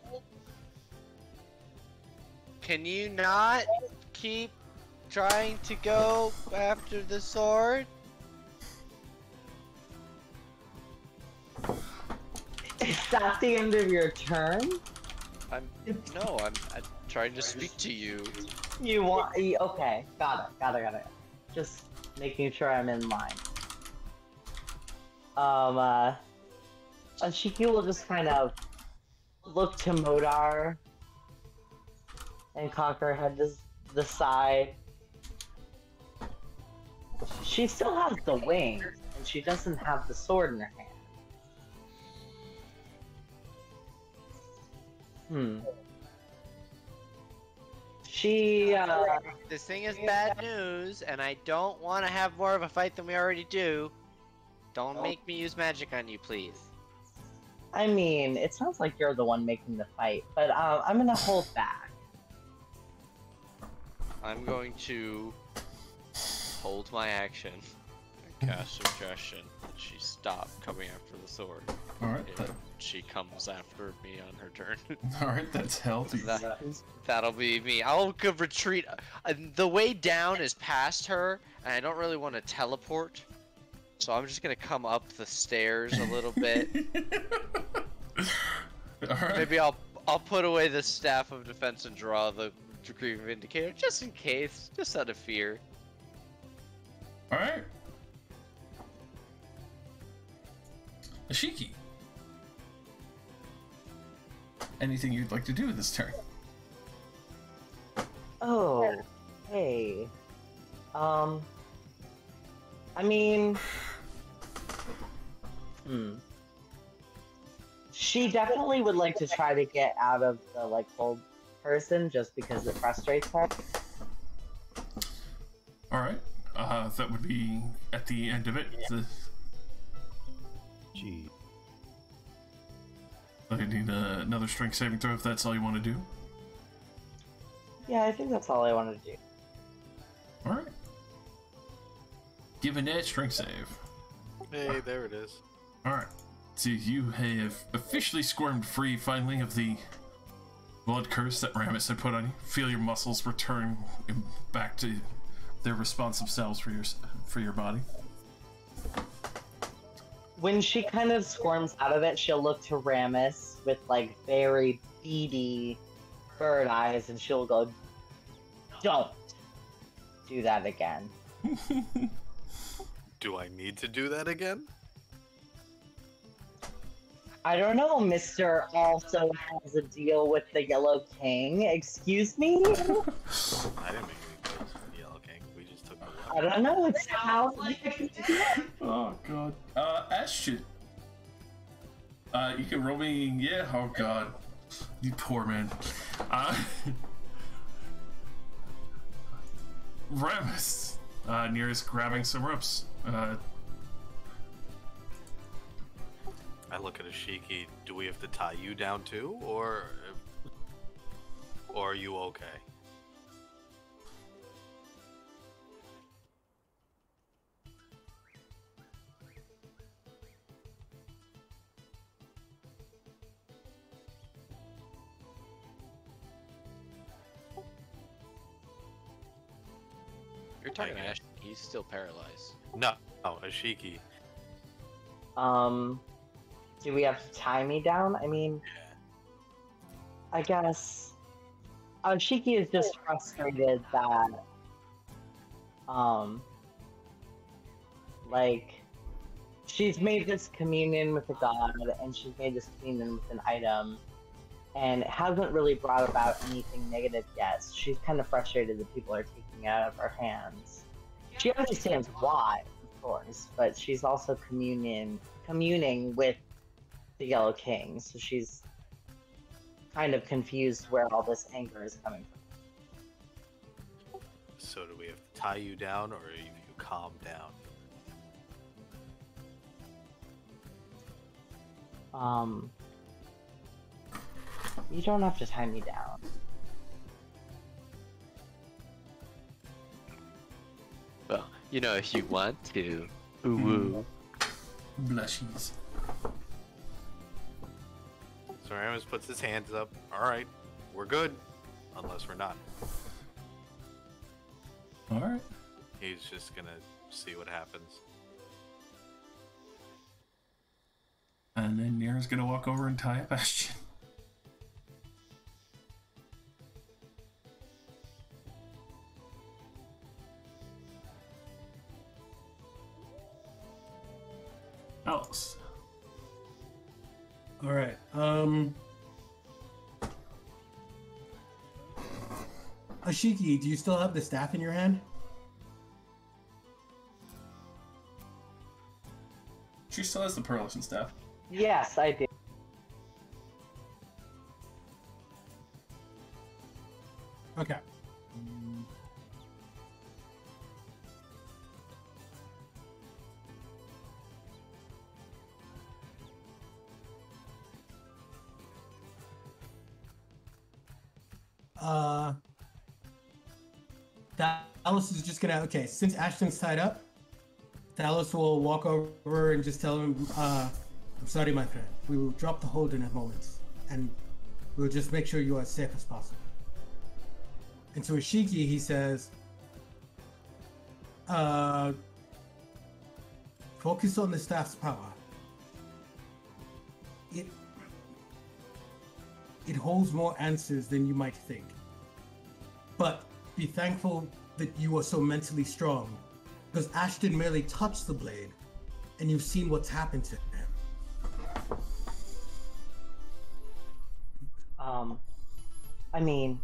can you not keep trying to go after the sword? Is that the end of your turn? I'm trying to speak to you. You want... Okay, got it. Just making sure I'm in line. Ashiki will just kind of look to Modar and cock her head to the side. She still has the wings, and she doesn't have the sword in her hand. She, This thing is bad news, and I don't want to have more of a fight than we already do. Don't make me use magic on you, please. I mean, it sounds like you're the one making the fight, but I'm gonna hold back. I'm going to hold my action and cast suggestion that she stop coming after the sword. Alright. If she comes after me on her turn. Alright, that's healthy. That'll be me. I'll go retreat. The way down is past her, and I don't really want to teleport. So I'm just gonna come up the stairs a little bit. Alright. Maybe I'll put away the staff of defense and draw the degree of indicator just in case, just out of fear. Alright. Ashiki. Anything you'd like to do this turn? Oh, hey. I mean... She definitely would like to try to get out of the, like, hold person just because it frustrates her. Alright. That would be at the end of it. Gee. I need another strength saving throw if that's all you want to do. Yeah, I think that's all I wanted to do. Alright. Give a net strength save. Hey, there it is. Alright. So you have officially squirmed free finally of the blood curse that Ramus had put on you. Feel your muscles return back to their responsive selves for your body. When she kind of squirms out of it, she'll look to Ramus with like very beady bird eyes and she'll go, "Don't do that again." Do I need to do that again? I don't know, Mr. also has a deal with the Yellow King. Excuse me? I didn't make any deals with the Yellow King. We just took the I don't know, it's how... Oh god. Ashton. You can roll me, yeah, oh god. You poor man. Ramus. Nearest grabbing some ropes. I look at Ashiki. Do we have to tie you down too, or are you okay? You're talking to Ash. He's still paralyzed. No, Ashiki. Do we have to tie me down? I mean, I guess Shiki is just frustrated that, like, she's made this communion with a god, and she's made this communion with an item, and it hasn't really brought about anything negative yet. So she's kind of frustrated that people are taking it out of her hands. She understands why, of course, but she's also communing with the Yellow King, so she's kind of confused where all this anger is coming from. So do we have to tie you down, or have you calmed down? You don't have to tie me down. Well, you know, if you want to. Ooh woo. Blushies. So Ramus puts his hands up. Alright, we're good. Unless we're not. Alright. He's just gonna see what happens. And then Nira's gonna walk over and tie up Ashton. Else. All right. Ashiki, do you still have the staff in your hand? She still has the pearlescent staff. Yes, I do. Okay. Dallas is just gonna, okay, since Ashton's tied up, Dallas will walk over and just tell him, I'm sorry, my friend. We will drop the hold in a moment, and we'll just make sure you are as safe as possible. And to Ashiki, he says, focus on the staff's power. It holds more answers than you might think. But be thankful that you are so mentally strong, because Ashton merely touched the blade, and you've seen what's happened to him. I mean,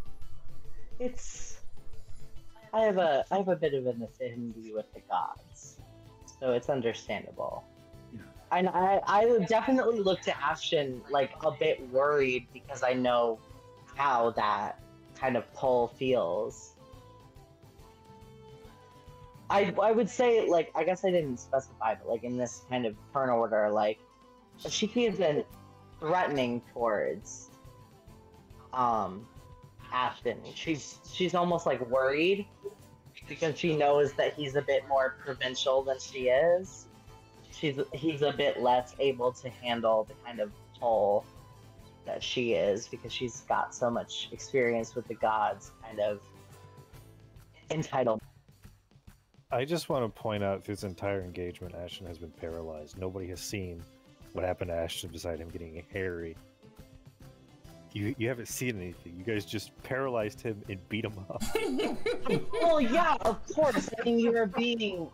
I have a bit of an affinity with the gods, so it's understandable. Yeah. And I would definitely look to Ashton like a bit worried, because I know how that kind of pull feels. I would say, like, I guess I didn't specify, but like in this kind of turn order, like, Ashiki has been threatening towards Ashton. She's almost like worried because she knows that he's a bit more provincial than she is. He's a bit less able to handle the kind of pull that she is because she's got so much experience with the gods, kind of entitled. I just want to point out through this entire engagement, Ashton has been paralyzed. Nobody has seen what happened to Ashton beside him getting hairy. You haven't seen anything. You guys just paralyzed him and beat him up. Well, yeah, of course. I mean, you're being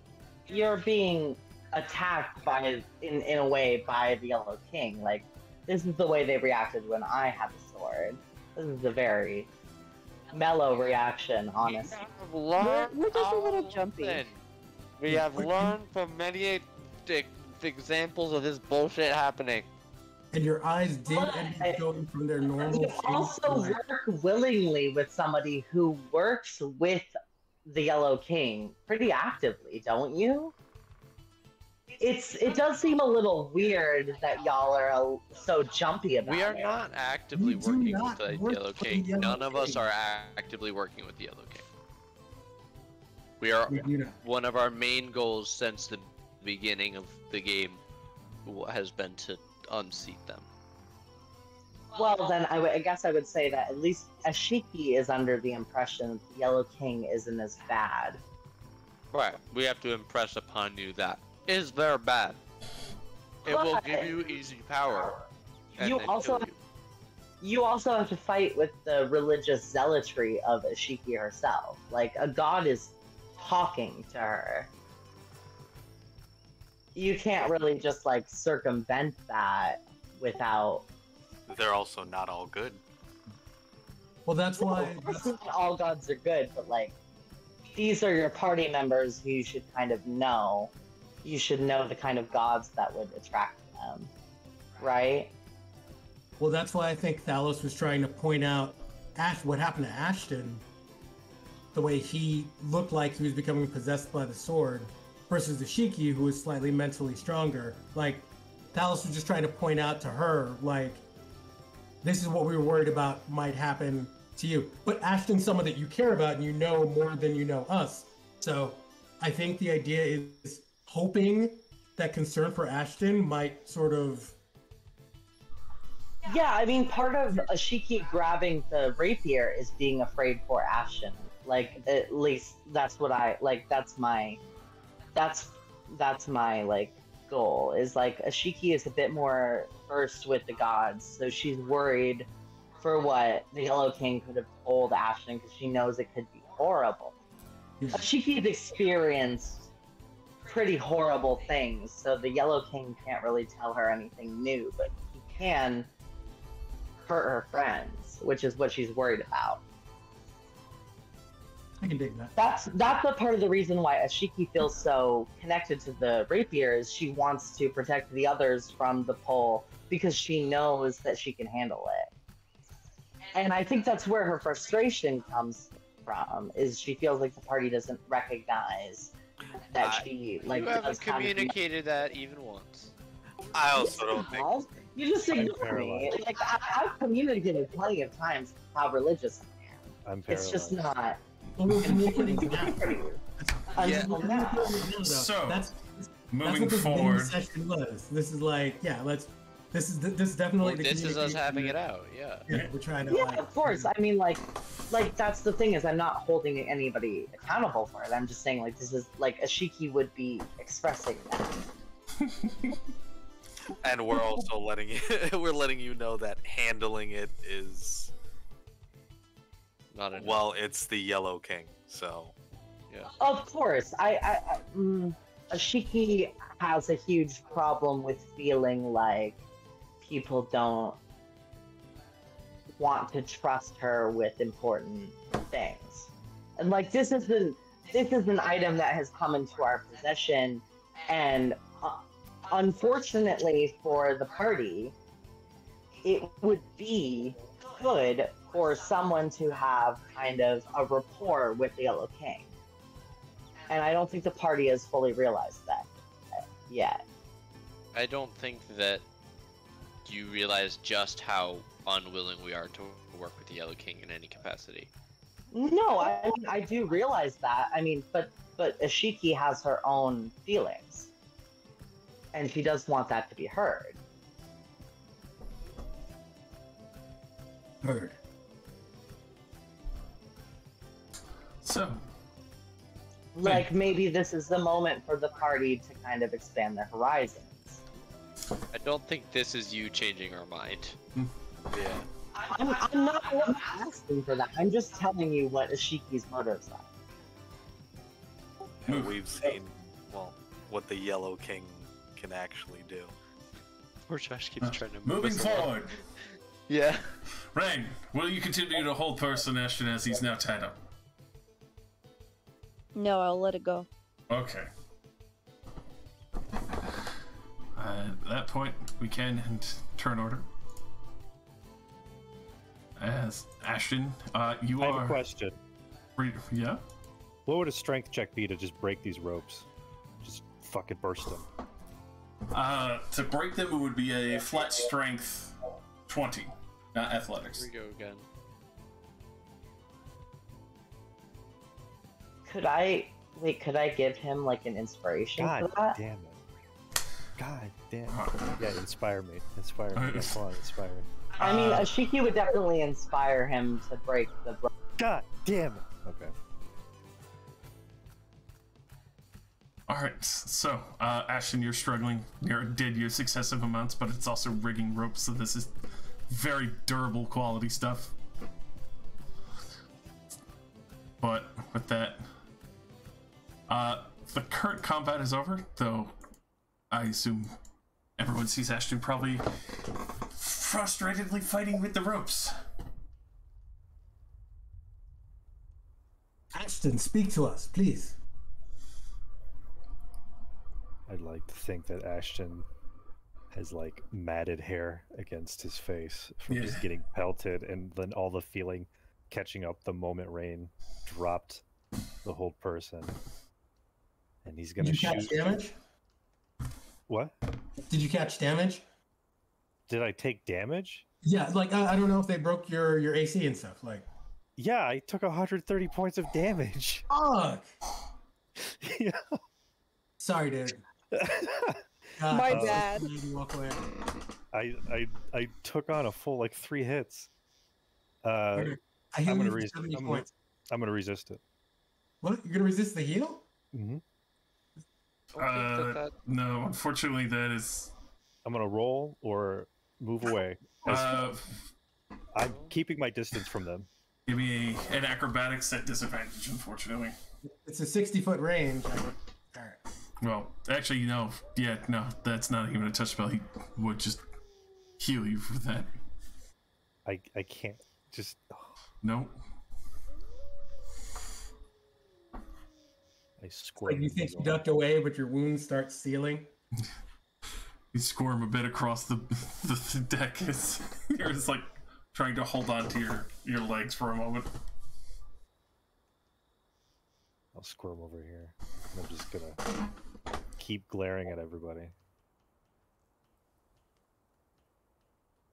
attacked by, in a way, by the Yellow King. Like, this is the way they reacted when I had the sword. This is a very mellow reaction, honestly. We're just a little jumpy. We have learned from many examples of this bullshit happening. And your eyes did end up going from their normal You shape also to, like, work willingly with somebody who works with the Yellow King pretty actively, don't you? It does seem a little weird that y'all are so jumpy about it. We are not actively We do working not with the work Yellow with the King. Yellow None of us King. are actively working with the Yellow King. We are we do not. one of our main goals since the beginning of the game has been to unseat them. Well, then I guess I would say that at least Ashiki is under the impression that the Yellow King isn't as bad. Right. We have to impress upon you that is there bad. It will give you easy power. And You then also kill you. You also have to fight with the religious zealotry of Ashiki herself. Like, a god is talking to her. You can't really just, like, circumvent that without... They're also not all good. Well, that's why. All gods are good, but, like, these are your party members who you should kind of know. You should know the kind of gods that would attract them. Right? Well, that's why I think Thalos was trying to point out what happened to Ashton, the way he looked like he was becoming possessed by the sword, versus the Shiki, who was slightly mentally stronger. Like, Thalos was just trying to point out to her, like, this is what we were worried about might happen to you. But Ashton's someone that you care about and you know more than you know us. So I think the idea is hoping that concern for Ashton might sort of... Yeah, I mean, part of Ashiki grabbing the rapier is being afraid for Ashton. Like, at least that's what I, like, that's my, like, goal, is, like, Ashiki is a bit more versed with the gods, so she's worried for what the Yellow King could have told Ashton, because she knows it could be horrible. Ashiki's experienced pretty horrible things, so the Yellow King can't really tell her anything new, but he can hurt her friends, which is what she's worried about. I can dig that. That's a part of the reason why Ashiki feels so connected to the rapier, is she wants to protect the others from the pull because she knows that she can handle it. And I think that's where her frustration comes from, is she feels like the party doesn't recognize that she, like, You haven't does kind of- communicated that even once. I also don't think. You just ignore me. paralyzed. Like, I've communicated plenty of times how religious I am. I'm It's just paralyzed. not Well, we're communicating now. until now. So, that's moving what this forward. main session was. This is like, yeah, this is definitely Well, the this is us communication having it that- out, yeah. Yeah, we're trying to. Yeah, like, of course. I mean, like that's the thing, is I'm not holding anybody accountable for it. I'm just saying, like, this is like Ashiki would be expressing that. And we're also letting you, we're letting you know that handling it is, Not enough. well, it's the Yellow King, so. Of course, Ashiki has a huge problem with feeling like people don't want to trust her with important things, and like this is an item that has come into our possession, and unfortunately for the party, it would be good for someone to have kind of a rapport with the Yellow King. And I don't think the party has fully realized that yet. I don't think that you realize just how unwilling we are to work with the Yellow King in any capacity. No, I mean, I do realize that. I mean, but Ashiki has her own feelings, and she does want that to be heard. Heard. So, Like, maybe this is the moment for the party to kind of expand their horizons. I don't think this is you changing our mind. Yeah. I'm not asking for that. I'm just telling you what Ashiki's motives are. And we've seen, well, what the Yellow King can actually do. Poor Josh keeps trying to move moving us along. forward. Yeah. Rain, will you continue to hold person Ashton as he's now tied up? No, I'll let it go. Okay. At that point, we can end turn order. As Ashton, you I are. have a question. Yeah? What would a strength check be to just break these ropes? Just fucking burst them. To break them, it would be a flat strength 20, not athletics. Here we go again. Could I give him like an inspiration God for that? damn it. God damn it. Yeah, inspire me. Inspire me. Yeah, come on, inspire me. I mean, Ashiki would definitely inspire him to break the. God damn it. Okay. Alright, so, Ashton, you're struggling. You did your successive amounts, but it's also rigging ropes, so this is very durable quality stuff. But with that, the current combat is over, though I assume everyone sees Ashton probably frustratedly fighting with the ropes. Ashton, speak to us, please. I'd like to think that Ashton has like matted hair against his face from just getting pelted, and then all the feeling catching up the moment Rain dropped the whole person. And he's gonna Did you catch shoot. damage? What? Did you catch damage? Did I take damage? Yeah, like I don't know if they broke your AC and stuff. Like, Yeah, I took 130 points of damage. fuck. Yeah. Sorry, dude. My bad. Walk away. I took on a full like 3 hits. Okay. I heal I'm you gonna for resist. 70 I'm points. gonna resist it. What? You're gonna resist the heal? Mm-hmm. No, unfortunately, that is. I'm gonna roll or move away. I'm keeping my distance from them. Give me an acrobatics at disadvantage, unfortunately. It's a 60-foot range. Alright. Well, actually, no, that's not even a touch spell. He would just heal you for that. I can't just. No. I squirm. Like you think you ducked away, but your wounds start sealing. You squirm a bit across the deck as you're just like trying to hold on to your legs for a moment. I'll squirm over here. I'm just gonna keep glaring at everybody.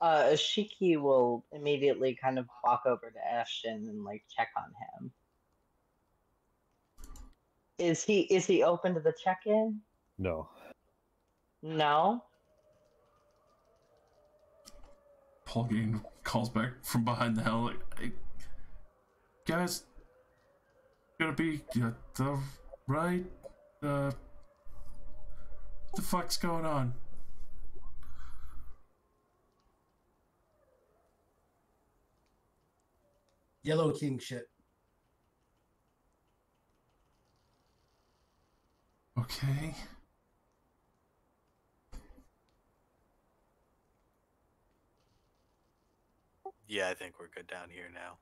Ashiki will immediately kind of walk over to Ashton and like check on him. Is he open to the check-in? No. No. Paul Gain calls back from behind the hell. Like, hey, guys, gotta be the right. What the fuck's going on? Yellow King shit. Okay. Yeah, I think we're good down here now.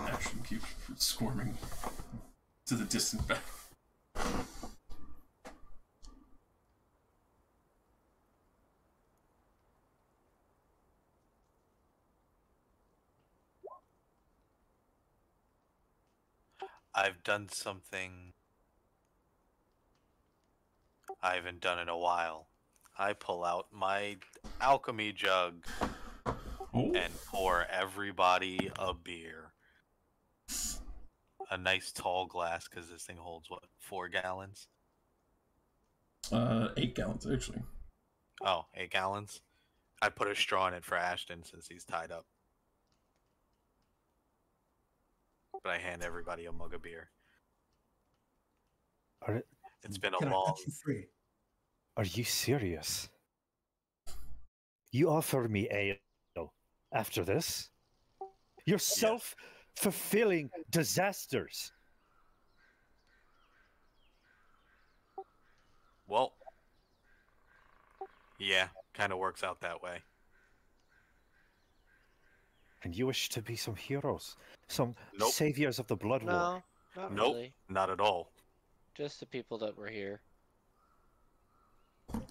Ashton keeps squirming to the distant back. I've done something I haven't done in a while. I pull out my alchemy jug Oh. and pour everybody a beer. A nice tall glass, because this thing holds, what, 4 gallons? 8 gallons, actually. Oh, 8 gallons? I put a straw in it for Ashton since he's tied up. But I hand everybody a mug of beer. It's been a Can I long... cut you free? Are you serious? You offer me ale after this? You're self-fulfilling disasters. Well, yeah, kind of works out that way. And you wish to be some heroes, some Nope. saviors of the blood war. No, not Nope, really. not at all. Just the people that were here.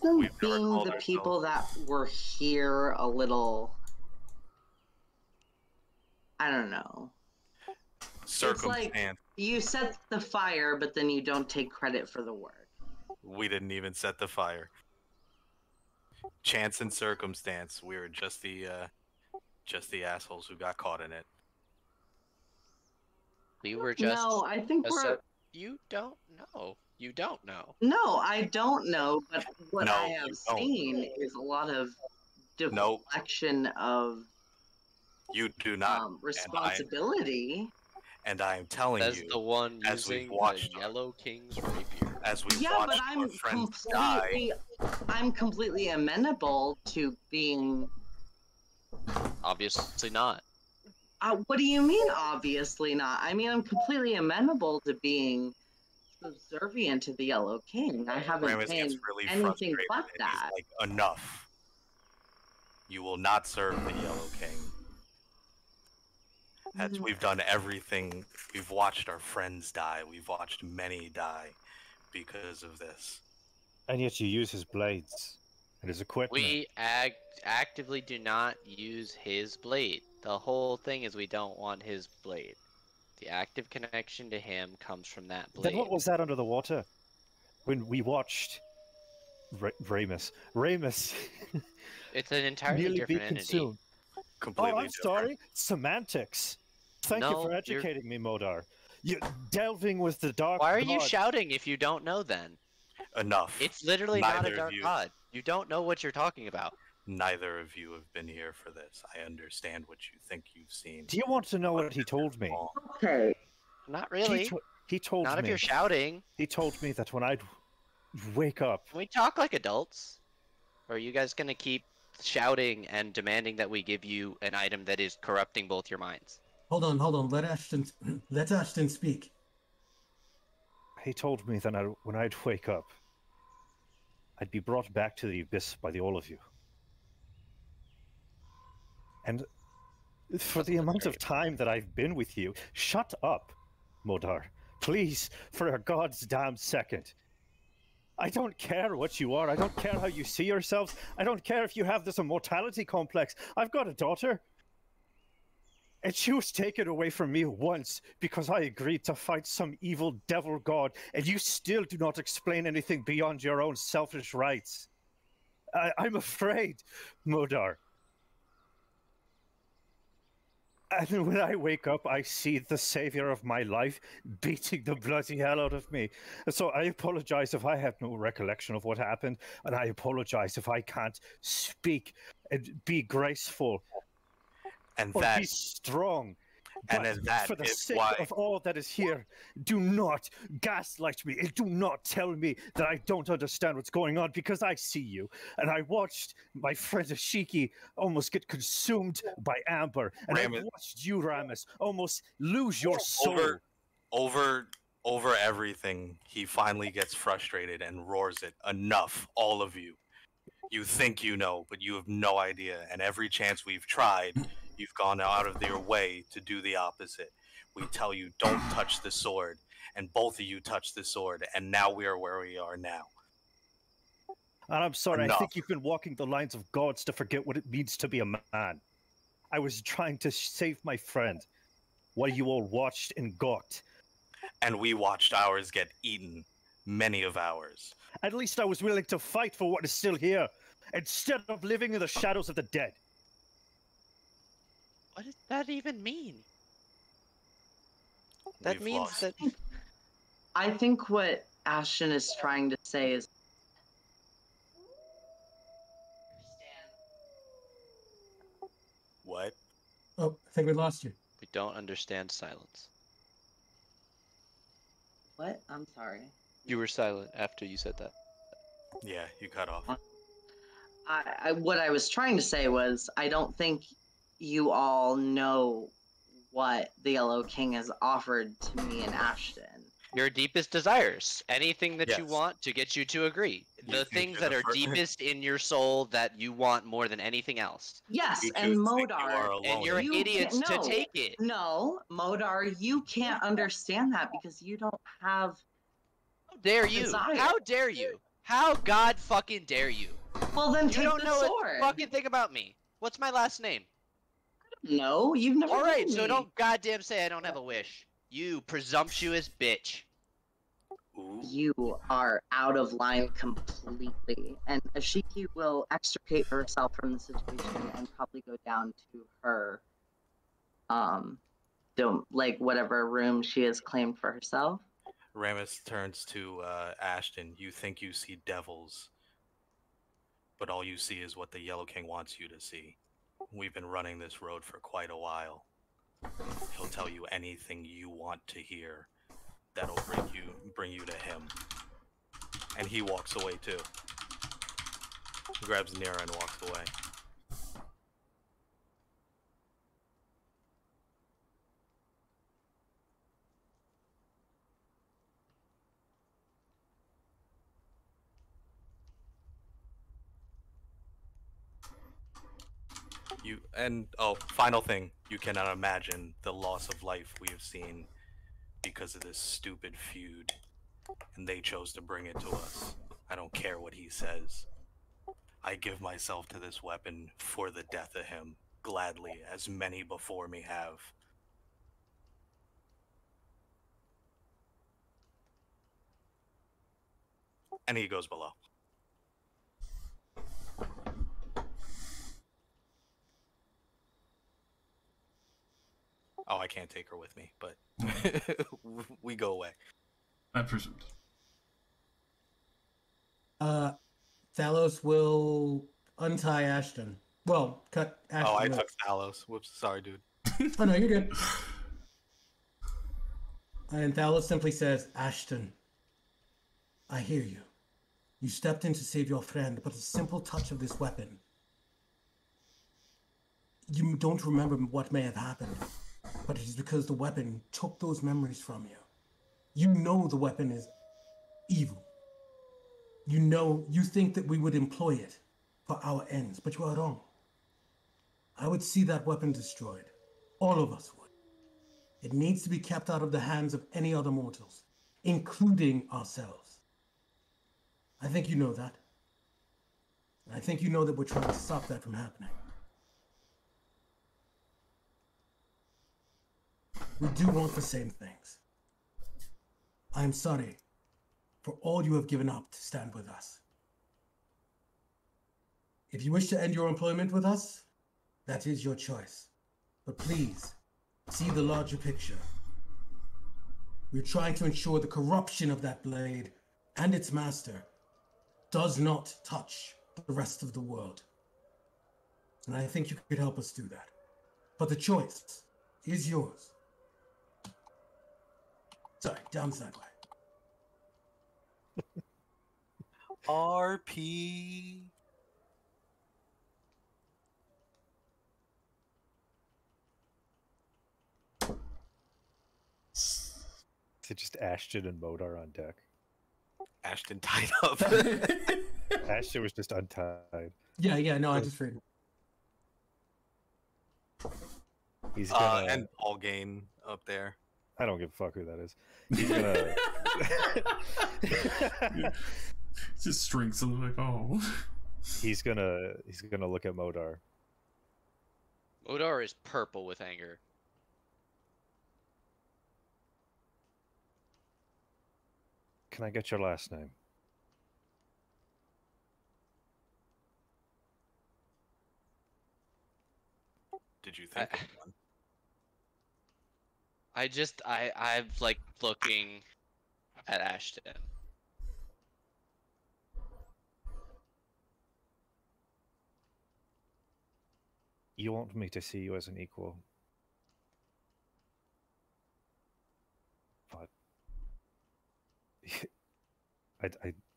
Isn't We've never being called the people that ourselves- were here a little, I don't know. Circumstance. You set the fire, but then you don't take credit for the work. We didn't even set the fire. Chance and circumstance. We were just the assholes who got caught in it. We were just. No, I think we're. You don't know. You don't know. No, I don't know, but what No, I you have don't. seen is a lot of Nope. deflection of You do not. responsibility. And I am telling As you, the one as we've using watched the Yellow King's rapier. as we Yeah, but watched I'm our friends die, completely amenable to being. Obviously not. What do you mean? Obviously not. I mean, I'm completely amenable to being subservient to the Yellow King. I haven't Ramus been gets really anything frustrated. but And that. he's like, enough. You will not serve the Yellow King. As we've done everything, we've watched our friends die. We've watched many die because of this. And yet you use his blades and his equipment. We actively do not use his blade. The whole thing is we don't want his blade. The active connection to him comes from that blade. Then what was that under the water? When we watched Ramus. It's an entirely nearly be different entity. consumed. Completely Oh, I'm different. sorry. Semantics. Thank you No, for you're- educating me, Modar. You're delving with the dark Why are you god. shouting if you don't know then? Enough. It's literally not Neither a of dark you- god. You don't know what you're talking about. Neither of you have been here for this. I understand what you think you've seen. Do you want to know what he told me? Okay. Not really. He told Not me. if you're shouting. He told me that when I'd wake up, Can we talk like adults? Or are you guys gonna keep shouting and demanding that we give you an item that is corrupting both your minds? Hold on. Let Ashton speak. he told me that when I'd wake up, I'd be brought back to the abyss by all of you. And for the amount of time that I've been with you, shut up, Modar. Please, for a god's damn second. I don't care what you are. I don't care how you see yourselves. I don't care if you have this immortality complex. I've got a daughter. And she was taken away from me once because I agreed to fight some evil devil god, and you still do not explain anything beyond your own selfish rights. I'm afraid, Modar. And when I wake up, I see the savior of my life beating the bloody hell out of me. So I apologize if I have no recollection of what happened, and I apologize if I can't speak and be graceful And or that be strong. and But then that for the is sake why of all that is here, do not gaslight me and do not tell me that I don't understand what's going on, because I see you. And I watched my friend Ashiki almost get consumed by Amber. And I Ramus- watched you, Ramus, almost lose your soul. over everything, he finally gets frustrated and roars it. Enough, all of you. You think you know, but you have no idea. And every chance we've tried, you've gone out of your way to do the opposite. We tell you, don't touch the sword, and both of you touch the sword, and now we are where we are now. And I'm sorry, I Enough. think you've been walking the lines of gods to forget what it means to be a man. I was trying to save my friend while you all watched and gawked. And we watched ours get eaten. many of ours. At least I was willing to fight for what is still here, instead of living in the shadows of the dead. What does that even mean? That We've means lost. that I think what Ashton is trying to say is What? Oh, I think we lost you. we don't understand silence. what? I'm sorry. You were silent after you said that. Yeah, you cut off. What I was trying to say was I don't think you all know what the Yellow King has offered to me and Ashton. Your deepest desires, anything that you Yes. want to get you to agree. You The think things you're that the are fir- deepest in your soul that you want more than anything else. Yes, You and two think you are Modar, alone. And you're You idiots can't- to no. take it. no, Modar, you can't understand that because you don't have. How dare you? Desire. How dare you? How god fucking dare you? Well, then You take don't the know sword. a fucking thing about me. What's my last name? No, you've never. All right, told so me. don't goddamn say I don't have a wish. You presumptuous bitch. Ooh. You are out of line completely, and Ashiki will extricate herself from the situation and probably go down to her, like whatever room she has claimed for herself. Ramus turns to Ashton. You think you see devils, but all you see is what the Yellow King wants you to see. We've been running this road for quite a while. He'll tell you anything you want to hear. That'll bring you to him. And he walks away too. He grabs Nira and walks away. Final thing, you cannot imagine the loss of life we have seen because of this stupid feud, and they chose to bring it to us. I don't care what he says. I give myself to this weapon for the death of him, gladly, as many before me have. And he goes below. Oh, I can't take her with me, but we go away. I presumed. Thalos will untie Ashton. Well, cut Ashton. Oh, I loose. took Thalos. Whoops, sorry, dude. Oh no, you're good. And Thalos simply says, Ashton, I hear you. You stepped in to save your friend, but a simple touch of this weapon. You don't remember what may have happened, but it is because the weapon took those memories from you. You know the weapon is evil. You know, you think that we would employ it for our ends, but you are wrong. I would see that weapon destroyed. All of us would. It needs to be kept out of the hands of any other mortals, including ourselves. I think you know that. And I think you know that we're trying to stop that from happening. We do want the same things. I am sorry for all you have given up to stand with us. If you wish to end your employment with us, that is your choice. But please, see the larger picture. We're trying to ensure the corruption of that blade and its master does not touch the rest of the world. And I think you could help us do that. But the choice is yours. Sorry, down that way. RP. Is it just Ashton and Modar on deck? Ashton tied up. Ashton was just untied. Yeah, no, I just figured. He's gonna. And Paul Gain up there. I don't give a fuck who that is. He's gonna. Just strings and like, oh. He's gonna look at Modar. Modar is purple with anger. Can I get your last name? Did you think of one? I'm like looking at Ashton. You want me to see you as an equal. But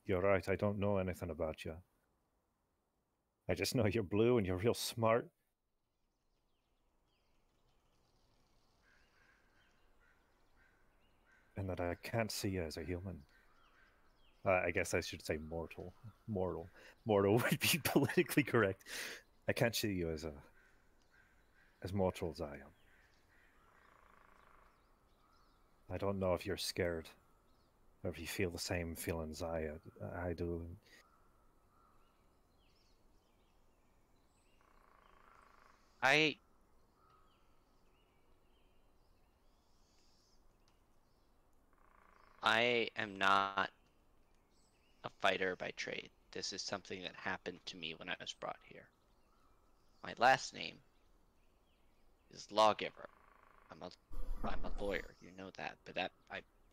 you're right, I don't know anything about you. I just know you're blue and you're real smart. And that I can't see you as a human. I guess I should say mortal. Mortal would be politically correct. I can't see you as mortal as I am. I don't know if you're scared, or if you feel the same feelings I do. I am not a fighter by trade. This is something that happened to me when I was brought here. My last name is Lawgiver. I'm a lawyer, you know that, but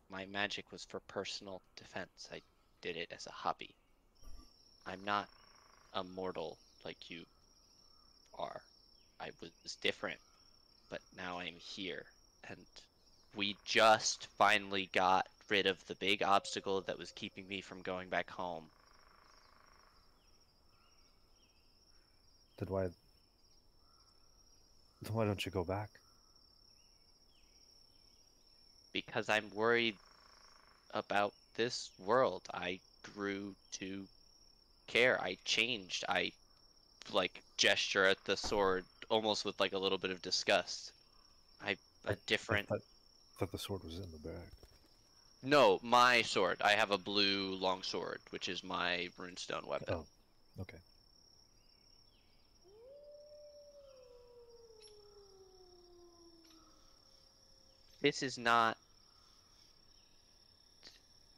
my magic was for personal defense. I did it as a hobby. I'm not a mortal like you are. I was different, but now I'm here, and we just finally got rid of the big obstacle that was keeping me from going back home. Then why don't you go back? Because I'm worried about this world. I grew to care. I changed. I like gesture at the sword almost with like a little bit of disgust. I different. I thought the sword was in the bag. No, my sword. I have a blue long sword, which is my runestone weapon. Oh, okay. This is not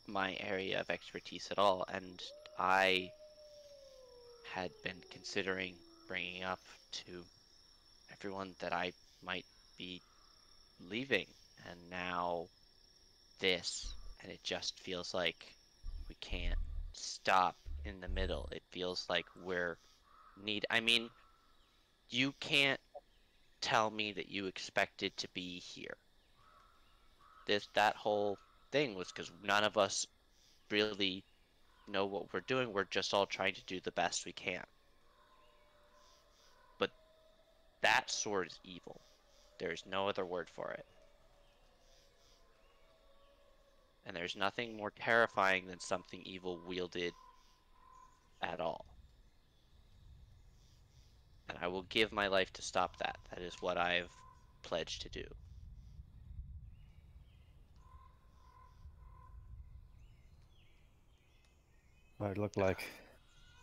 my area of expertise at all, and I had been considering bringing up to everyone that I might be leaving, and now this, and it just feels like we can't stop in the middle. It feels like I mean, you can't tell me that you expected to be here. That whole thing was because none of us really know what we're doing. We're just all trying to do the best we can. But that sword is evil. There's no other word for it. And there's nothing more terrifying than something evil wielded at all. And I will give my life to stop that. That is what I've pledged to do. I'd look like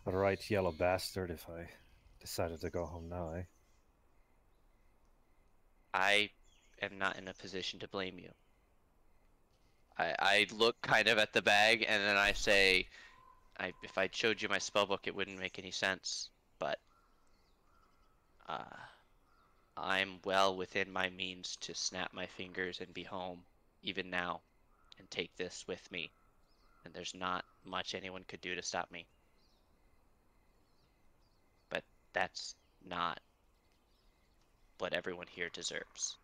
a right yellow bastard if I decided to go home now, eh? I am not in a position to blame you. I look kind of at the bag and then I say, if I showed you my spellbook, it wouldn't make any sense, but I'm well within my means to snap my fingers and be home, even now, and take this with me. And there's not much anyone could do to stop me. But that's not what everyone here deserves.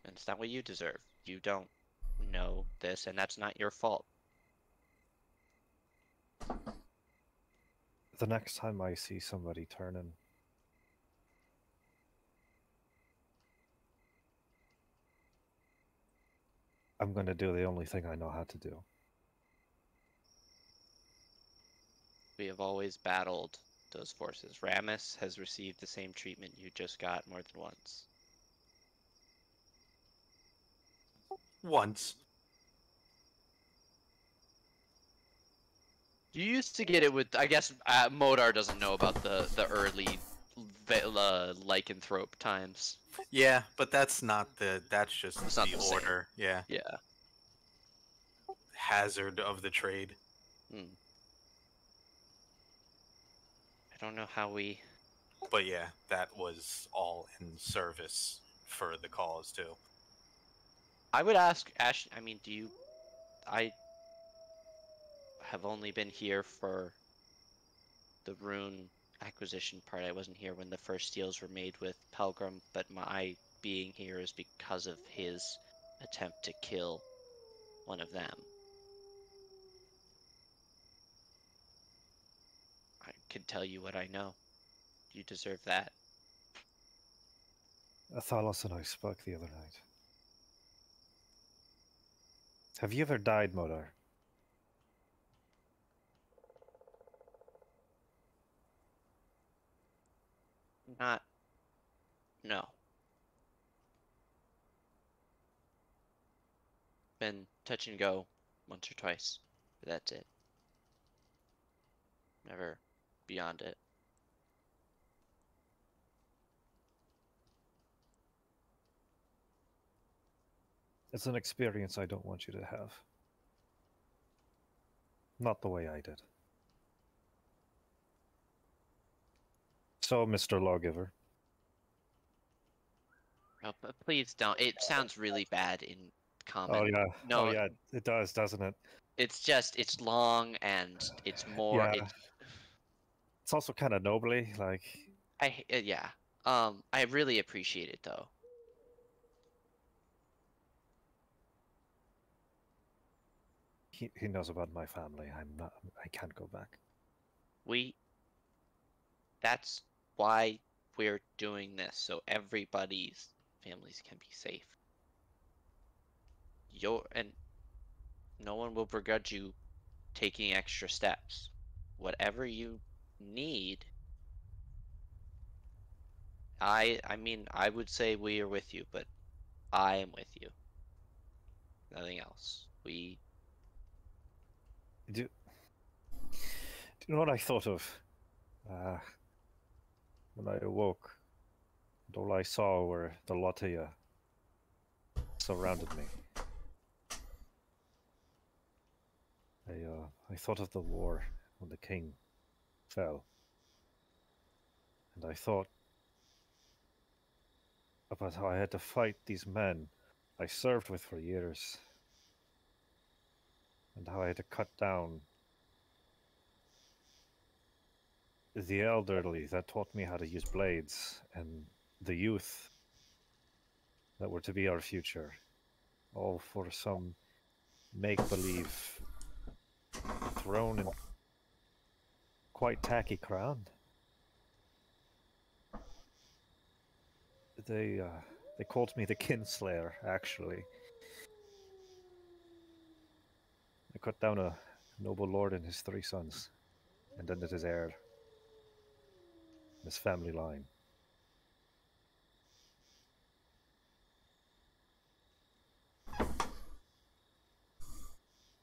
And it's not what you deserve. You don't know this, and that's not your fault. The next time I see somebody turning, I'm going to do the only thing I know how to do. We have always battled those forces. Ramus has received the same treatment you just got more than once. Once. You used to get it with, I guess Modar doesn't know about the early lycanthrope times. Yeah, but that's not the. That's just It's not the the same. order. Yeah. Yeah. Hazard of the trade. I don't know how we. But yeah, that was all in service for the cause too. I would ask Ash. I mean, do you? I have only been here for the rune acquisition part. I wasn't here when the first deals were made with Pelgrim, but my being here is because of his attempt to kill one of them. I can tell you what I know. You deserve that. Athalos and I spoke the other night. Have you ever died, Modar? Not. No. Been touch and go once or twice. But that's it. Never beyond it. It's an experience I don't want you to have. Not the way I did. So, Mr. Lawgiver. Oh, but please don't. It sounds really bad in comment. Oh yeah. No, Oh yeah, it does, doesn't it? it's just it's long and it's more. Yeah. It's also kind of nobly, like. Yeah. I really appreciate it though. He knows about my family. I can't go back. That's why we're doing this, so everybody's families can be safe. And no one will begrudge you taking extra steps. Whatever you need. I mean, I would say we are with you, but I am with you. Nothing else. Do you know what I thought of? When I awoke, and all I saw were the Lotia surrounded me. I thought of the war when the king fell. And I thought about how I had to fight these men I served with for years. And how I had to cut down the elderly that taught me how to use blades, and the youth that were to be our future, all for some make-believe throne and quite tacky crown. They called me the Kinslayer, actually. I cut down a noble lord and his 3 sons, and ended his heir. His family line.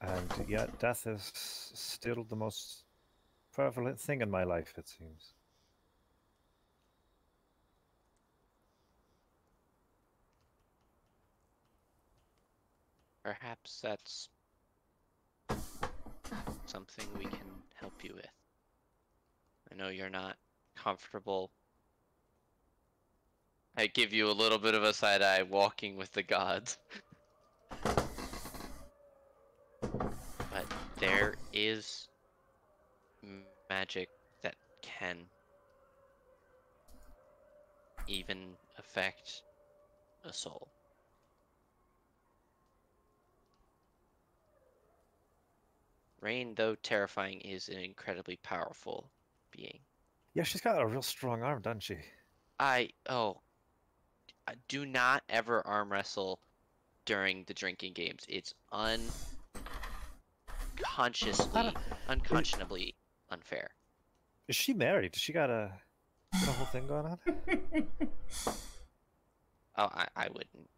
And yet death is still the most prevalent thing in my life, it seems. Perhaps that's something we can help you with. I know you're not comfortable. I give you a little bit of a side eye walking with the gods. But there is magic that can even affect a soul. Rain, though terrifying, is an incredibly powerful being. Yeah, she's got a real strong arm, doesn't she? Do not ever arm wrestle during the drinking games. It's unconscionably unfair. Is she married? Does she got a whole thing going on? Oh, I wouldn't.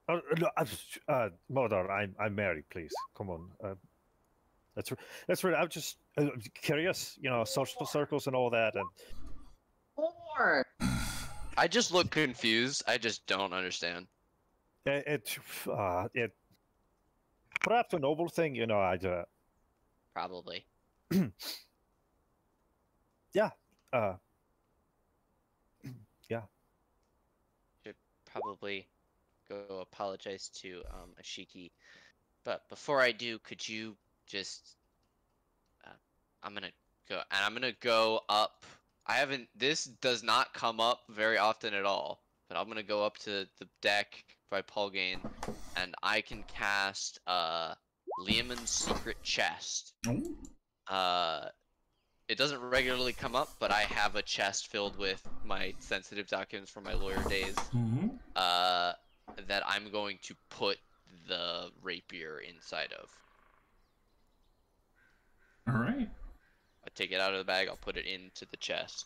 Oh, no, Modar, I'm married. Please, come on. That's right. I'm just curious. You know, social circles and all that, and door. I just look confused. I just don't understand. It perhaps a noble thing, you know. Probably. Yeah. Yeah. Should probably go apologize to Ashiki. But before I do, could you just I'm gonna go up. This does not come up very often at all, but I'm gonna go up to the deck by Paulgain, and I can cast Liamon's Secret Chest. It doesn't regularly come up, but I have a chest filled with my sensitive documents from my lawyer days. That I'm going to put the rapier inside of. All right. I take it out of the bag. I'll put it into the chest.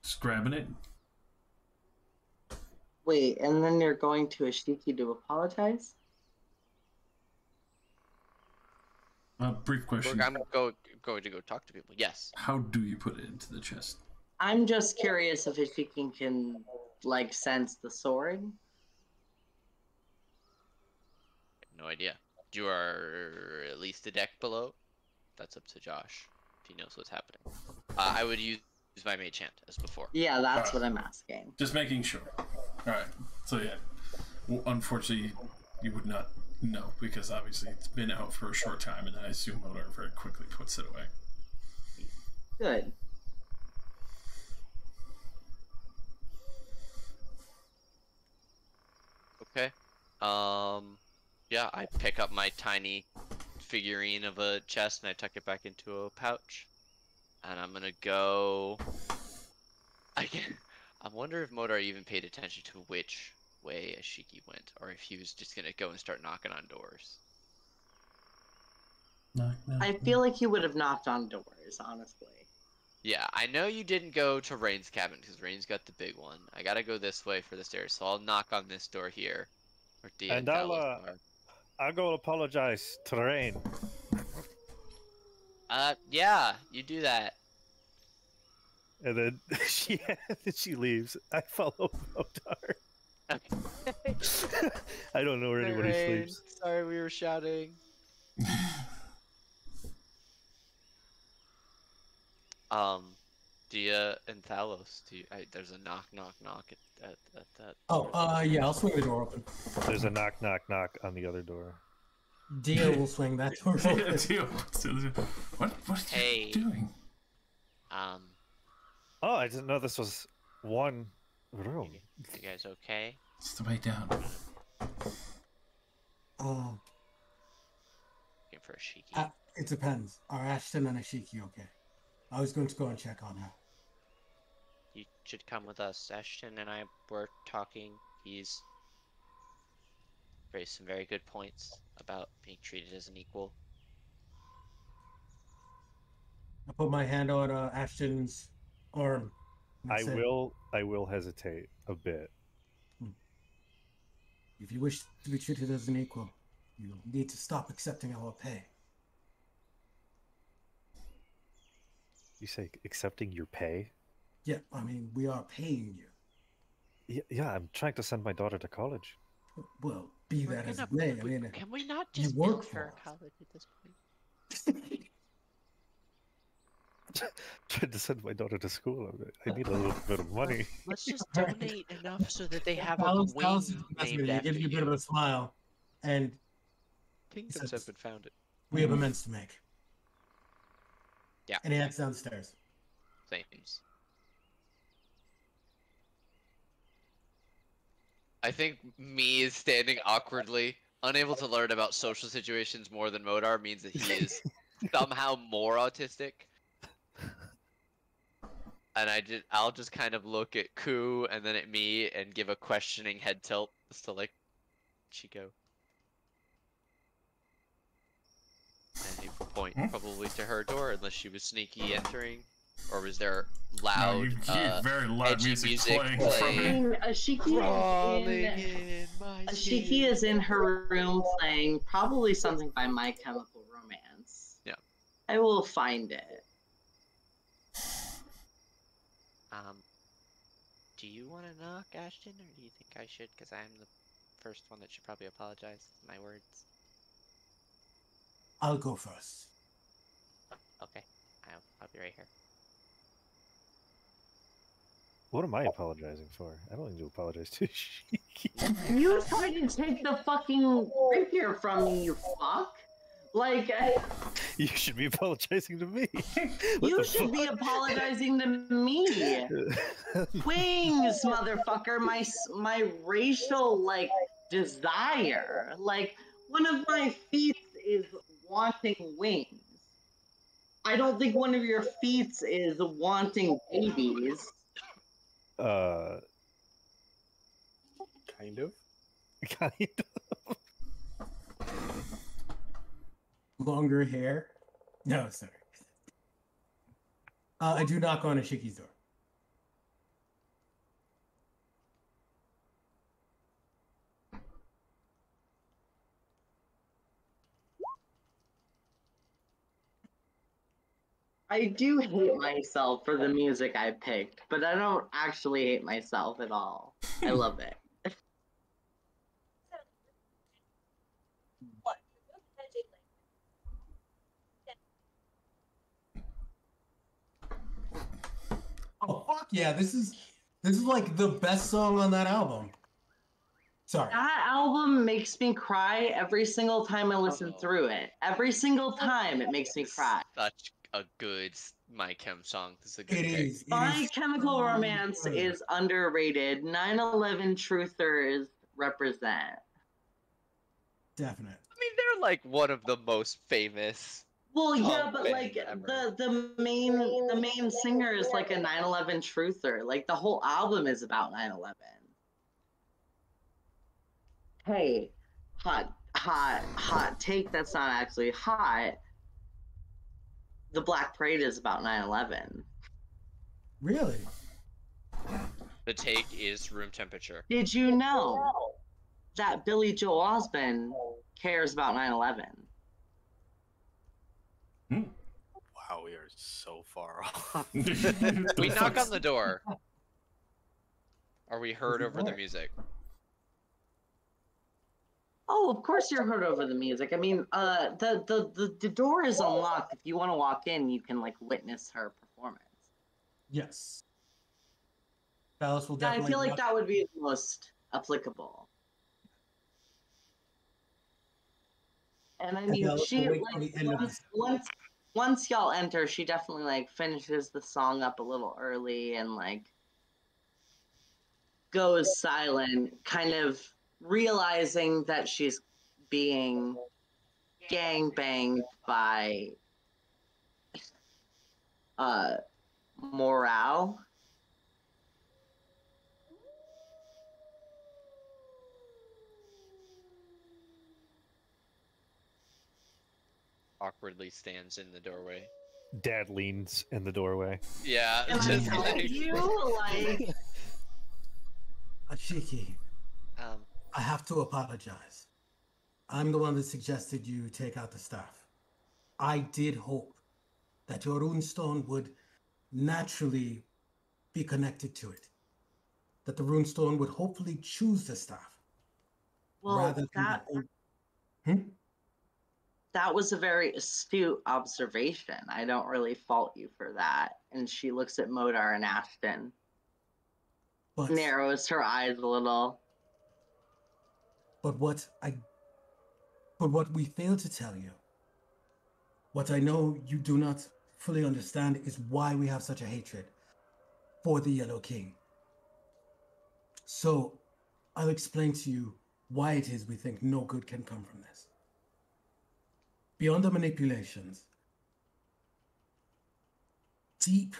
Just grabbing it. Wait, and then you're going to Ashiki to apologize? Brief question. I'm going to go talk to people. Yes. How do you put it into the chest? I'm just curious if Ashiki can, like, sense the sword. No idea. You are at least a deck below. That's up to Josh if he knows what's happening. I would use my mage hand as before. Yeah, that's what I'm asking. Just making sure. All right. So yeah, well, unfortunately, you would not know because obviously it's been out for a short time, and I assume Modar very quickly puts it away. Good. Okay. Yeah, I pick up my tiny figurine of a chest and I tuck it back into a pouch. And I'm gonna go. I wonder if Modar even paid attention to which way Ashiki went, or if he was just gonna go and start knocking on doors. Knock, knock, I feel like you would have knocked on doors, honestly. Yeah, I know you didn't go to Rain's cabin because Rain's got the big one. I gotta go this way for the stairs, so I'll knock on this door here. Or Dia And I'll go apologize to Rain. Yeah, you do that. And then she leaves. I follow Modar. Okay. I don't know where anybody Rain, sleeps. sorry we were shouting. Dia and Thalos, there's a knock at that. Yeah, I'll swing the door open. There's a knock on the other door. Dia will swing that door open. What are you doing? Oh, I didn't know this was one room. You guys okay? It's the way down. Oh. Looking for Ashiki. It depends. Are Ashton and Ashiki okay? I was going to go and check on her. You should come with us. Ashton and I were talking. He's raised some very good points about being treated as an equal. I put my hand on Ashton's arm. I will hesitate a bit. If you wish to be treated as an equal, you need to stop accepting our pay. You say accepting your pay? Yeah, I mean, we are paying you. Yeah, I'm trying to send my daughter to college. Well, be that as it may, I mean, can we not just you work build her for a college at this point? Trying to send my daughter to school. I need a little bit of money. Let's just donate enough so that they have a Alice wing is named he after gives you a bit of a smile, and Kingdoms have been founded. we have amends to make. Yeah. And he heads downstairs. Seems. I think me is standing awkwardly, unable to learn about social situations more than Modar means that he is somehow more autistic. And I'll just kind of look at Ku and then at me and give a questioning head tilt as to like, Chico. And he would point probably to her door unless she was sneaky entering. Or was there loud, very loud music playing from it. Ashiki is in her room playing probably something by My Chemical Romance. Yeah. I will find it. Do you want to knock, Ashton, or do you think I should? Because I'm the first one that should probably apologize. My words. I'll go first. Okay, I'll be right here. What am I apologizing for? I don't need to apologize to Shiki. You tried to take the fucking rapier from me, you fuck. Like, You should be apologizing to me. you should be apologizing to me. Wings, motherfucker. My racial, like, desire. Like, one of my feats is wanting wings. I don't think one of your feats is wanting babies. Kind of. Kind of. Longer hair? No, sorry. I do knock on Ashiki's door. I do hate myself for the music I picked, but I don't actually hate myself at all. I love it. Oh fuck yeah! This is like the best song on that album. Sorry. That album makes me cry every single time I listen through it. Every single time it makes me cry. Such a good My Chem song. This is a good It pick. is. My Chemical Romance good. is underrated. 9/11 Truthers represent. Definite. I mean, they're like one of the most famous. Well, yeah, punk but band like ever. the main singer is like a 9/11 truther. Like the whole album is about 9/11. Hey, hot take that's not actually hot. The Black Parade is about 9/11. Really? The take is room temperature. Did you know that Billy Joel Osmond cares about 9/11? Wow, we are so far off. We knock on the door. Are we heard over the music? Oh, of course you're heard over the music. I mean, the door is unlocked. If you want to walk in, you can like witness her performance. Yes. Dallas will Yeah, I definitely. feel like that would be the most applicable. And I mean, Dallas she will wait like till the end of this. once y'all enter, she definitely like finishes the song up a little early and like goes silent, kind of realizing that she's being gangbanged by morale. Awkwardly stands in the doorway. Dad leans in the doorway. Yeah, And just I like, you like Ashiki, um, I have to apologize. I'm the one that suggested you take out the staff. I did hope that your runestone would naturally be connected to it. That the runestone would hopefully choose the staff. well rather than that the whole... that was a very astute observation. I don't really fault you for that. And she looks at Modar and Ashton, But, narrows her eyes a little. but what we fail to tell you, what I know you do not fully understand, is why we have such a hatred for the Yellow King. So, I'll explain to you why it is we think no good can come from this. Beyond the manipulations, deep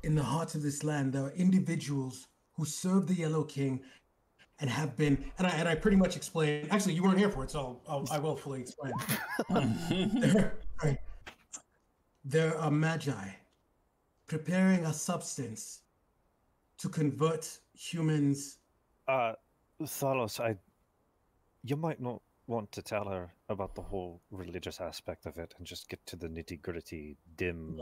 in the heart of this land, there are individuals who serve the Yellow King and have been, and I pretty much explained. Actually, you weren't here for it, so I will fully explain. There are magi preparing a substance to convert humans. Thalos, you might not want to tell her about the whole religious aspect of it and just get to the nitty-gritty, dim.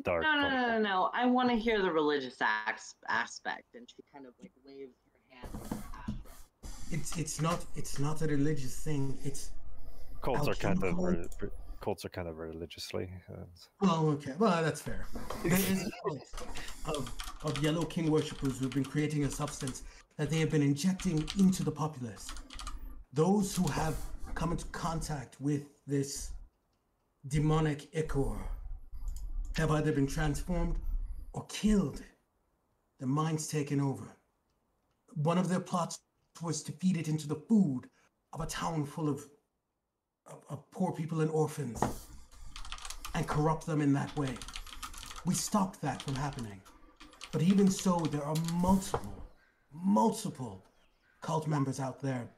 dark. No, no, purple. no, no, no. I want to hear the religious aspect, and she kind of like waves her hand over Astra. It's not a religious thing. It's Cults are kind of alchemical. cults are kind of religiously. Well, okay. Well, that's fair. There is a cult of Yellow King worshippers who have been creating a substance that they have been injecting into the populace. Those who have come into contact with this demonic ichor have either been transformed or killed. Their minds taken over. One of their plots was to feed it into the food of a town full of poor people and orphans and corrupt them in that way. We stopped that from happening. But even so, there are multiple cult members out there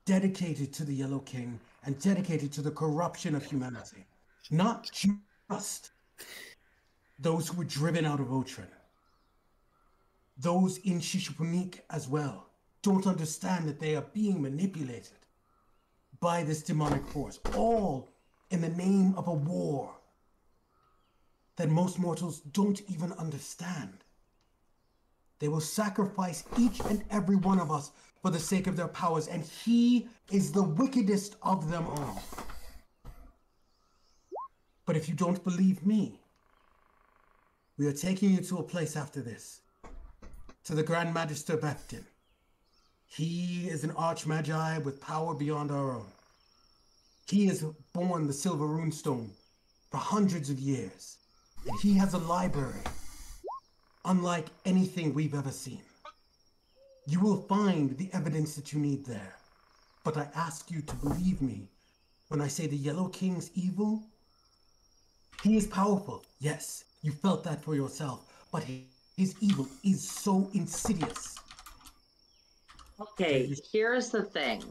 dedicated to the Yellow King and dedicated to the corruption of humanity. Not just those who were driven out of Otren. Those in Shishipunik as well don't understand that they are being manipulated by this demonic force, all in the name of a war that most mortals don't even understand. They will sacrifice each and every one of us for the sake of their powers, and he is the wickedest of them all. But if you don't believe me, we are taking you to a place after this, to the Grand Magister Beftin. He is an archmagi with power beyond our own. He has borne the Silver Runestone for hundreds of years, and he has a library unlike anything we've ever seen. You will find the evidence that you need there, but I ask you to believe me when I say the Yellow King's evil. He is powerful, yes, you felt that for yourself, but his evil is so insidious. Okay, here's the thing.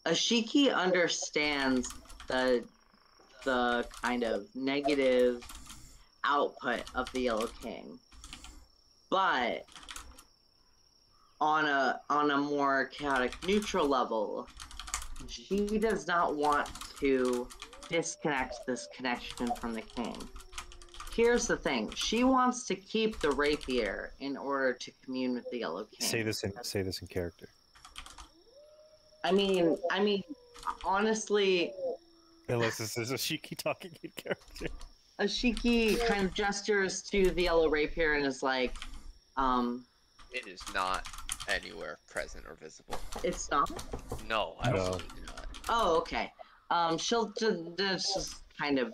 Ashiki understands the kind of negative output of the Yellow King, but on a more chaotic neutral level, she does not want to disconnect this connection from the king. Here's the thing. She wants to keep the rapier in order to commune with the Yellow King. Say this in character. I mean, honestly, Unless this is a Shiki talking in character. Ashiki kind of gestures to the yellow rapier and is like, It is not anywhere present or visible. it's not? No, absolutely not. Oh, okay. She'll just kind of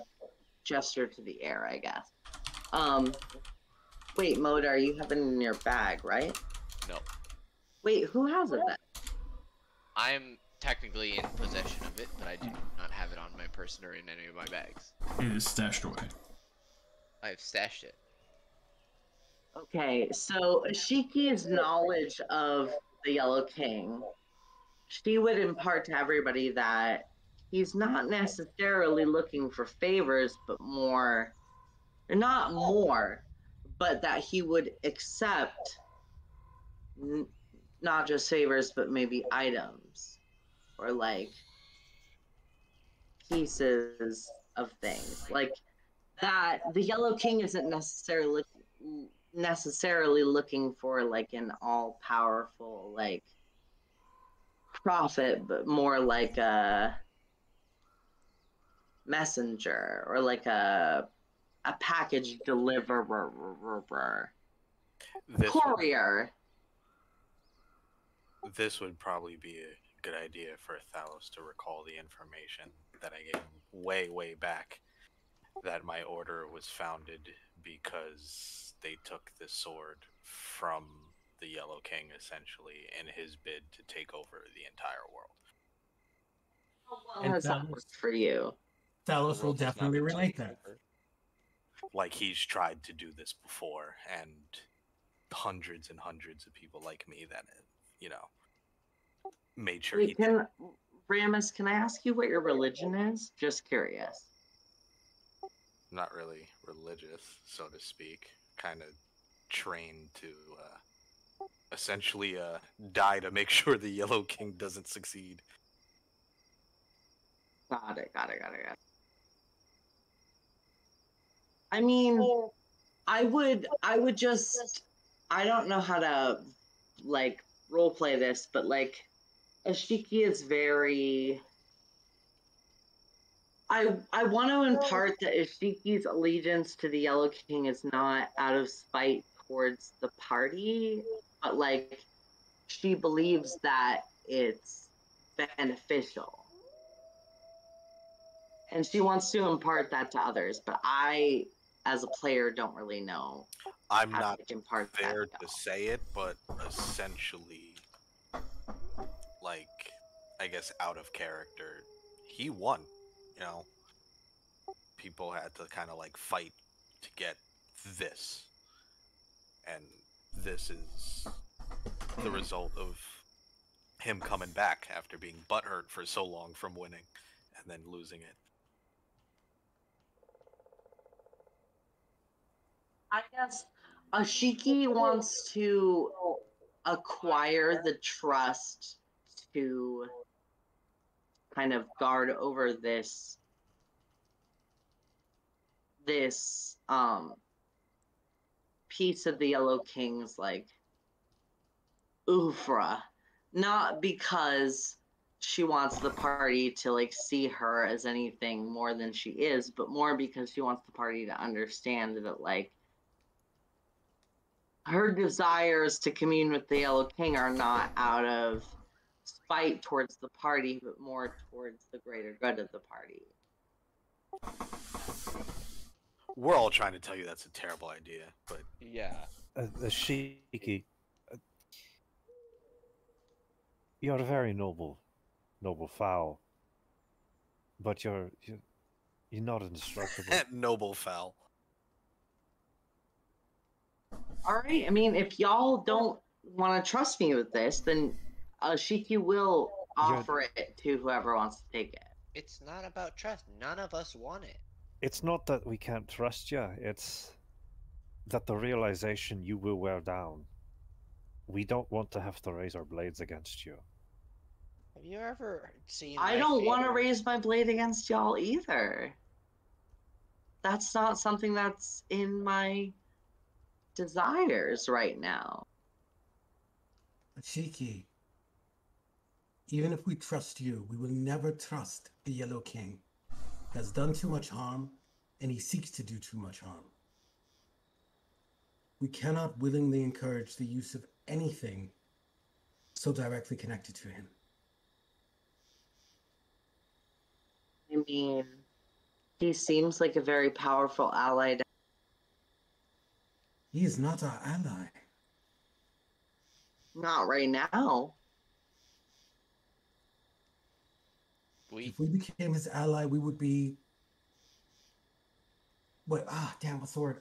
gesture to the air, I guess. Wait, Modar, you have it in your bag, right? No. Wait, who has it then? I'm technically in possession of it, but I do not have it on my person or in any of my bags. It is stashed away. I've stashed it. Okay, so Ashiki's knowledge of the Yellow King, she would impart to everybody that he's not necessarily looking for favors, but more, or not more, but that he would accept not just favors, but maybe items or like pieces of things. Like that, the Yellow King isn't necessarily looking for like an all-powerful like prophet, but more like a messenger or like a package deliverer, courier. This would probably be a good idea for Thalos to recall the information that I gave him way back, that my order was founded because they took the sword from the Yellow King, essentially, in his bid to take over the entire world. Well, how's that work for you? Thalos will definitely relate that. Like, he's tried to do this before, and hundreds and hundreds of people like me that, you know, made sure Wait, Ramus, can I ask you what your religion is? Just curious. Not really religious, so to speak. Kind of trained to essentially die to make sure the Yellow King doesn't succeed. Got it. I mean, I would just, I don't know how to like role play this, but like Ashiki is very. I want to impart that Ashiki's allegiance to the Yellow King is not out of spite towards the party, but like she believes that it's beneficial. And she wants to impart that to others, but I, as a player, don't really know I'm how not to impart that. there to to y'all. say it, but essentially, like, I guess out of character, he won. You know, people had to kind of like fight to get this, and this is the result of him coming back after being butthurt for so long from winning and then losing it. I guess Ashiki wants to acquire the trust to kind of guard over this piece of the Yellow King's like oeuvre, not because she wants the party to like see her as anything more than she is, but more because she wants the party to understand that like her desires to commune with the Yellow King are not out of spite towards the party, but more towards the greater good of the party. We're all trying to tell you that's a terrible idea, but Yeah. Shiki, you're a very noble fowl, but you're not indestructible. noble foul. All right. I mean, if y'all don't want to trust me with this, then Shiki will offer it to whoever wants to take it. It's not about trust. None of us want it. It's not that we can't trust you. It's that the realization you will wear down. We don't want to have to raise our blades against you. Have you ever seen? I don't want to raise my blade against y'all either. That's not something that's in my desires right now. Shiki, even if we trust you, we will never trust the Yellow King. He has done too much harm, and he seeks to do too much harm. We cannot willingly encourage the use of anything so directly connected to him. I mean, he seems like a very powerful ally. He is not our ally. Not right now. If we became his ally, we would be... what's the word?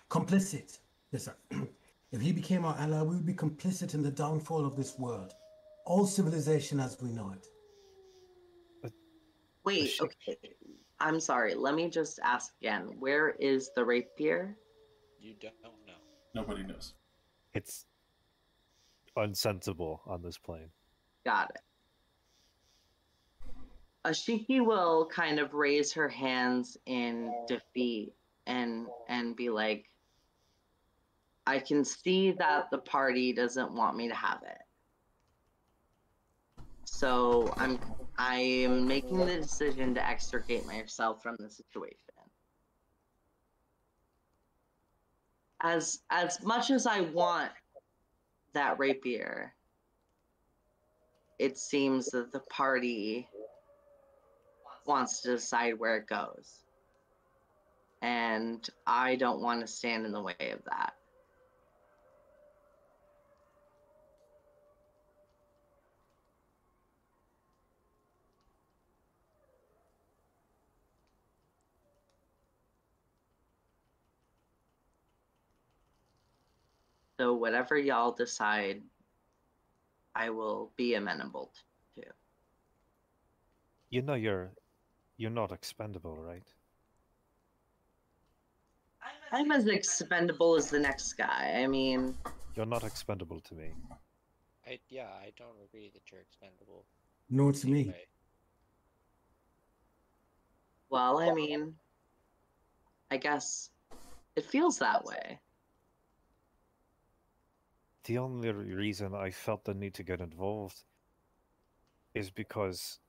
Complicit. Yes, sir. If he became our ally, we would be complicit in the downfall of this world. All civilization as we know it. Wait, okay. I'm sorry. Let me just ask again. Where is the rapier? You don't know. Nobody knows. It's unsensible on this plane. Got it. Ashiki will kind of raise her hands in defeat and be like, I can see that the party doesn't want me to have it. So I am making the decision to extricate myself from the situation. As much as I want that rapier, it seems that the party wants to decide where it goes. And I don't want to stand in the way of that. So whatever y'all decide, I will be amenable to. You know you're not expendable, right? I'm as expendable as the next guy. I mean, You're not expendable to me. I don't agree that you're expendable. Nor to me. Anyway. well, I mean, I guess It feels that way. The only reason I felt the need to get involved is because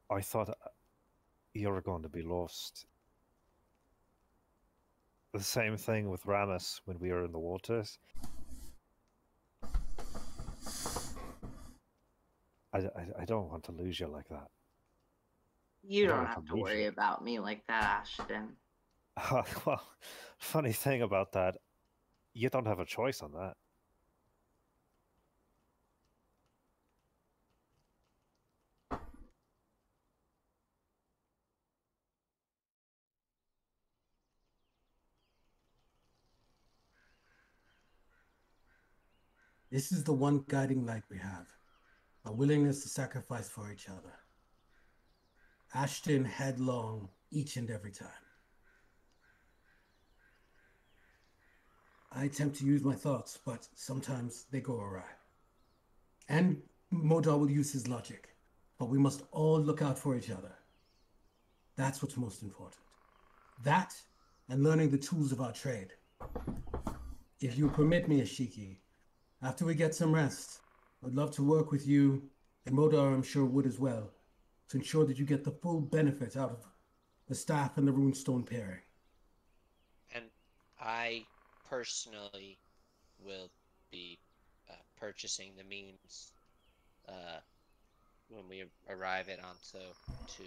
I thought you were going to be lost. The same thing with Ramus when we were in the waters. I don't want to lose you like that. You I don't want have to lose worry you. about me like that, Ashton. Well, funny thing about that, you don't have a choice on that. This is the one guiding light we have, a willingness to sacrifice for each other. Ashton headlong each and every time. I attempt to use my thoughts, but sometimes they go awry. And Modar will use his logic, but we must all look out for each other. That's what's most important. That, and learning the tools of our trade. If you permit me, Ashiki, after we get some rest, I'd love to work with you, and Modar I'm sure would as well, to ensure that you get the full benefit out of the staff and the runestone pairing. And I personally will be purchasing the means when we arrive at Anso to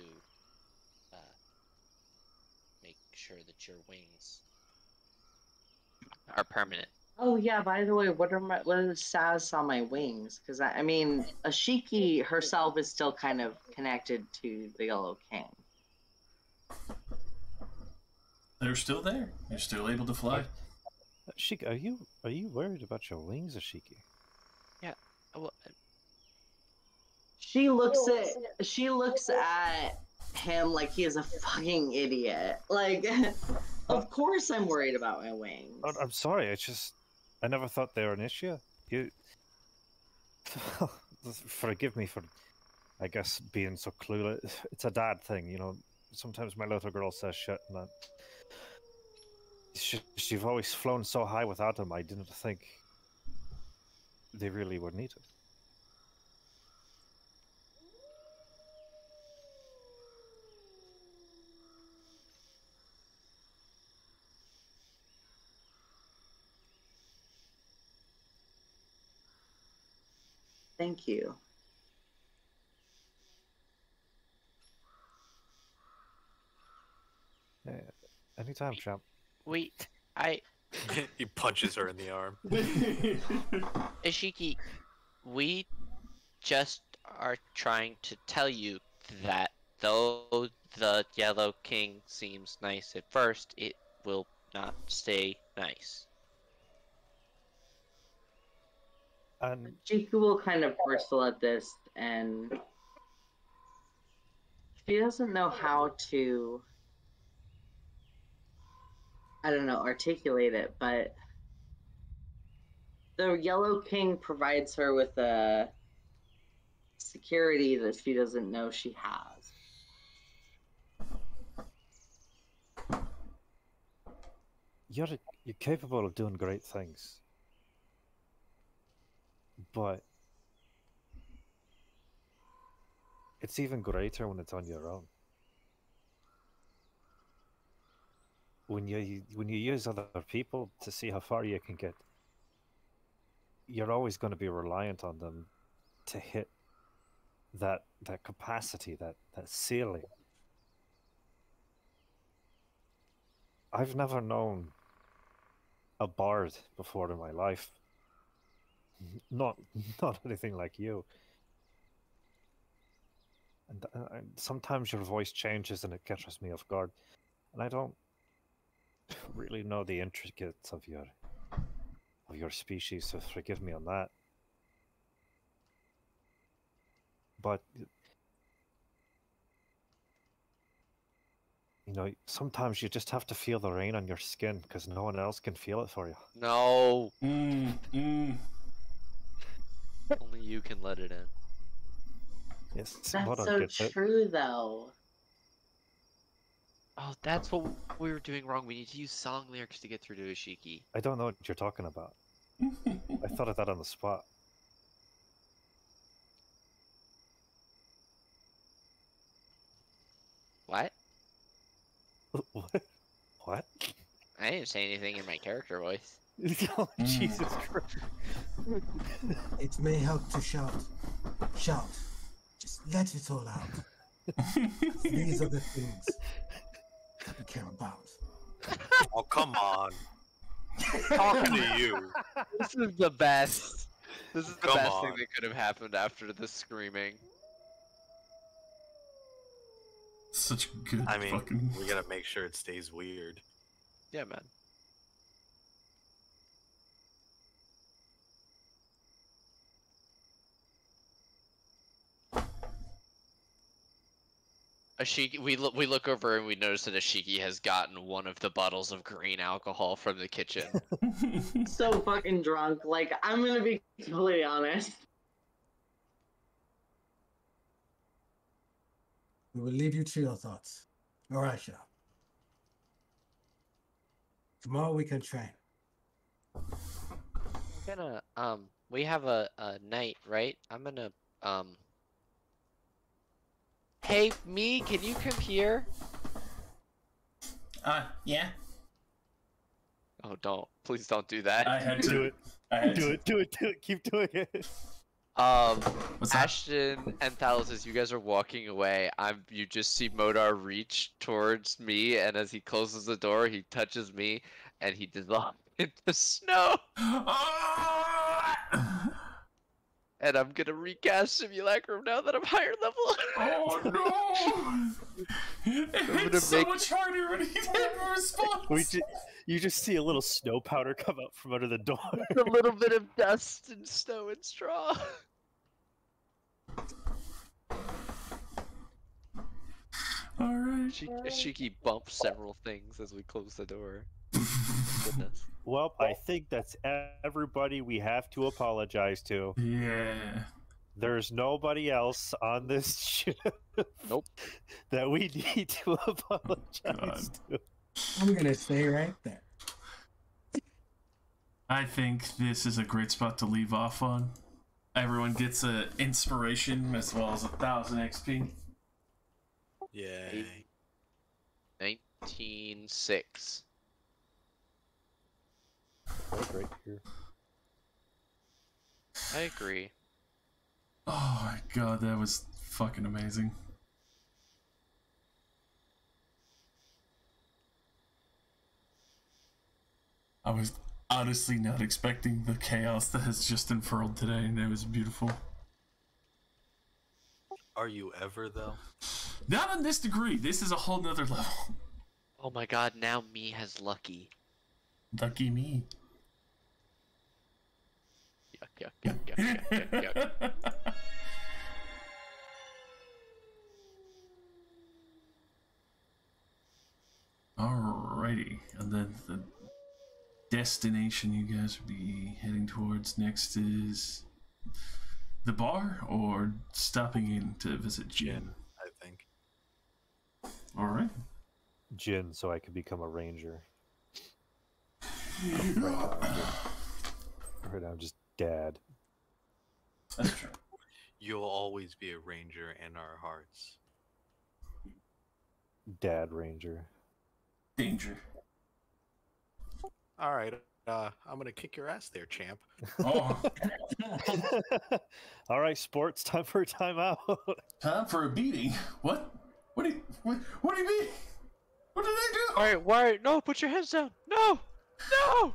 make sure that your wings are permanent. Oh yeah, by the way, what are the stats on my wings? Because I mean, Ashiki herself is still kind of connected to the Yellow King. They're still there. You're still able to fly. Ashiki, are you worried about your wings, Ashiki? Yeah. Well, She looks at him like he is a fucking idiot. Like, of course I'm worried about my wings. I'm sorry. I never thought they were an issue. You forgive me for, I guess, being so clueless. It's a dad thing, you know. Sometimes my little girl says shit, and you've always flown so high without them. I didn't think they really were needed. Thank you. Yeah, anytime, champ. He punches her in the arm. Ishiki, we just are trying to tell you that though the Yellow King seems nice at first, it will not stay nice. And Jiku will kind of bristle at this, and she doesn't know how to, I don't know, articulate it, but the Yellow King provides her with a security that she doesn't know she has. you're capable of doing great things, but it's even greater when it's on your own. When you use other people to see how far you can get, you're always going to be reliant on them to hit that capacity, that ceiling. I've never known a bard before in my life. Not anything like you. And sometimes your voice changes and it catches me off guard, and I don't really know the intricacies of your species, so forgive me on that. But you know, sometimes you just have to feel the rain on your skin because no one else can feel it for you. No. Mm. Only you can let it in. Yes, That's so true, though. Oh, that's what we were doing wrong. We need to use song lyrics to get through to Ishiki. I don't know what you're talking about. I thought of that on the spot. What? What? What? I didn't say anything in my character voice. Oh, Jesus Christ. It may help to shout. Shout. Just let it all out. These are the things that we care about. Oh, come on. Talking to you. This is the best. This is the Come best thing on. that could have happened after the screaming. Such good I mean, fucking. we gotta make sure it stays weird. Yeah, man. Ashiki, we look over and we notice that Ashiki has gotten one of the bottles of green alcohol from the kitchen. So fucking drunk. Like, I'm gonna be completely honest. We will leave you to your thoughts. All right, Shao. Tomorrow we can train. I'm gonna we have a night, right? I'm gonna Hey, me, can you come here? Yeah. Oh, don't. Please don't do that. I had to Do it. I had Do to. it, do it, do it. Keep doing it. What's that? Ashton and Thalos, as you guys are walking away, you just see Modar reach towards me, and as he closes the door, he touches me, and he dissolves into snow. And I'm gonna recast Simulacrum now that I'm higher level. Oh no! It's so much harder when he didn't respond. You just see a little snow powder come out from under the door. A little bit of dust and snow and straw. Alright. Shiki bumps several things as we close the door. Goodness. Well, I think that's everybody we have to apologize to. Yeah. There's nobody else on this ship. Nope. That we need to apologize to. I'm gonna stay right there. I think this is a great spot to leave off on. Everyone gets an inspiration as well as 1,000 XP. Yay. 1906. Right here. I agree. Oh my god, that was fucking amazing. I was honestly not expecting the chaos that has just unfurled today, and it was beautiful. Are you ever, though? Not on this degree. This is a whole nother level. Oh my god, now me has lucky. Lucky me. Yuck, yuck, yuck, yuck, yuck, yuck, yuck. Alrighty, and then the destination you guys would be heading towards next is the bar or stopping in to visit Jin? I think. Alright. Jin, so I could become a ranger. Right now, I'm just dad. That's true. You'll always be a ranger in our hearts. Dad ranger. Danger. All right, I'm gonna kick your ass there, champ. Oh, All right, sports, time for a timeout. time for a beating. What? What do you mean? What did I do? Alright, no, put your hands down. No! No!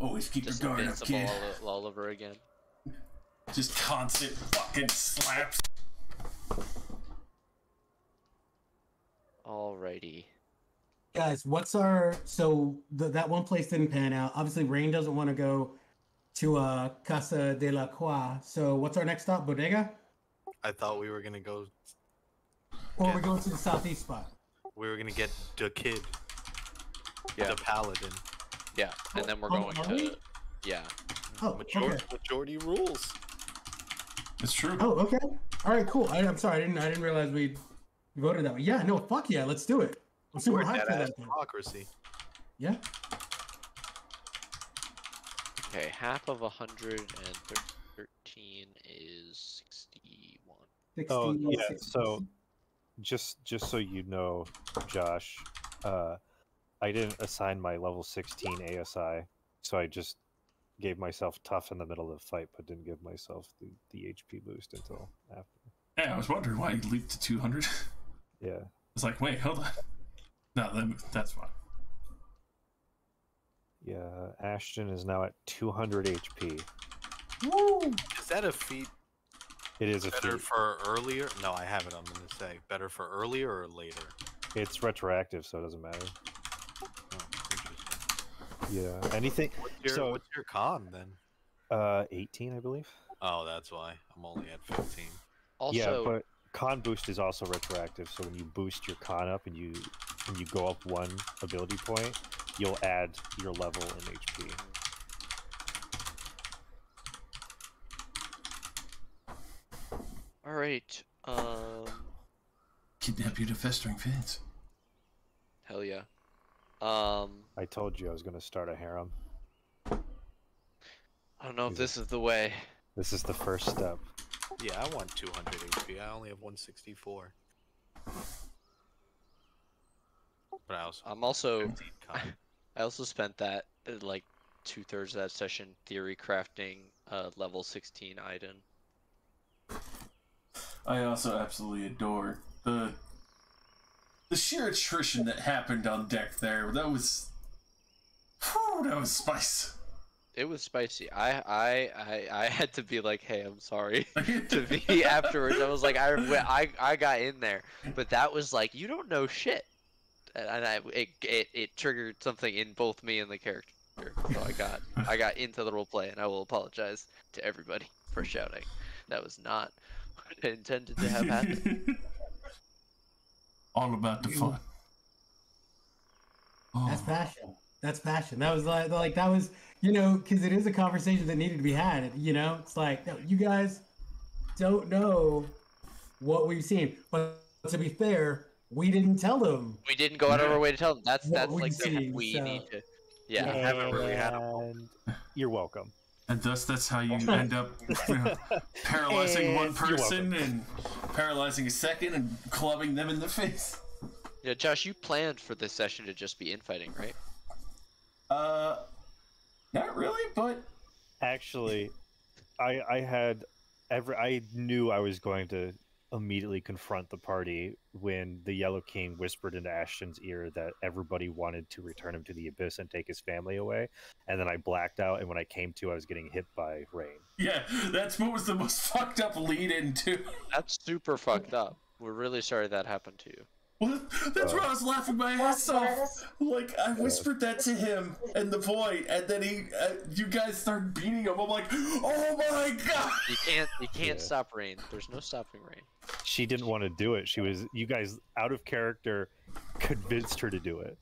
Always keep Just your guard up, invincible kid. all over again. Just constant fucking slaps. Alrighty. Guys, what's our that one place didn't pan out. Obviously, Rain doesn't want to go to Casa de la Croix. So what's our next stop? Bodega? I thought we were gonna go. Or are we going to the southeast spot? We were gonna get the kid, Yeah. the paladin. Yeah, and then we're Oh, going are we? to... Yeah. Oh, okay. Majority rules. It's true. Oh, okay. All right, cool. I'm sorry, I didn't realize we voted that way. Yeah, no, fuck yeah, let's do it. I'm super We're hyped for dead-ass that. Thing. democracy. Yeah. Okay, half of 113 is 61. 60, Oh yeah. 60. So just so you know, Josh, I didn't assign my level 16 ASI, so I just gave myself tough in the middle of the fight, but didn't give myself the HP boost until after. Yeah, I was wondering why you leaped to 200. Yeah. I was like, wait, hold on. No, that's fine. Yeah, Ashton is now at 200 HP. Woo! Is that a feat It is a better feat. for earlier? No, I have it. I'm going to say better for earlier or later. It's retroactive, so it doesn't matter. Oh, interesting. Yeah. Anything. What's your con then? 18, I believe. Oh, that's why I'm only at 15. Also, Yeah, but con boost is also retroactive. So when you boost your con up and you go up one ability point, you'll add your level in HP. all right. Kidnap you to festering fans. Hell yeah. I told you I was going to start a harem. I don't know if this is the way. This is the first step. Yeah, I want 200 HP. I only have 164. But I'm also 15 con. I also spent that like 2/3 of that session theory crafting level 16 Iden. I also absolutely adore the sheer attrition that happened on deck there. That was spice. It was spicy. I had to be like, hey, I'm sorry to be afterwards. I was like, I got in there, but that was like, you don't know shit, and it triggered something in both me and the character. So I got into the role play, and I will apologize to everybody for shouting. That was not what I intended to have happen. All about the fun. That's passion. That's passion. That was like that was, because it is a conversation that needed to be had. It's like, no, you guys don't know what we've seen. But to be fair, we didn't tell them. We didn't go out of our way to tell them. That's What like we've seen, we so- need to. Yeah. I haven't really had a And you're welcome. And thus, that's how you end up paralyzing one And you're person and paralyzing a second and clubbing them in the face. Yeah, Josh, you planned for this session to just be infighting, right? Not really, but Actually, I knew I was going to immediately confront the party when the Yellow King whispered into Ashton's ear that everybody wanted to return him to the Abyss and take his family away, and then I blacked out, and when I came to, I was getting hit by rain. yeah, that's what was the most fucked up lead into. That's super fucked up. We're really sorry that happened to you. Well, that's why I was laughing my ass off. Like, I whispered that to him and the void, and then you guys started beating him. I'm like, oh my god! You can't stop rain. There's no stopping rain. She didn't want to do it. You guys, out of character, convinced her to do it.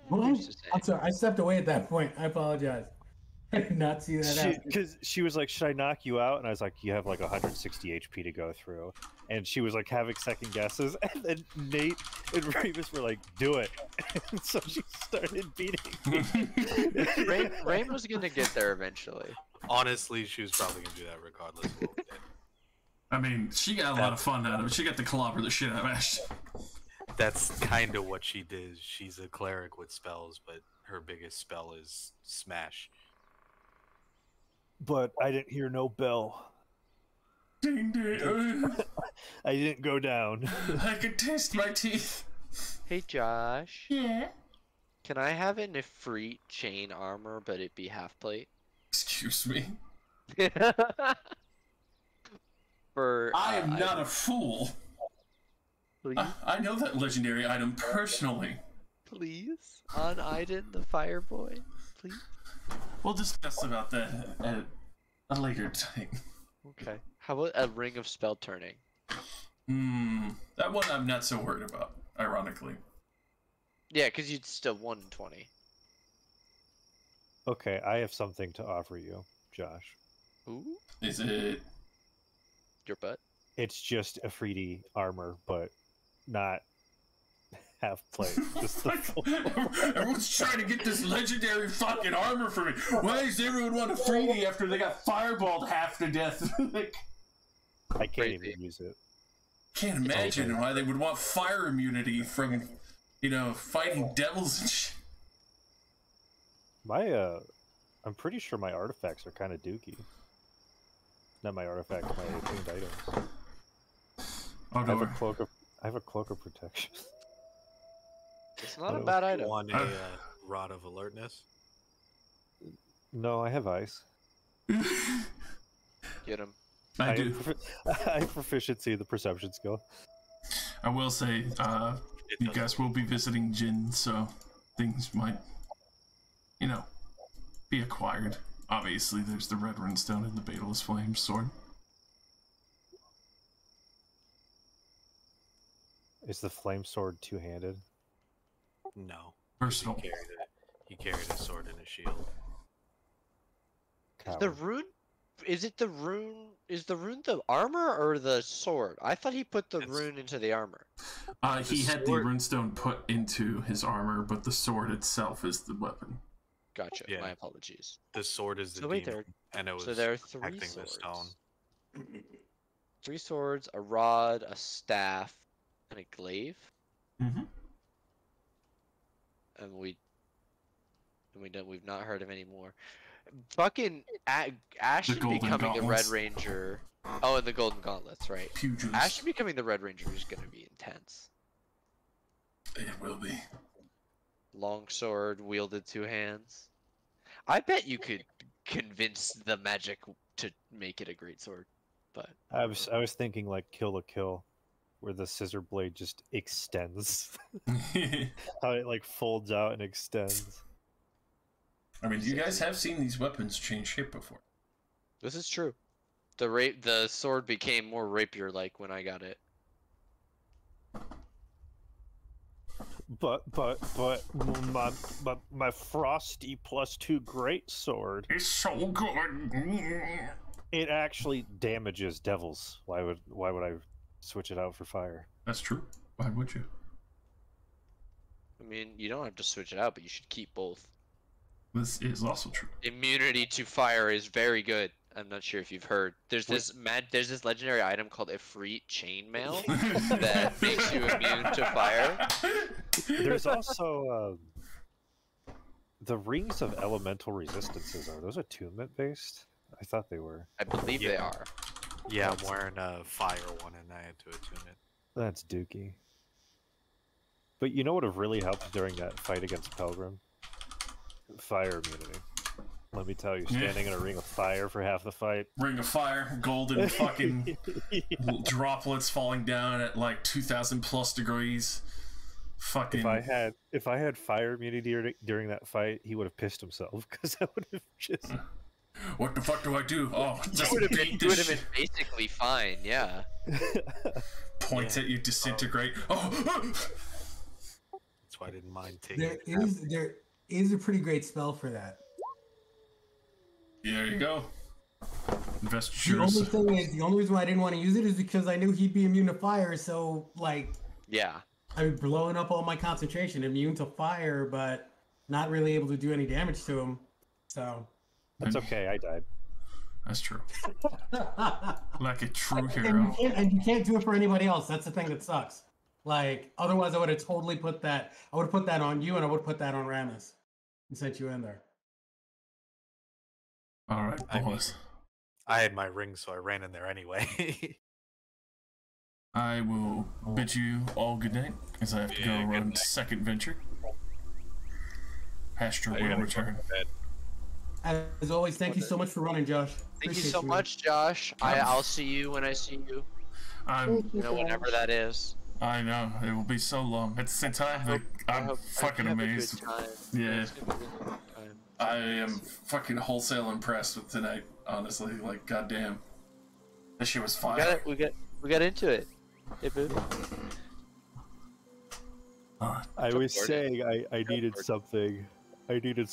What? I'm sorry. I stepped away at that point. I apologize. I did not see that happen. Because she was like, should I knock you out? And I was like, you have like 160 HP to go through. And she was like having second guesses. And then Nate and Ramus were like, do it. And so she started beating me. Rain was gonna get there eventually. Honestly, she was probably going to do that regardless of what we did. I mean, she got a lot of fun out of it. She got to clobber the shit out of Ashton. That's kind of what she did. She's a cleric with spells, but her biggest spell is smash. But I didn't hear no bell. Ding ding. I didn't go down. I could taste my teeth. Hey Josh, Yeah. can I have an Ifrit chain armor, but it be half plate? Excuse me. For I am not a fool. please, I know that legendary item personally. please, on Iden the Fire Boy, please. We'll discuss about that at a later time. Okay. How about a ring of spell turning? That one I'm not so worried about, ironically. Yeah, because you'd still 120. Okay, I have something to offer you, Josh. Ooh, Is it? your butt. It's just a 3D armor, but not half plate. Just the full. Everyone's trying to get this legendary fucking armor for me. Why does everyone want a freebie after they got fireballed half to death? Like, I can't even use it. Can't imagine why they would want fire immunity from, fighting devils and shit. I'm pretty sure my artifacts are kind of dookie. Not my artifacts, my attuned items. Oh, I have a cloak of protection. It's not a bad item. Want a rod of alertness? No, I have ice. Get him. I do. I have proficiency in the perception skill. I will say, you guys will be visiting Jin, so things might, be acquired. Obviously, there's the red runestone and the Beetless Flame sword. Is the flame sword two-handed? No. Versatile. He carried a sword and a shield. The rune? Is the rune the armor or the sword? I thought he put the rune into the armor. He had the runestone put into his armor, but the sword itself is the weapon. Gotcha. Yeah. My apologies. The sword is the So wait, demon, and it was there are 3 protecting swords. the stone. 3 swords, a rod, a staff, and a glaive. Mm-hmm. And we've not heard of any more. Fucking Ashton becoming gauntlets. the Red Ranger. Oh, and the Golden Gauntlets, right? Pugilist. Ashton becoming the Red Ranger is gonna be intense. It will be. Long sword wielded 2 hands. I bet you could convince the magic to make it a great sword, but I was thinking like Kill la Kill, where the scissor blade just extends. How it like folds out and extends. I mean, you guys have seen these weapons change shape before. this is true. The sword became more rapier-like when I got it. But my frosty +2 great sword. It's so good. It actually damages devils. Why would I switch it out for fire? That's true. Why would you? I mean, you don't have to switch it out, but you should keep both. This is also true. Immunity to fire is very good. I'm not sure if you've heard. There's this legendary item called Ifrit Chainmail that makes you immune to fire. There's also the rings of elemental resistances. Are those attunement based? I thought they were. I believe they are. Yeah, I'm wearing a fire one and I had to attune it. That's dookie. But you know what would have really helped during that fight against Pelgrim? Fire immunity. Let me tell you, standing in a ring of fire for half the fight. Ring of fire, golden fucking droplets falling down at like 2,000 plus degrees. Fucking. If I had fire immunity during that fight, he would have pissed himself because I would have just. What the fuck do I do? Oh, just would have beat been this shit. basically fine. Yeah. Points at you, disintegrate. Oh. That's why I didn't mind taking There is a pretty great spell for that. There you go. Invest The yours. only thing is, the only reason why I didn't want to use it is because I knew he'd be immune to fire. So, like, Yeah. I'm blowing up all my concentration, immune to fire, but not really able to do any damage to him. So. That's okay. I died. That's true. Like a true And hero. you can't do it for anybody else. That's the thing that sucks. Like, otherwise I would have totally put that. I would have put that on you, and I would have put that on Ramus and sent you in there. All right, boys. I had my ring, so I ran in there anyway. I will bid you all good night, as I have to go run second venture. Hastra will return. As always, thank you so much for running, Josh. Thank you so much, Josh. I'll see you when I see you. Whenever that is. I know, it will be so long. At the same time, I'm fucking amazed. Yeah. I am fucking wholesale impressed with tonight, honestly. Like, goddamn. This shit was fire. We got into it. Hey, boo. I was saying I needed something. I needed